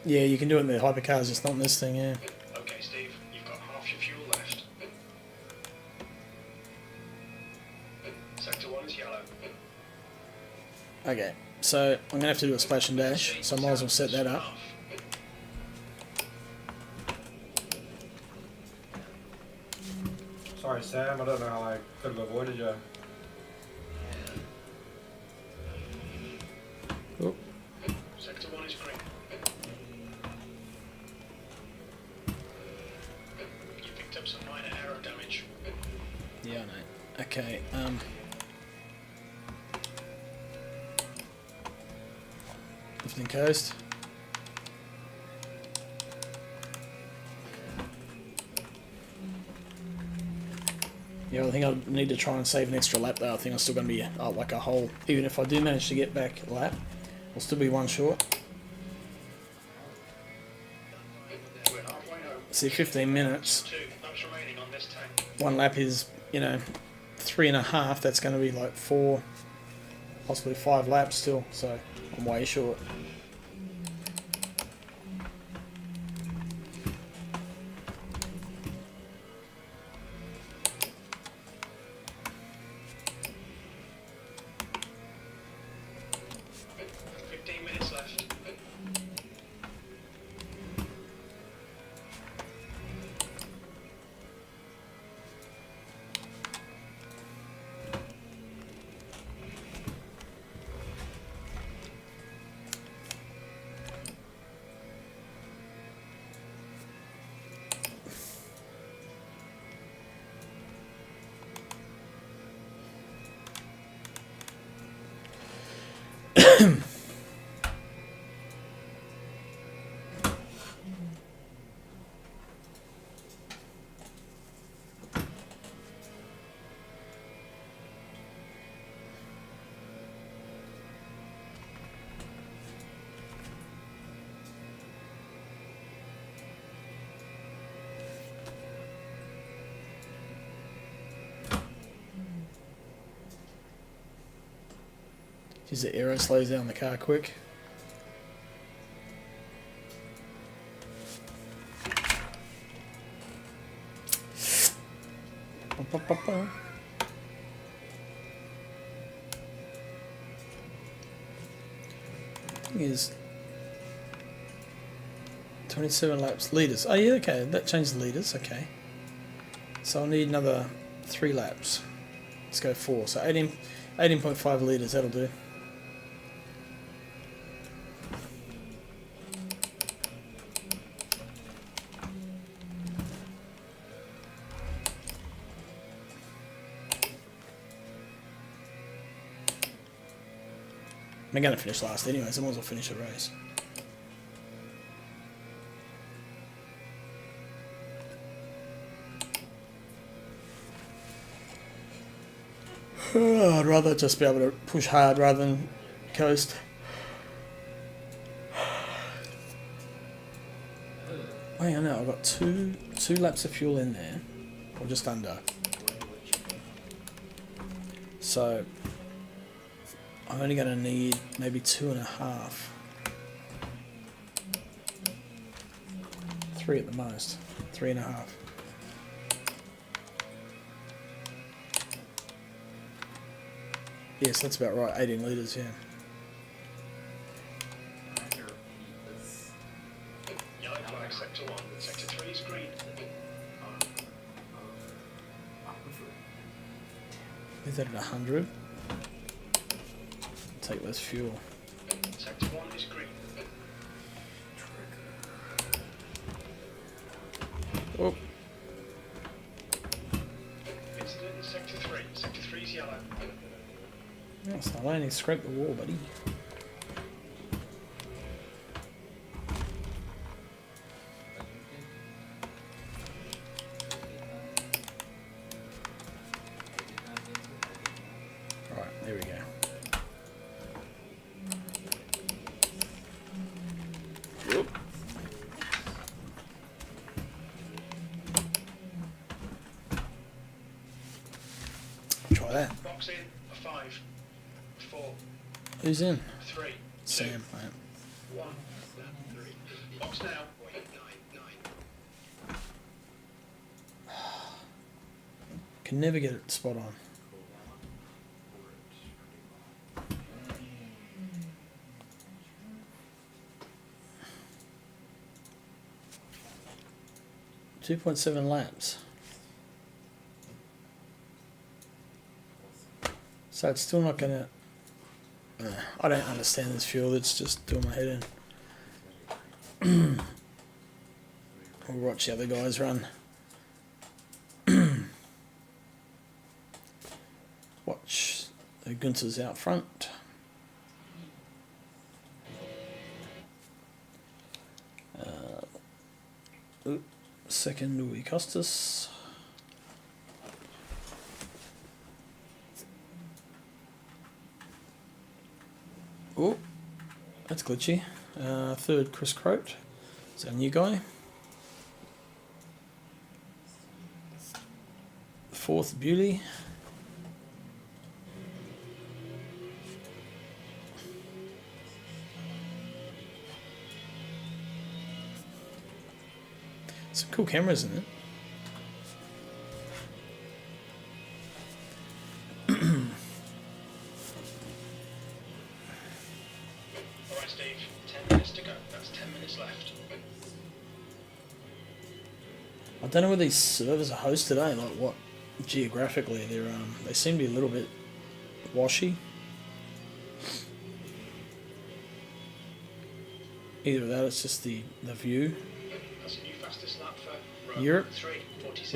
Yeah, you can do it in the hypercars, just not in this thing, yeah. Okay, Steve, you've got half your fuel left. Sector 1 is yellow. Okay, so I'm going to have to do a splash and dash, so I might as well set that up. Sorry, Sam, I don't know how I could have avoided you. Oh. Sector 1 is green. You picked up some minor aero damage. Yeah, I know. Okay, lifting coast. Yeah, I think I need to try and save an extra lap though. I think I'm still going to be like a whole, even if I do manage to get back a lap, I'll still be one short. We're halfway home. See, 15 minutes. 2 laps remaining on this tank. One lap is, 3.5. That's going to be like 4, possibly 5 laps still. So I'm way short. Geez, the aero slows down the car quick. Thing is 27 laps. Leaders. Oh yeah, okay, that changed the leaders, okay. So I'll need another 3 laps. Let's go 4. So 18.5 litres, that'll do. I'm going to finish last anyway, so I might as well finish the race. I'd rather just be able to push hard rather than coast. Hang on now, I've got two laps of fuel in there, or just under. So I'm only going to need maybe 2.5. 3 at the most. 3.5. Yes, that's about right. 18 litres, yeah. Yellow flag, sector 1. Sector 3 is green. Is that at 100? Take less fuel. Sector 1 is green. Oh, Incident in sector 3. Sector 3 is yellow. that's not only scrape the wall, buddy. Right, there we go. Try that. Box in. A 5. 4. Who's in? 3. Sam. Right. 1. Box now. Can never get it spot on. .7 laps. So it's still not gonna. I don't understand this fuel. It's just doing my head in. We'll watch the other guys run. Watch the Gunther's out front. Second, Louis Costas. Oh, that's glitchy. Third, Chris Croat. Is our new guy. Fourth, Bewley. Some cool cameras in it. Alright, Steve. 10 minutes to go. That's 10 minutes left. I don't know where these servers are hosted, eh? Like what geographically they seem to be a little bit washy. Either that, it's just the view. That's a new fastest lap for row Europe. 3. 46.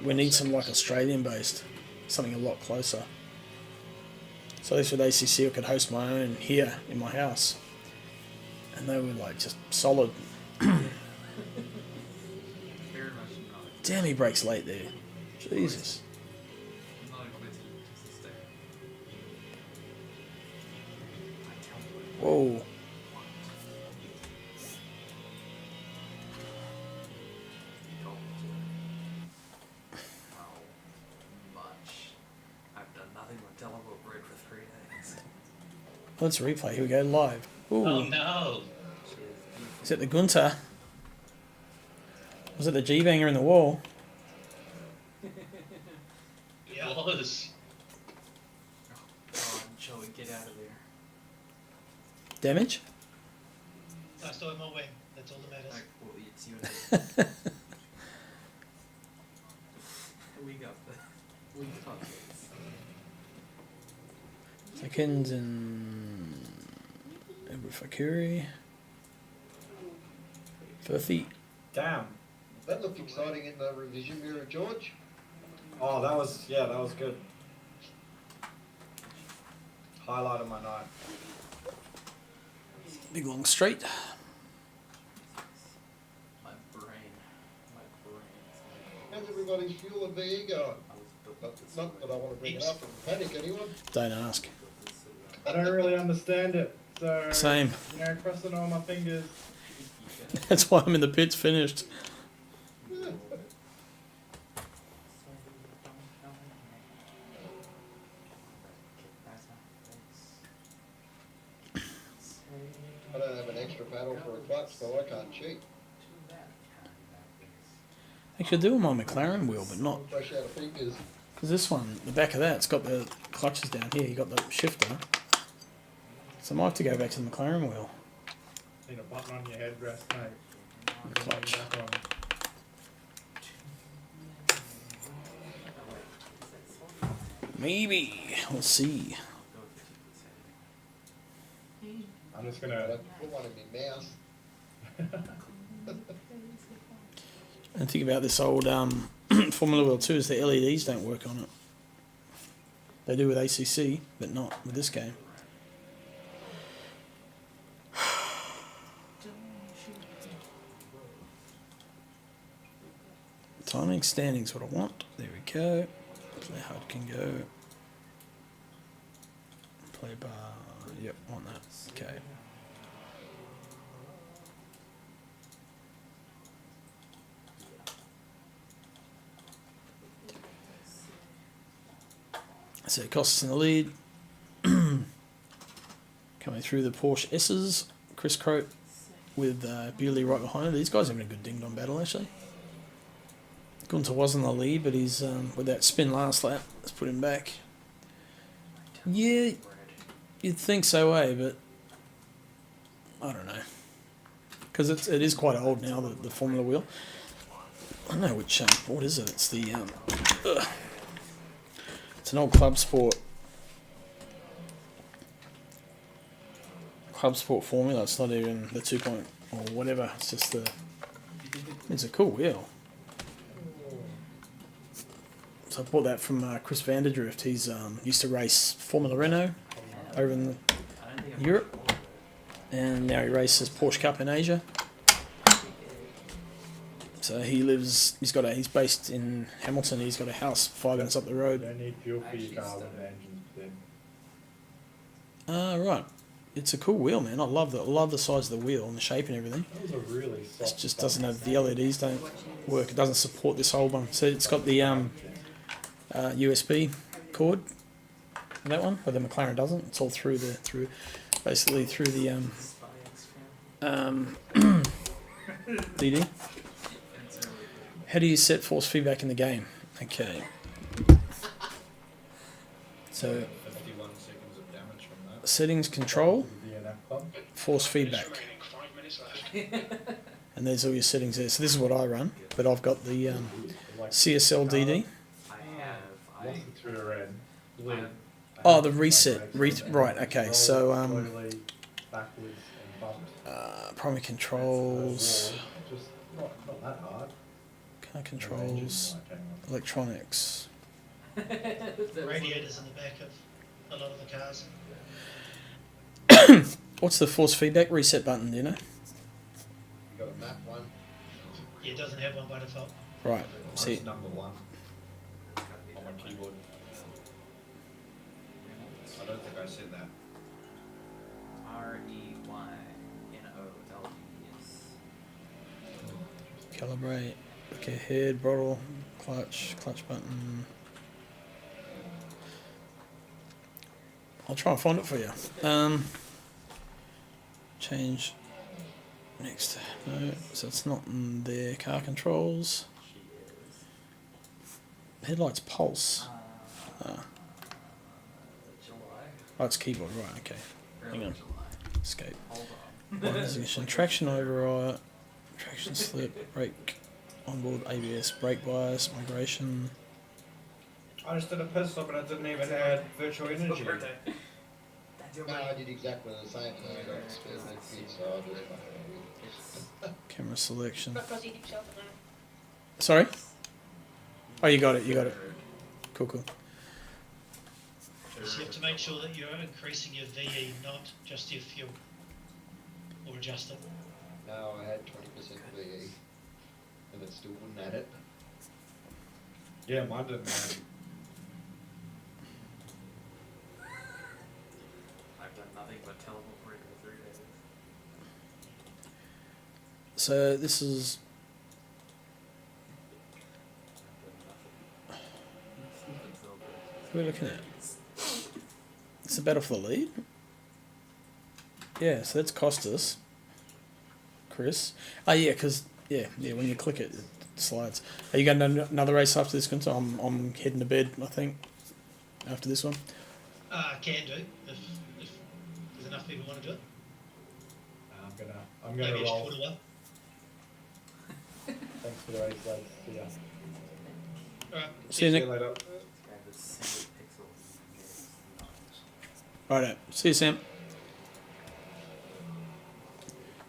We need some like Australian based, something a lot closer. So at least with ACC I could host my own here in my house, and they were like just solid. Very much not. Damn, he breaks late there. Jesus. Not a coincidence, just a step. Whoa. Much. I've done nothing but tell him bread for 3 days. Let's replay. Here we go, live. Ooh. Oh no! Is it the Gunter? Was it the G-banger in the wall? Yeah. It was. Oh, Joey, get out of there. Damage? I still have more wing. That's all that matters. Like, well, it's you and me. we got this. Seconds and Fakuri. Furphy. Damn. That looked exciting in the revision mirror, George. Oh, that was good. Highlight of my night. Big long straight. My brain. How's everybody's fuel and VE going? Not that I want to bring it up and panic anyone. Don't ask. I don't really understand it. So, Same. you know, crossing all my fingers. That's why I'm in the pits finished. I don't have an extra paddle for a clutch, so I can't cheat. Actually, I do on my McLaren wheel, but not Fresh out of fingers. because this one, the back of that, it's got the clutches down here. You got the shifter, so I might have to go back to the McLaren wheel. Need a button on your headrest, mate. The clutch. Back on. Maybe we'll see. I'm just I gonna. don't put one in my mouse. And think about this old Formula Wheel too is the LEDs don't work on it. They do with ACC, but not with this game. Timing standings what I want. There we go. Play hard can go. Play bar. Yep, want that. Okay. So Costas in the lead. Coming through the Porsche S's. Chris Croat with Bewley right behind him. These guys are having a good ding-dong battle actually. Gunter was in the lead, but he's with that spin last lap. Let's put him back. Yeah, you'd think so, but I don't know. Because it is quite old now, the Formula Wheel. I don't know which, what is it? It's the, it's an old Club Sport Formula. It's not even the 2 point or whatever. It's just it's a cool wheel. So I bought that from Chris Vanderdrift. He's used to race Formula Renault over in Europe, and now he races Porsche Cup in Asia. So he's based in Hamilton. He's got a house 5 minutes up the You road. don't need fuel for your car when the engine's dead. Right. It's a cool wheel, man. I love the size of the wheel and the shape and everything. That was a really soft. It just doesn't have the LEDs. Don't work. It doesn't support this whole one. So it's got the USB cord. That one, but the McLaren doesn't. It's all through the DD. How do you set force feedback in the game? Okay. So 51 seconds of damage from that. settings control, The DNF club. force feedback, Remaining 5 minutes left. and there's all your settings there. So this is what I run, but I've got the Like, CSL DD. lost it through the red. Blue. Oh, the reset. Right. Okay. So Slowly backwards and bumped. primary controls, Just not that hard. car controls, electronics. Radiators in the back of a lot of the cars. What's the force feedback reset button? Do you know? You got a map one. Yeah, it doesn't have one by default. Right. See. That's number 1 on my keyboard. I don't think I said that. REYNOLDS. Calibrate. Okay. Head, throttle, clutch button. I'll try and find it for you. Change next. No, so it's not in there. Car controls. Headlights pulse. July. Oh, it's keyboard, right, okay. Early Hang on. July. Escape. Hold on. Position. Traction override. Traction slip. Brake. Onboard ABS. Brake bias. Migration. I just did a pit stop and it didn't even add virtual energy. No, I did exactly the same thing. I got spare midfield, so I just fucking Camera selection. Got Crossy himself now. Sorry? Oh, you got it, you got it. Cool, cool. So you have to make sure that you're increasing your VE, not just your fuel, or adjust it. No, I had 20% VE, and it still wouldn't add it. Yeah, mine didn't add. I've done nothing but teleport for 3 days. So this is who are we looking at? It's the battle for the lead. Yeah, so that's Costas, Chris. Oh yeah, because when you click it, it slides. Are you going to another race after this, Gunther? I'm heading to bed, I think, after this one. Can do, if there's enough people want to do it. I'm Maybe gonna it's roll. quarter well. Thanks for the race, lads. See ya. Alright, See you, Nick. later. Righto. See you, Sam.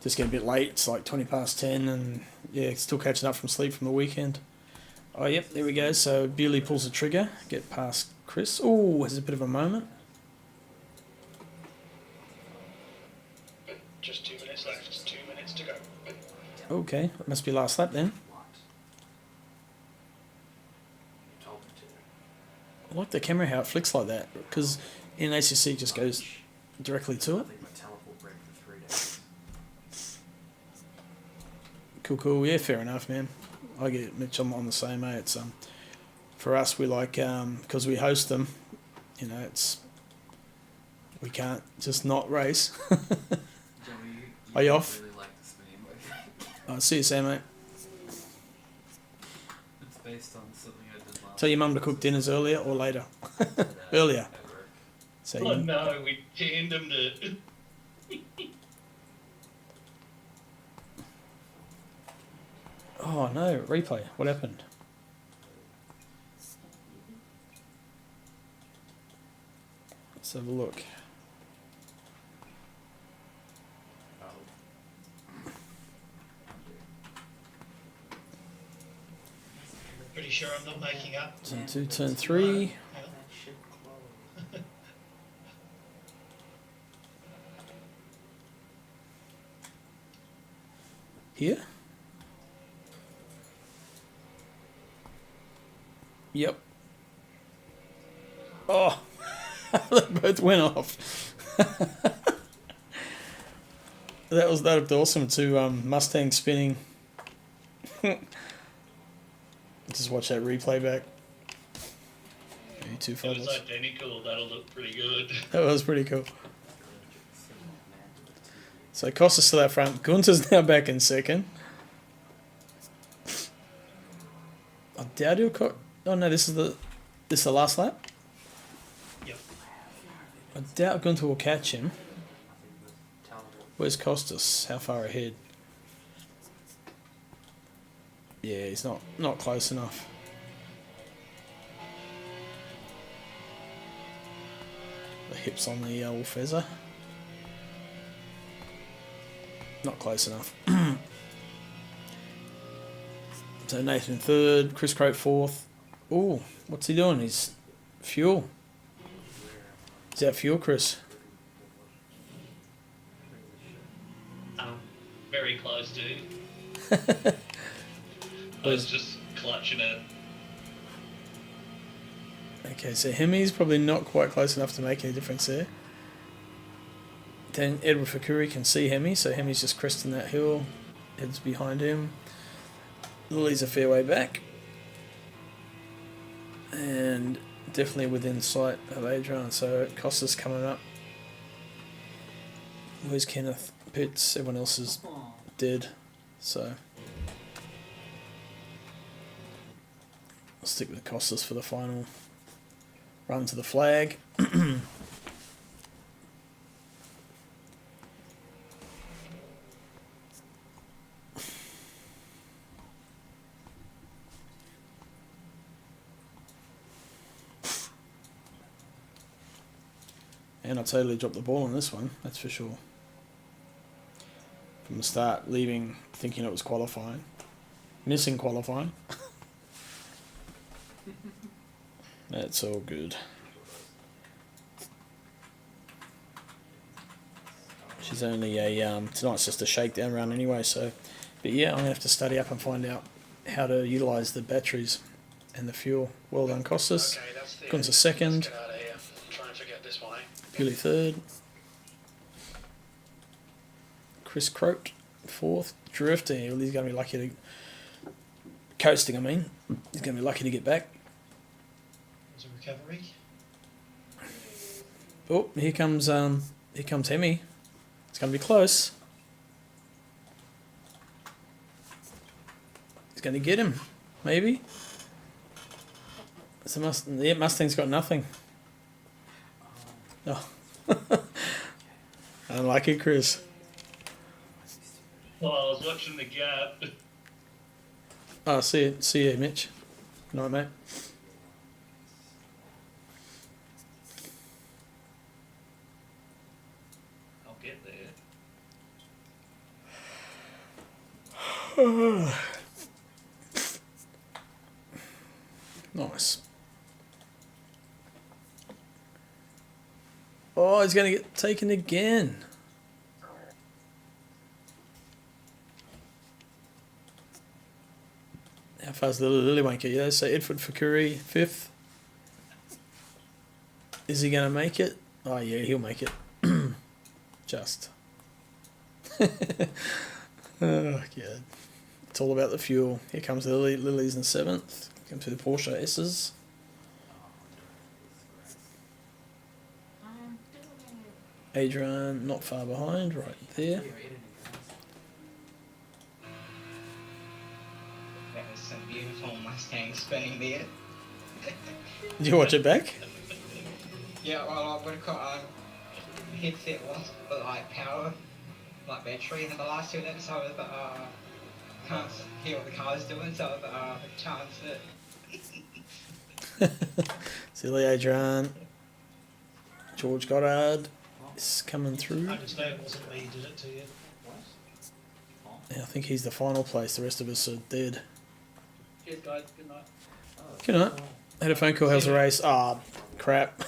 Just getting a bit late. It's like 20 past 10 and yeah, still catching up from sleep from the weekend. Oh, yep, there we go. So Bewley pulls the trigger. Get past Chris. Oh, there's a bit of a moment. Just 2 minutes left. 2 minutes to go. Okay, it must be last lap then. I like the camera how it flicks like that because in ACC it just goes directly to it. Cool, cool. Yeah, fair enough, man. I get Mitch on the same, mate. It's for us we like because we host them. You know, we can't just not race. Are you off? Really like this meme. See you, Sam, mate. It's based on something I did last Tell your mum to cook dinners earlier or later. Earlier. So Oh you, no, we tanned him to. oh no, replay. What happened? Let's have a look. pretty sure I'm not making up. Turn 2, turn 3. Hang on. Here? Yep. Oh, they both went off. That looked awesome too. Mustang spinning. Just watch that replay back. Maybe two It was photos. identical. That'll look pretty good. That was pretty cool. So Costa's still out front. Gunter's now back in second. I doubt he'll oh no, this is the last lap. Yep. I doubt Gunter will catch him. Where's Costas? How far ahead? Yeah, he's not close enough. The hips on the old Fezzer. Not close enough. So Nathan third, Chris Croat fourth. Ooh, what's he doing? He's fuel. Is that fuel, Chris? Very close, dude. I was just clutching it. Okay, so Hemi's probably not quite close enough to make any difference there. Then Edward Fakuri can see Hemi, so Hemi's just cresting that hill. Ed's behind him. Lily's a fair way back. And definitely within sight of Adrian. So Costa's coming up. Where's Kenneth? Pitts. Everyone else is dead. So I'll stick with Costas for the final run to the flag. And I totally dropped the ball on this one, that's for sure. From the start, leaving, thinking it was qualifying. Missing qualifying. That's all good. She's only a, tonight's just a shakedown run anyway, so. But yeah, I'm going to have to study up and find out how to utilise the batteries and the fuel. Well done, Costas. Okay, that's the Gunther end. second. Let's get out of here. Try and forget this one, eh? Purely third. Chris Croat, fourth. Drifting. Well, he's going to be lucky to... Coasting, I mean. He's going to be lucky to get back. There's a recovery. Oh, here comes Hemi. It's going to be close. He's going to get him. Maybe. It's a Mustang's got nothing. Oh. Unlucky, Chris. Well, I was watching the gap. Oh, see you, Mitch. Good night, mate. I'll get there. Nice. Oh, he's going to get taken again. How far's the Lily won't get you? So Edford Fakuri, fifth. Is he going to make it? Oh, yeah, he'll make it. Just. Oh, God. It's all about the fuel. Here comes Lily. Lily's in seventh. Comes through the Porsche S's. Adrian not far behind, right there. That was some beautiful Mustang spinning there. Did you watch it back? Yeah, well, I would have got headset lost for like power, like battery in the last 2 minutes, so I was can't hear what the car's doing, so I chance it. Silly Adrian. George Goddard is coming through. I can say it wasn't me who did it to you. Yeah, I think he's the final place. The rest of us are dead. Cheers, guys. Good night. Good night. Had a phone call. How's the race? Ah, crap.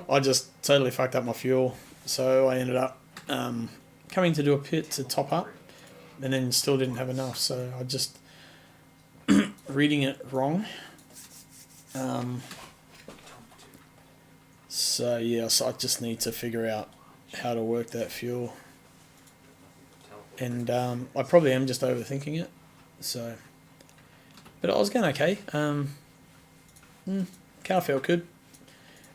I just totally fucked up my fuel. So I ended up coming to do a pit to top up and then still didn't have enough. So I just reading it wrong. So yeah, so I just need to figure out how to work that fuel. And I probably am just overthinking it. So, but I was going okay. Car felt good.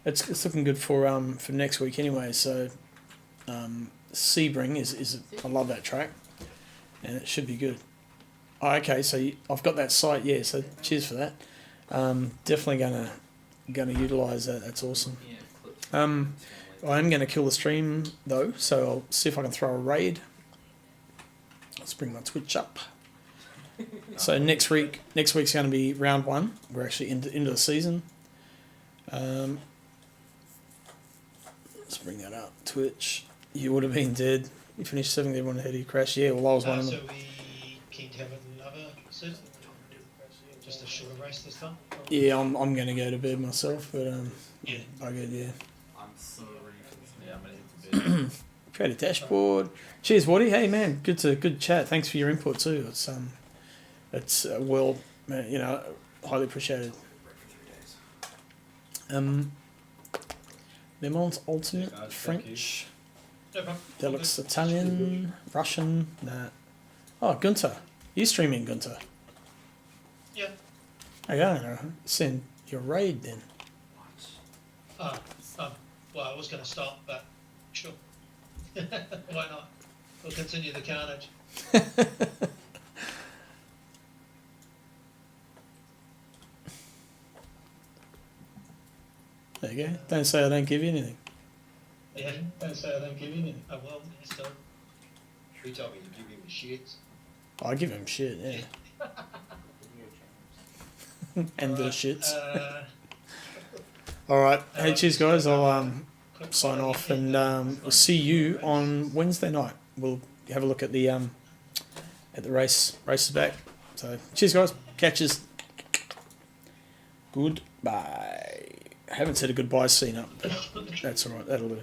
It's looking good for next week anyway. So, Sebring is I love that track, and it should be good. Oh, okay, so I've got that site. Yeah, so cheers for that. Definitely gonna utilise that. That's awesome. I am gonna kill the stream though, so I'll see if I can throw a raid. Let's bring my Twitch up. So next week's going to be round 1. We're actually into the season. Let's bring that up. Twitch. You would have been dead. You finished 7th. Everyone ahead of you crashed. Yeah, well I was one of them. So we keen to have another season? Just a shorter race this time? Yeah, I'm going to go to bed myself, but yeah, I go yeah. I'm so ready for this. Yeah, I'm ready to bed. Create a dashboard. Cheers, Woody. Hey man, good chat. Thanks for your input too. It's well, highly appreciated. Le Mans Ultimate Guys, French. No problem. That looks Italian, Russian. Nah. Oh, Gunter. You streaming, Gunter? Yeah. I gotta send your raid then. Well, I was going to stop, but sure. Why not? We'll continue the carnage. There you go. Don't say I don't give you anything. Yeah, Don't say I don't give you anything. I will. Still. You told me to give him shits. I give him shit, yeah. And the shits. Alright, hey, cheers guys. I'll sign off and we'll see you on Wednesday night. We'll have a look at the race. Race is back. So cheers guys. Catches. Goodbye. I haven't said a goodbye scene up, but that's alright. That'll do.